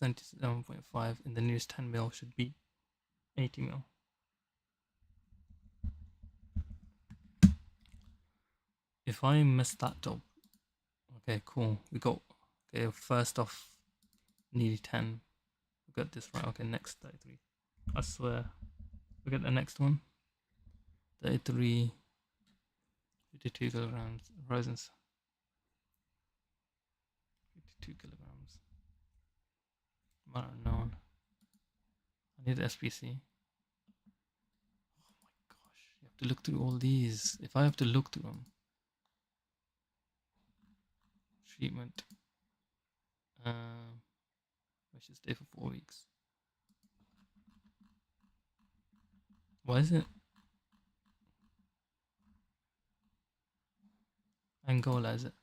77.5 in the nearest 10 mil should be 80 mil. If I mess that up, okay, cool. We got, okay, first off, nearly 10. We got this right. Okay, next 33. I swear. We get the next one. 33, 52 kilograms. Horizons. 52 kilograms. Might have known. I need the SPC. Oh my gosh. You have to look through all these. If I have to look through them. Treatment. I should stay for 4 weeks. Why is it Angola, is it?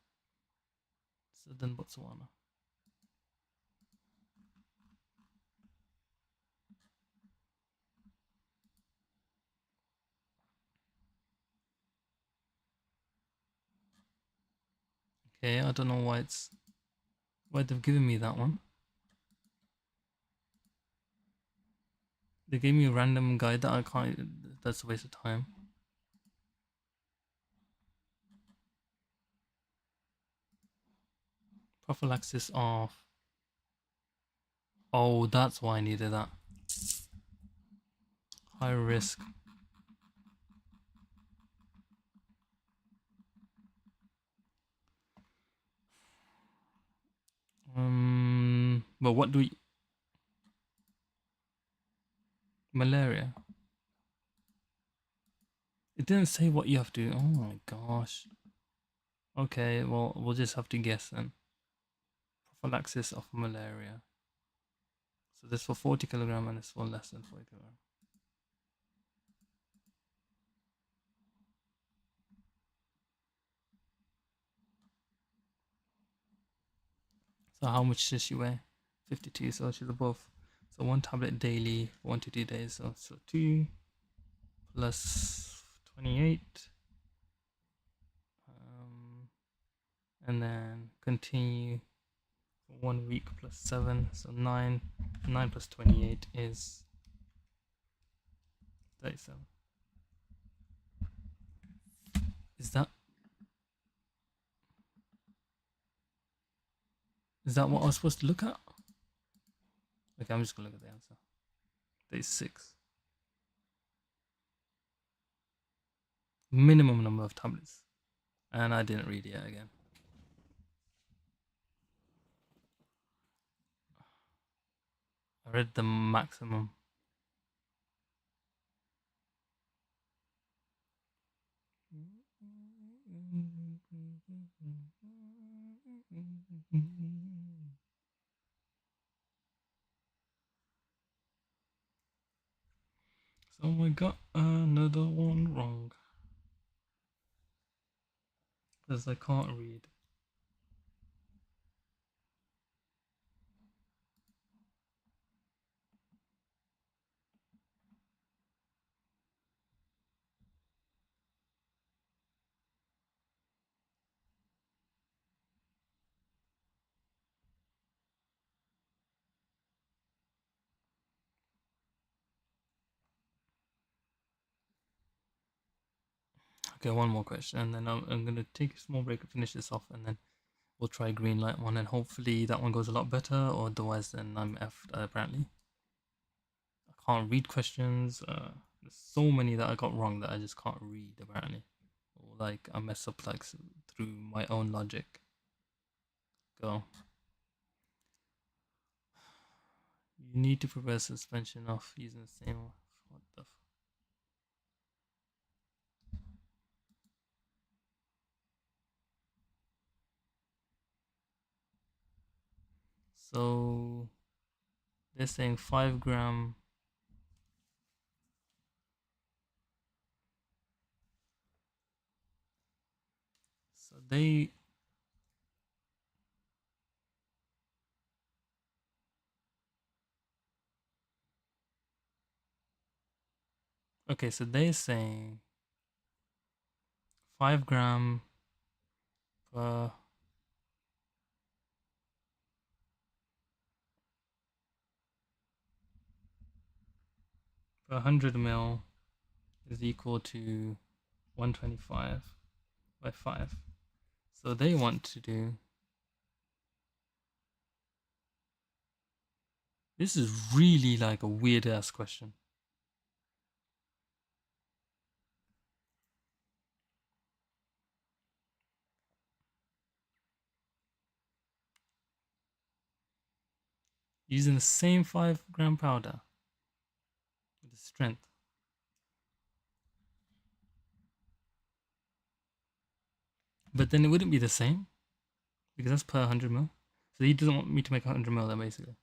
Southern Botswana. Okay, I don't know why they've given me that one. They gave me a random guide that I can't. That's a waste of time. Prophylaxis of. Oh, that's why I needed that. High risk. But what do we? Malaria. It didn't say what you have to. Oh my gosh. Okay, well, we'll just have to guess then. Prophylaxis of malaria. So this for 40 kilogram and this for less than 40 kilogram. So how much does she weigh? 52, so she's above. So one tablet daily, 1 to 2 days. So 2 plus 28. And then continue for 1 week plus 7. So 9. 9 plus 28 is 37. Is that what I was supposed to look at? Okay, I'm just gonna look at the answer. 36. Minimum number of tablets. And I didn't read it again. I read the maximum. So I got another one wrong. Because I can't read. Okay, one more question, and then I'm going to take a small break and finish this off, and then we'll try green light one, and hopefully that one goes a lot better, or otherwise then I'm effed, apparently. I can't read questions. There's so many that I got wrong that I just can't read, apparently. Or like I mess up like through my own logic. Go. You need to prepare suspension of using the same. What the? So they're saying 5 gram. So they. Okay, so they're saying 5 gram per 100 ml is equal to 125 by 5. So they want to do. This is really like a weird ass question. Using the same 5 gram powder with the strength. But then it wouldn't be the same because that's per 100 ml. So he doesn't want me to make 100 ml then basically.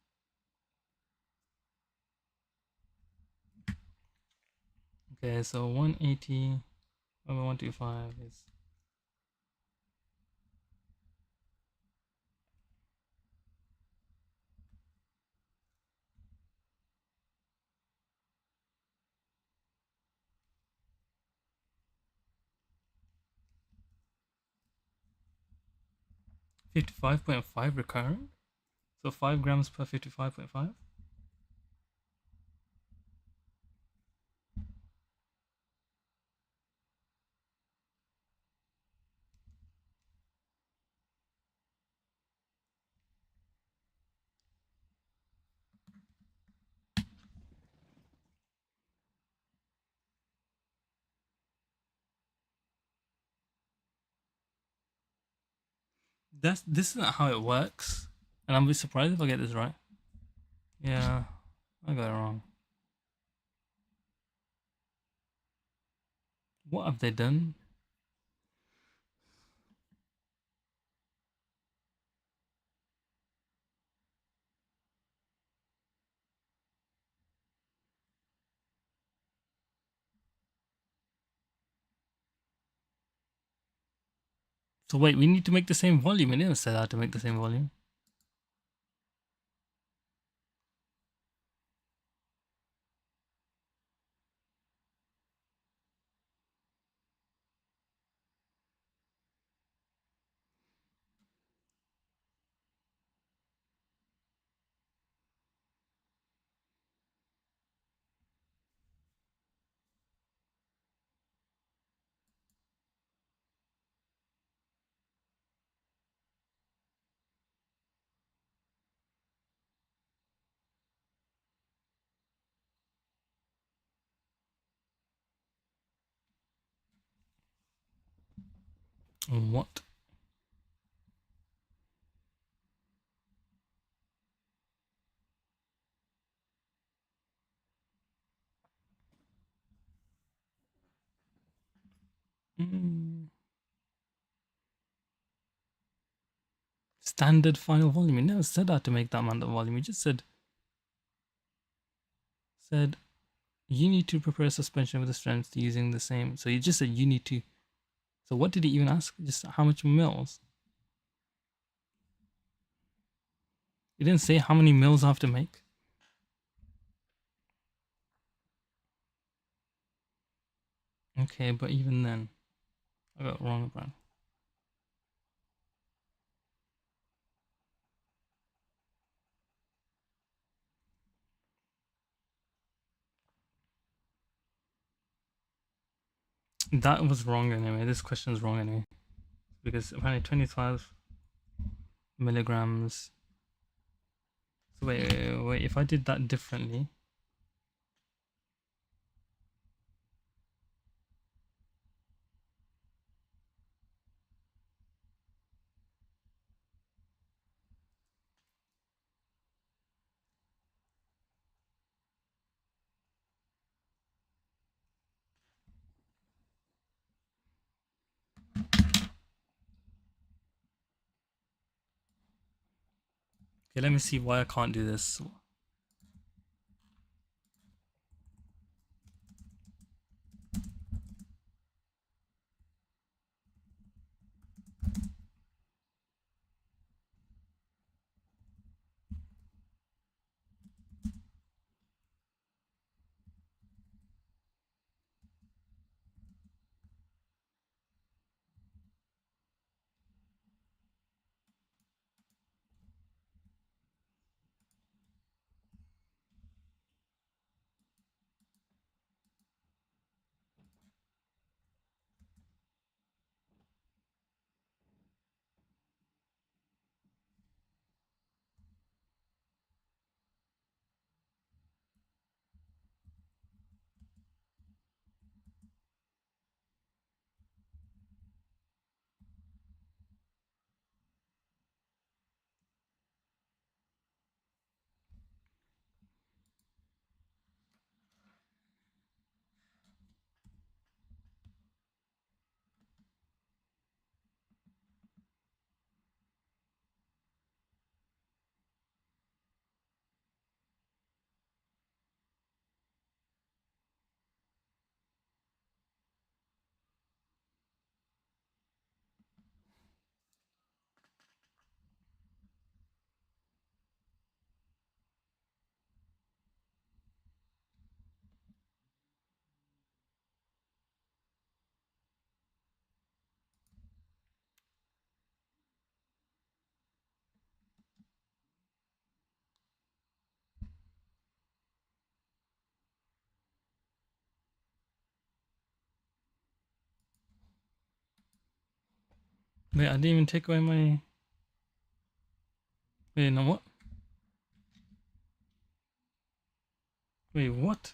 Okay, so 180 over 125 is. 55.5 recurrent. So 5 grams per 55.5. This isn't how it works, and I'll be surprised if I get this right. Yeah, I got it wrong. What have they done? So wait, we need to make the same volume. It didn't say that to make the same volume. What? Mm. Standard final volume. You never said that to make that amount of volume. You just said you need to prepare a suspension with the strength using the same. So you just said you need to. So what did he even ask? Just how much mils? He didn't say how many mils I have to make. Okay, but even then, I got it wrong about. That was wrong anyway. This question is wrong anyway. Because apparently 25 milligrams. So wait. If I did that differently. Okay, let me see why I can't do this. Wait, I didn't even take away my. Wait, no, what? Wait, what?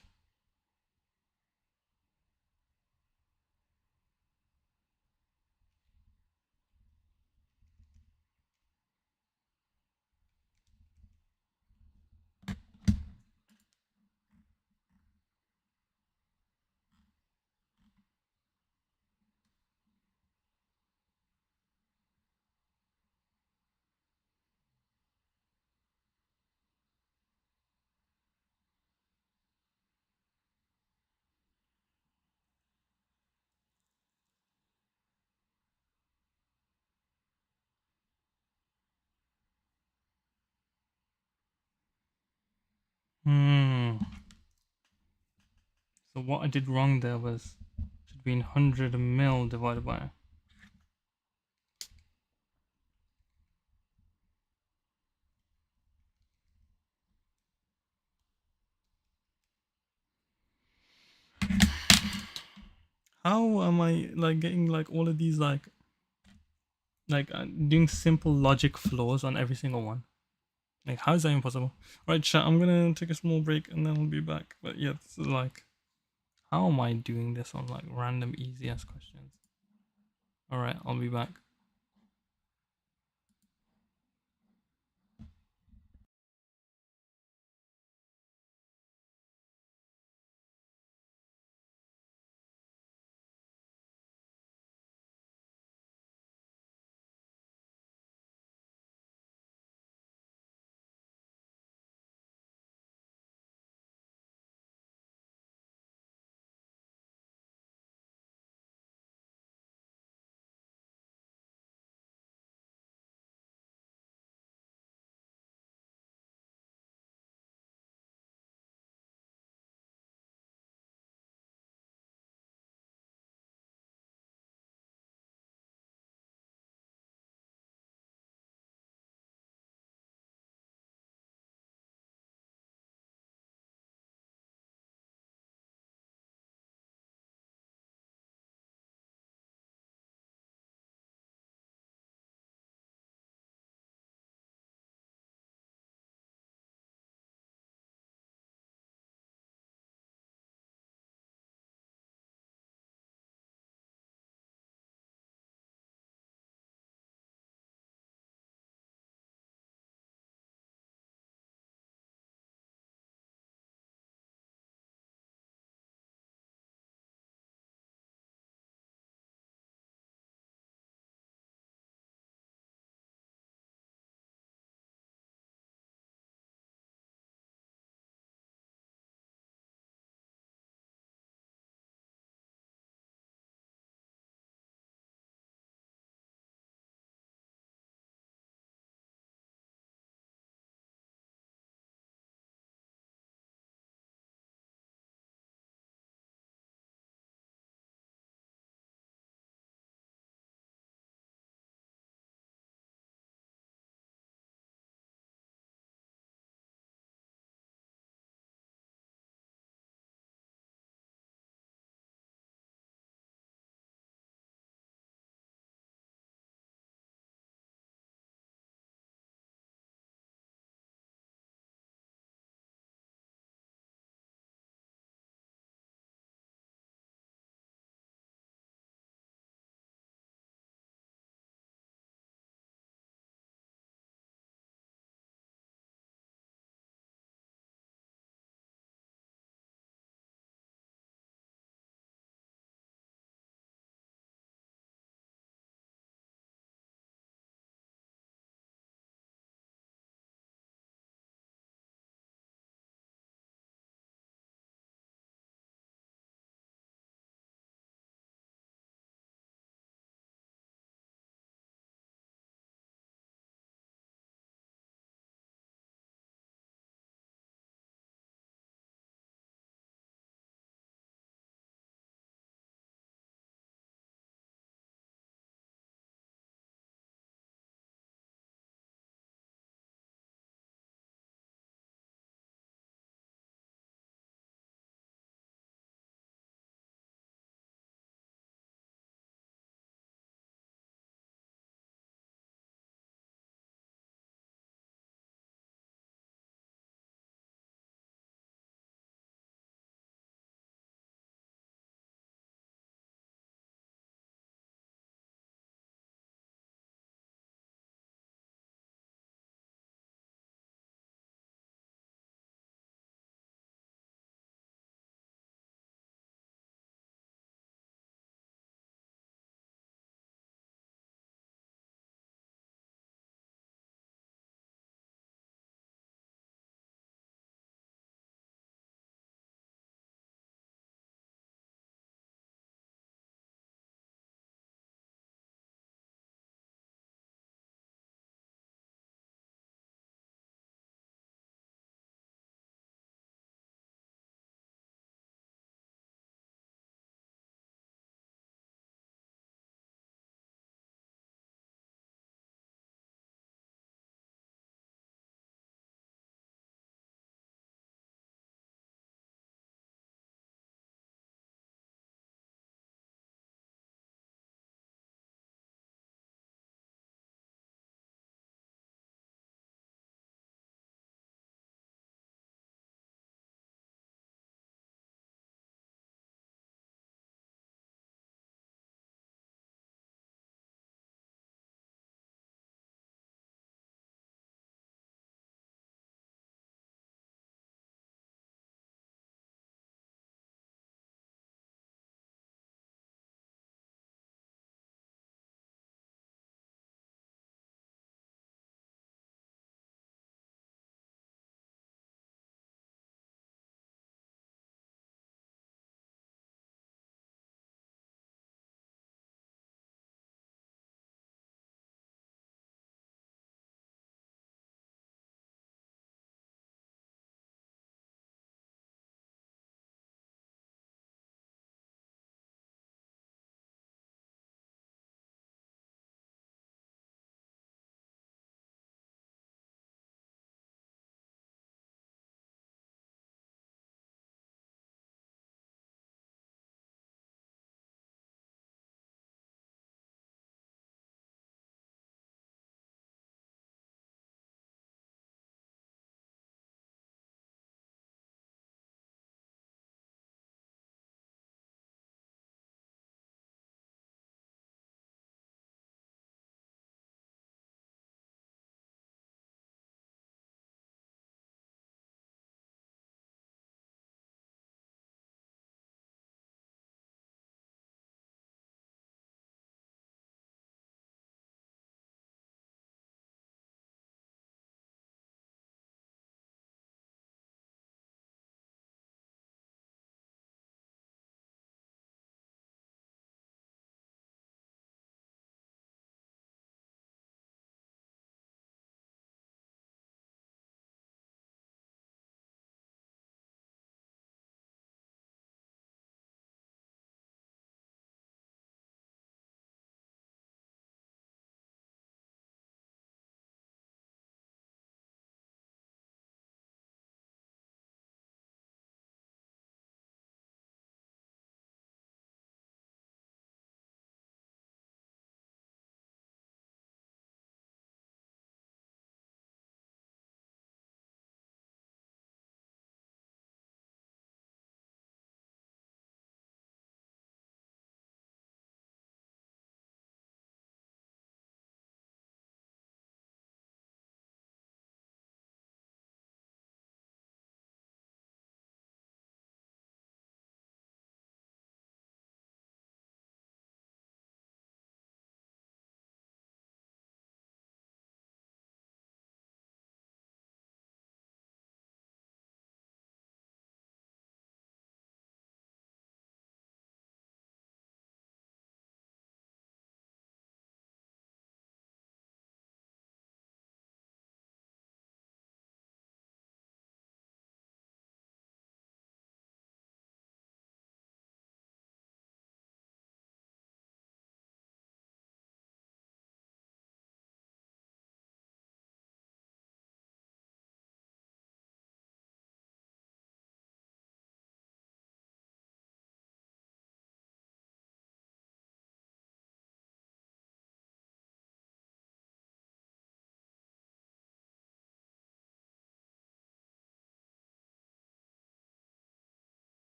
Hmm. So what I did wrong there was should be 100 mil divided by. How am I like getting like all of these doing simple logic flows on every single one? Like how is that impossible? Right, chat. I'm gonna take a small break and then I'll be back. But yeah, this is like, how am I doing this on like random easy ass questions? All right, I'll be back.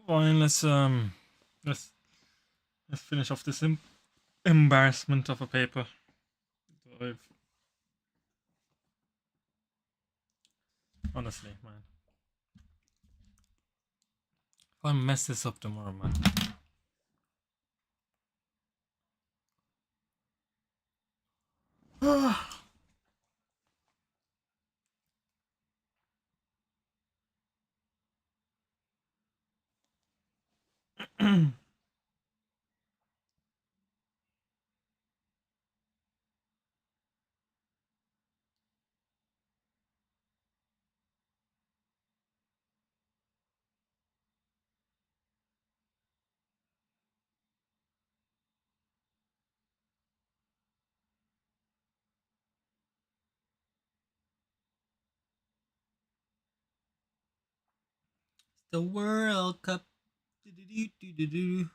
Fine, let's let's finish off this embarrassment of a paper. Honestly, man. If I mess this up tomorrow, man. The World Cup. Do-do-do-do-do-do.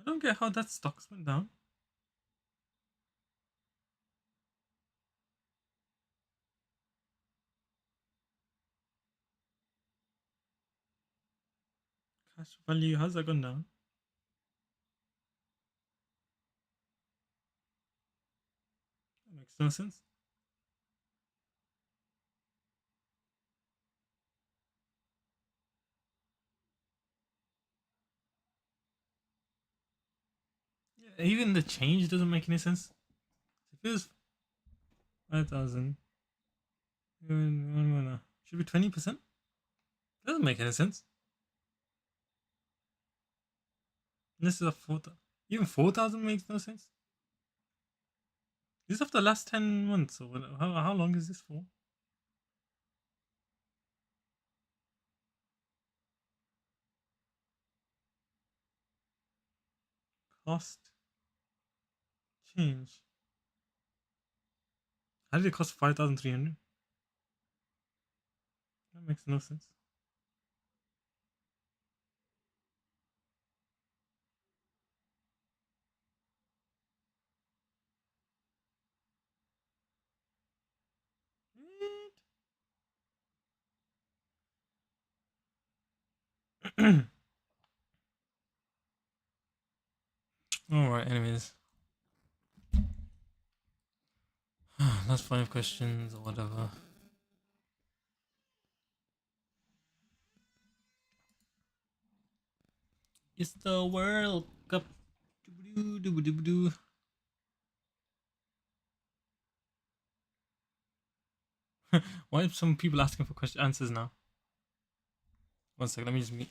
I don't get how that stocks went down. Cash value, how's that gone down? That makes no sense. Yeah, even the change doesn't make any sense. If it was 5,000, should be 20%. Doesn't make any sense. This is a 4,000. Even 4,000 makes no sense. This is after the last 10 months. Or how long is this for? Cost change. How did it cost 5,300? That makes no sense. Alright, anyways. Last 5 questions or whatever. It's the World Cup. Why are some people asking for answers now? One second, let me just meet.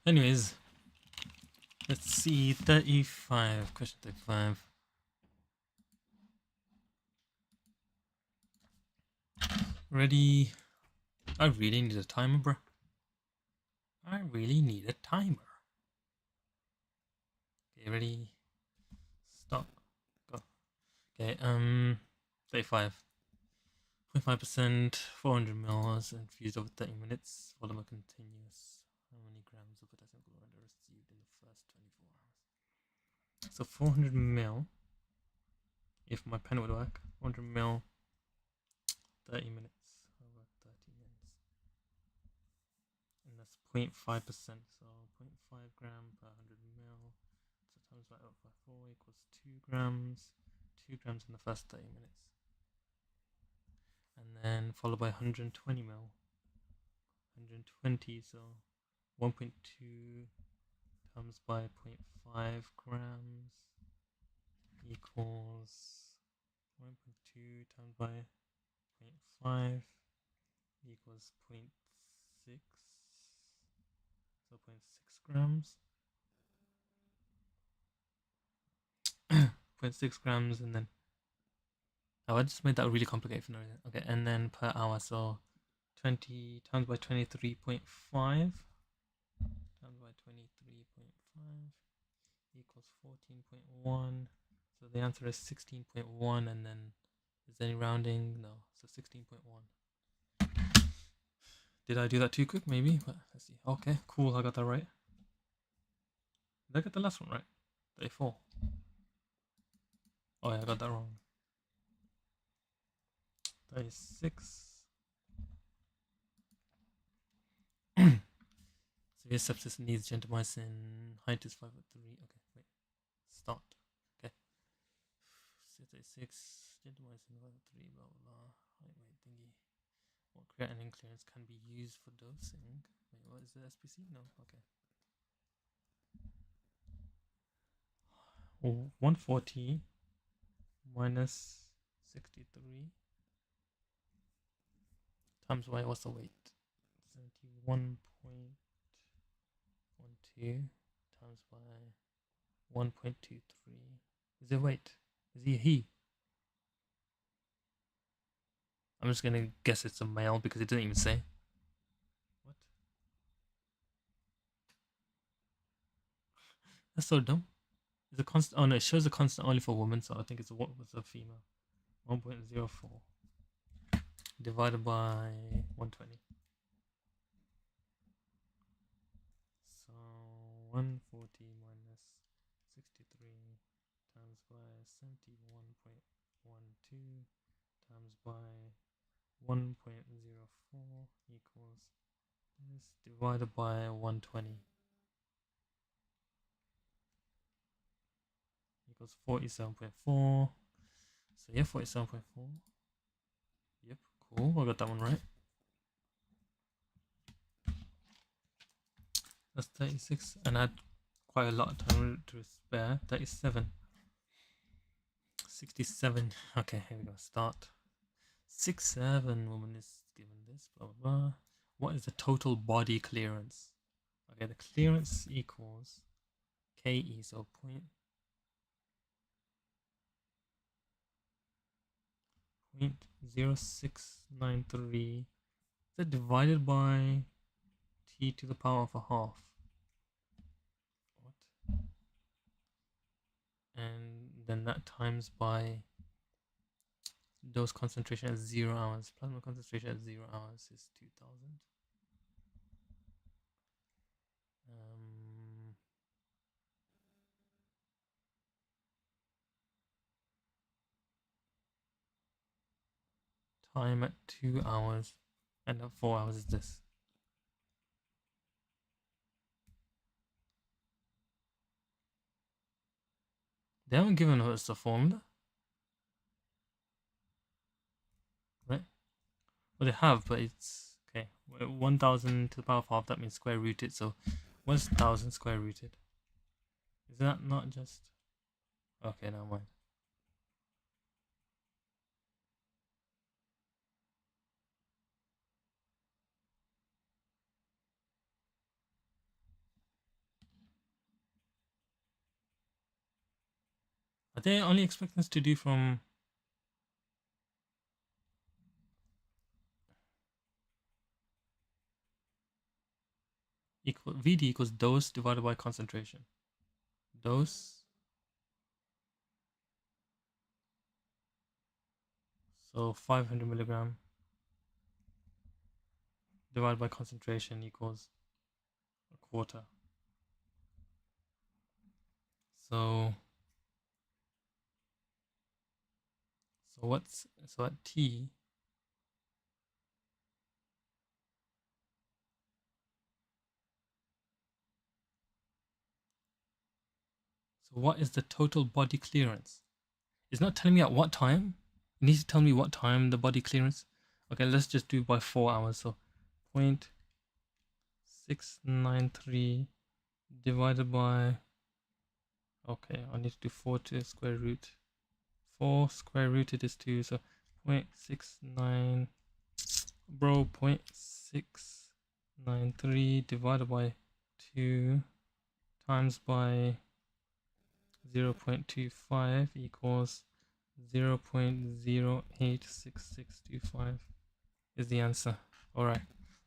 Anyways, let's see. 35. Question 35. Ready? I really need a timer, bro. I really need a timer. Okay, ready? Stop. Go. Okay, 35. 0.5%, 400 mils infused over 30 minutes. Volume continuous. How many grams of potassium chloride are received in the first 24 hours? So 400 mil, if my pen would work, 400 mil, 30 minutes, over 30 minutes. And that's 0.5%, so 0.5 gram per 100 mil. So times by 0.54 equals 2 grams. 2 grams in the first 30 minutes. And then followed by 120 mil. 120, so 1.2 times by 0.5 grams equals 1.2 times by 0.5 equals 0.6, so 0.6 grams. 0.6 grams, and then I just made that really complicated for no reason. Okay, and then per hour, so 20 times by 23.5 times by 23.5 equals 14.1. So the answer is 16.1, and then is there any rounding? No, so 16.1. Did I do that too quick? Maybe, but let's see. Okay, cool, I got that right. Did I get the last one right? 34. Oh yeah, I got that wrong. 36. Severe sepsis needs gentamicin. Height is 5'3". Okay, wait. Start. Okay. 36. Gentamicin 5'3". Blah blah blah. Height, weight thingy. What creatinine clearance can be used for dosing? Wait, what is the SPC? No. Okay. 140 minus 63 times y. What's the weight? 71.12 times by 1.23. Is it weight? Is he a he? I'm just gonna guess it's a male because it doesn't even say. What? That's so dumb. It's a constant. Oh no, it shows a constant only for women, so I think it's a female. 1.04 divided by 120. So 140 minus 63 times by 71.12 times by 1.04 equals this divided by 120 equals 47.4. So yeah, 47.4. Yep, cool. I got that one right. That's 36, and I had quite a lot of time to spare. 37. 67. Okay, here we go. Start. 6'7" woman is given this, blah blah blah. What is the total body clearance? Okay, the clearance equals KE, so 0.0693. Is that divided by t to the power of a half? What? And then that times by dose concentration at 0 hours. Plasma concentration at 0 hours is 2000. Time at 2 hours, and at 4 hours is this. They haven't given us the formula, right? Well, they have, but it's okay. 1000 to the power of half, that means square rooted. So what's 1000 square rooted? Is that not just... Okay, never mind. Are they only expecting us to do from... VD equals dose divided by concentration. Dose. So 500 milligram divided by concentration equals a quarter. So at T, so what is the total body clearance? It's not telling me at what time. It needs to tell me what time the body clearance. Okay, let's just do by 4 hours. So 0.693 divided by, okay, I need to do 4 to square root. 4 square rooted is 2, so 0.69, bro, 0.693 divided by 2 times by 0.25 equals 0.086625 is the answer. Alright,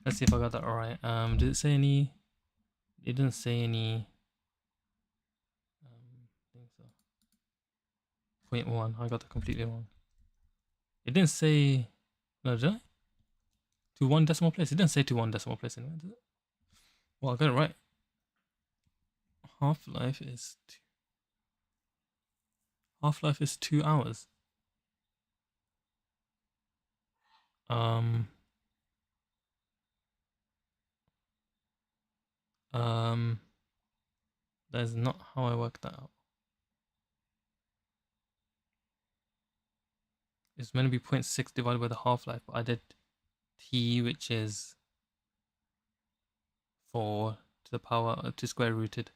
let's see if I got that alright. Did it say any? It didn't say any. I think so. 0.1, I got that completely wrong. It didn't say, no, did I? To one decimal place? It didn't say to one decimal place anyway, did it? Well, I got it right. Half-life is 2 hours. That is not how I worked that out. It's meant to be 0.6 divided by the half-life, but I did T, which is 4 to the power, to square rooted.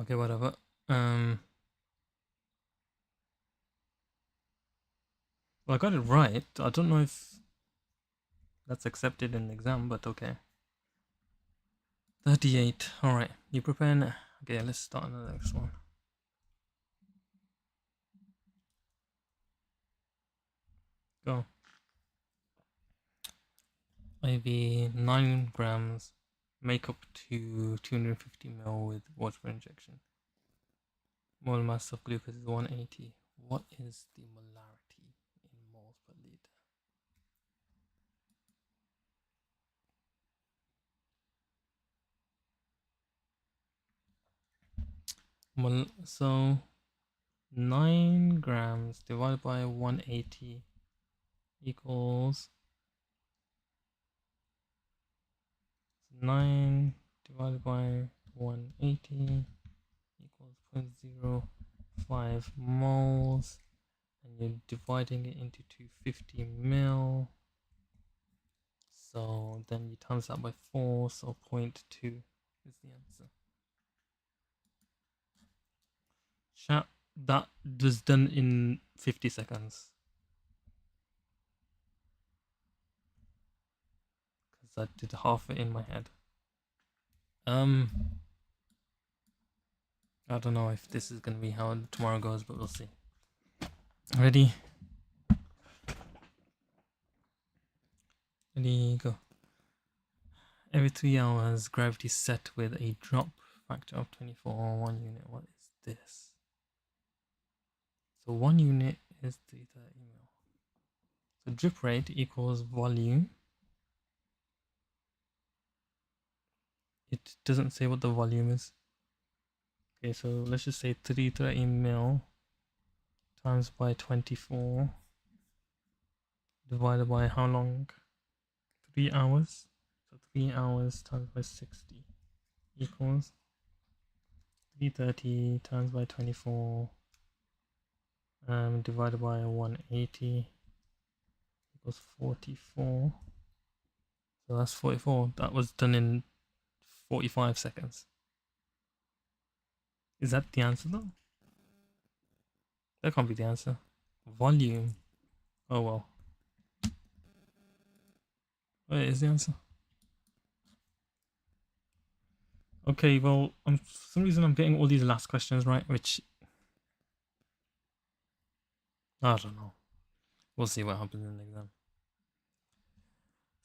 Okay, whatever. Well, I got it right. I don't know if that's accepted in the exam, but okay. 38. Alright, you prepare now. Okay, let's start on the next one. Go. IV 9 grams make up to 250 ml with water injection. Mole mass of glucose is 180. What is the molarity in moles per liter? So 9 grams divided by 180 equals 9 divided by 180 equals 0.05 moles, and you're dividing it into 250 mil. So then you times that by 4, so 0.2 is the answer. Chat, that was done in 50 seconds. Because I did half it in my head. I don't know if this is going to be how tomorrow goes, but we'll see. Ready? Ready, go. Every 3 hours, gravity is set with a drop factor of 24, 1 unit. What is this? So 1 unit is 330 mil. So drip rate equals volume. It doesn't say what the volume is. Okay, so let's just say 330 mil times by 24 divided by how long? 3 hours. So 3 hours times by 60 equals 330 times by 24 divided by 180 equals 44. So that's 44. That was done in 45 seconds. Is that the answer though? That can't be the answer. Volume. Oh well. Wait, is the answer? Okay, well, for some reason I'm getting all these last questions right, which I don't know. We'll see what happens in the exam.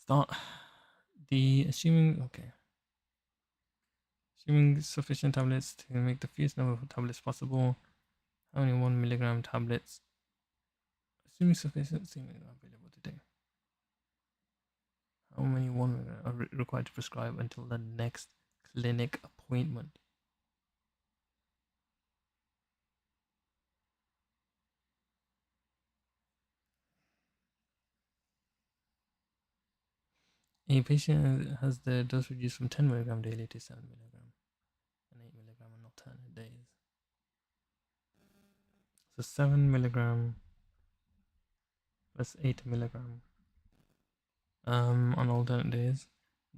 Start assuming sufficient tablets to make the fewest number of tablets possible. How many 1 milligram tablets? Assuming sufficient seeming available today. How many 1 milligram are required to prescribe until the next clinic appointment? A patient has their dose reduced from 10 milligram daily to 7 milligram and 8 milligram on alternate days. So 7 milligram plus 8 milligram on alternate days.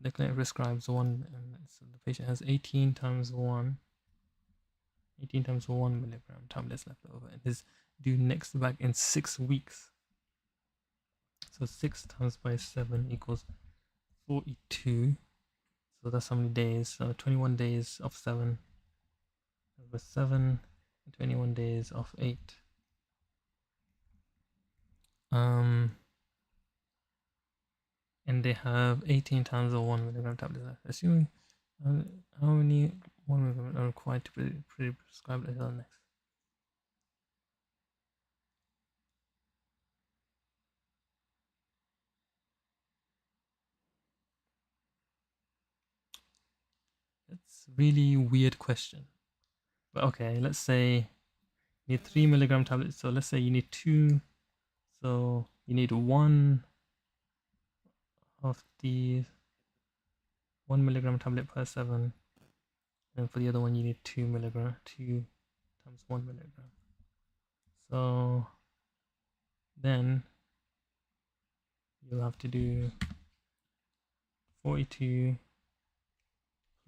The clinic prescribes one, and so the patient has 18 times 1 milligram tablets left over. It is due next back in 6 weeks. So 6 times by 7 equals 42. So that's how many days? So 21 days of 7 over 7 and 21 days of 8. And they have 18 times of 1 milligram tablets left. Assuming how many 1 milligram are required to be prescribed until next? That's a really weird question. But okay, let's say you need 3 milligram tablets. So let's say you need 2. So you need 1 of the 1 milligram tablet per 7. And for the other one, you need 2 milligram, 2 times 1 milligram. So then you'll have to do 42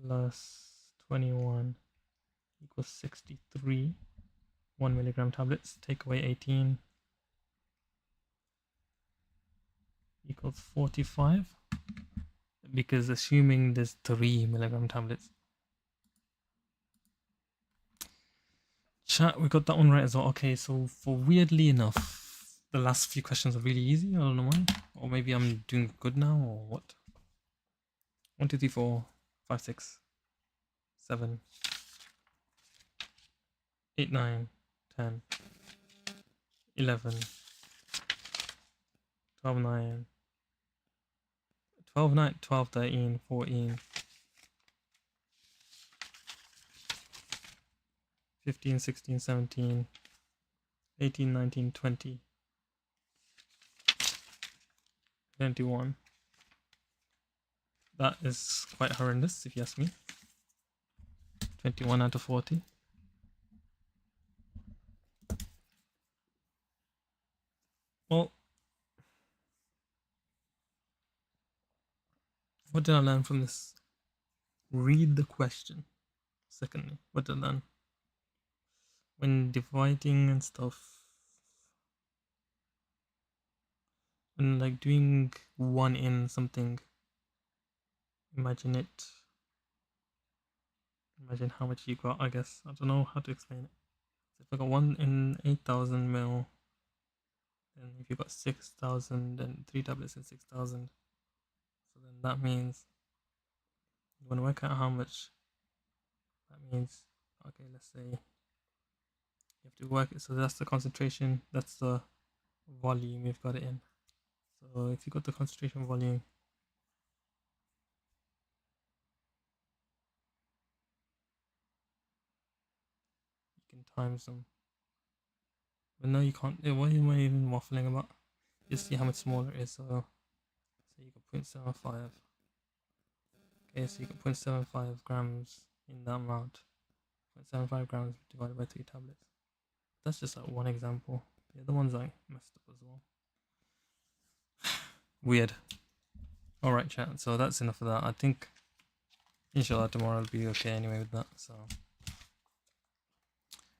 plus 21 equals 63. 1 milligram tablets, take away 18 equals 45. Because assuming there's 3 milligram tablets. Chat, we got that one right as well. Okay, so for weirdly enough, the last few questions are really easy. I don't know why. Or maybe I'm doing good now, or what? 1, 2, 3, 4, 5, 6, 7, 8, 9, 10, 11, 12, 9, 12, 9, 12, 13, 14, 15, 16, 17, 18, 19, 20, 21. That is quite horrendous if you ask me. 21 out of 40. Well, what did I learn from this? Read the question. Secondly, what did I learn? When dividing and stuff, when like doing 1 in something, imagine how much you got, I guess. I don't know how to explain it. So if I got 1 in 8,000 mil, then if you got 6,000, then 3 tablets in 6,000. So then that means you want to work out how much that means. Okay, let's say you have to work it. So that's the concentration, that's the volume you've got it in. So if you got the concentration volume, you can times them. But no, you can't. What am I even waffling about? Just see how much smaller it is. So you got 0.75. Okay, so you got 0.75 grams in that amount. 0.75 grams divided by 3 tablets. That's just like one example. The other one's like messed up as well. Weird. Alright, chat. So that's enough of that. I think inshallah tomorrow I'll be okay anyway with that. So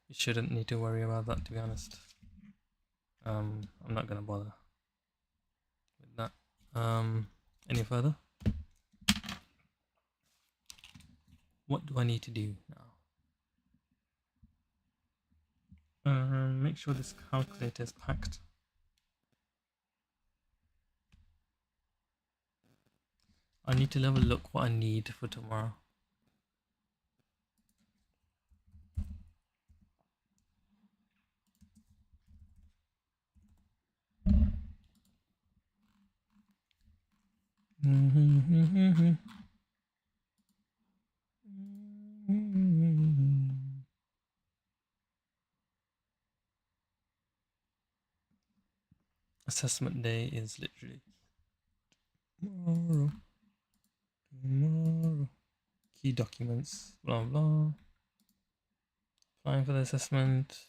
you shouldn't need to worry about that, to be honest. I'm not gonna bother with that. Any further? What do I need to do now? Make sure this calculator is packed. I need to have a look what I need for tomorrow. assessment day is literally tomorrow. Tomorrow. Key documents, blah blah. Applying for the assessment.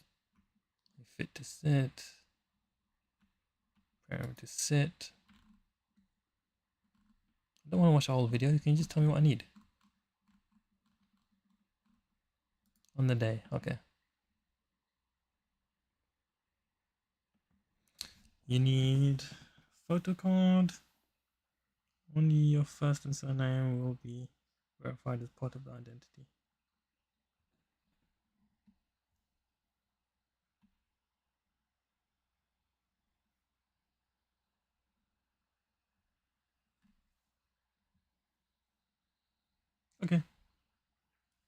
Fit to sit. Prepare to sit. I don't want to watch the whole video. Can you just tell me what I need? On the day, okay. You need photo card. Only your first and surname will be verified as part of the identity. Okay.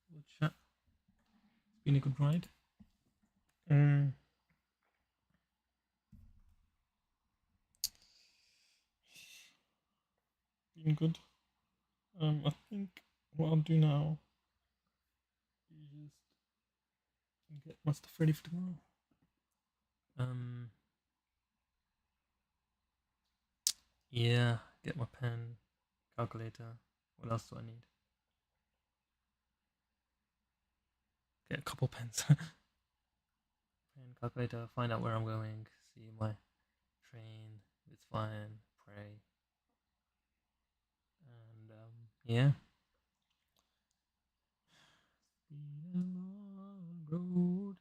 We'll chat. It's been a good ride. Been good. I think what I'll do now is just get my stuff ready for tomorrow. Yeah, get my pen, calculator. What else do I need? Get a couple pens. Pen, calculator, find out where I'm going, see my train, if it's fine, pray. And yeah. Been a long road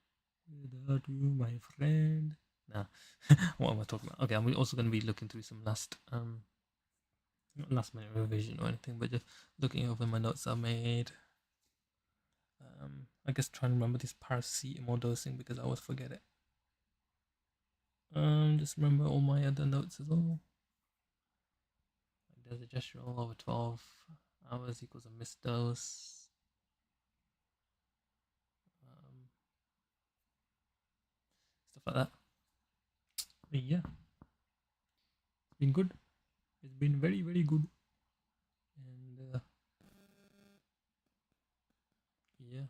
without you, my friend. Nah, what am I talking about? Okay, I'm also going to be looking through some not last minute revision or anything, but just looking over my notes I made. I guess trying to remember this paracetamol dosing because I always forget it. Just remember all my other notes as well. There's a gestural over 12 hours equals a missed dose. Stuff like that. But yeah, it's been good. It's been very, very good. And yeah,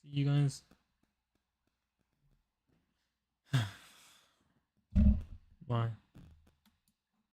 see you guys. Bye.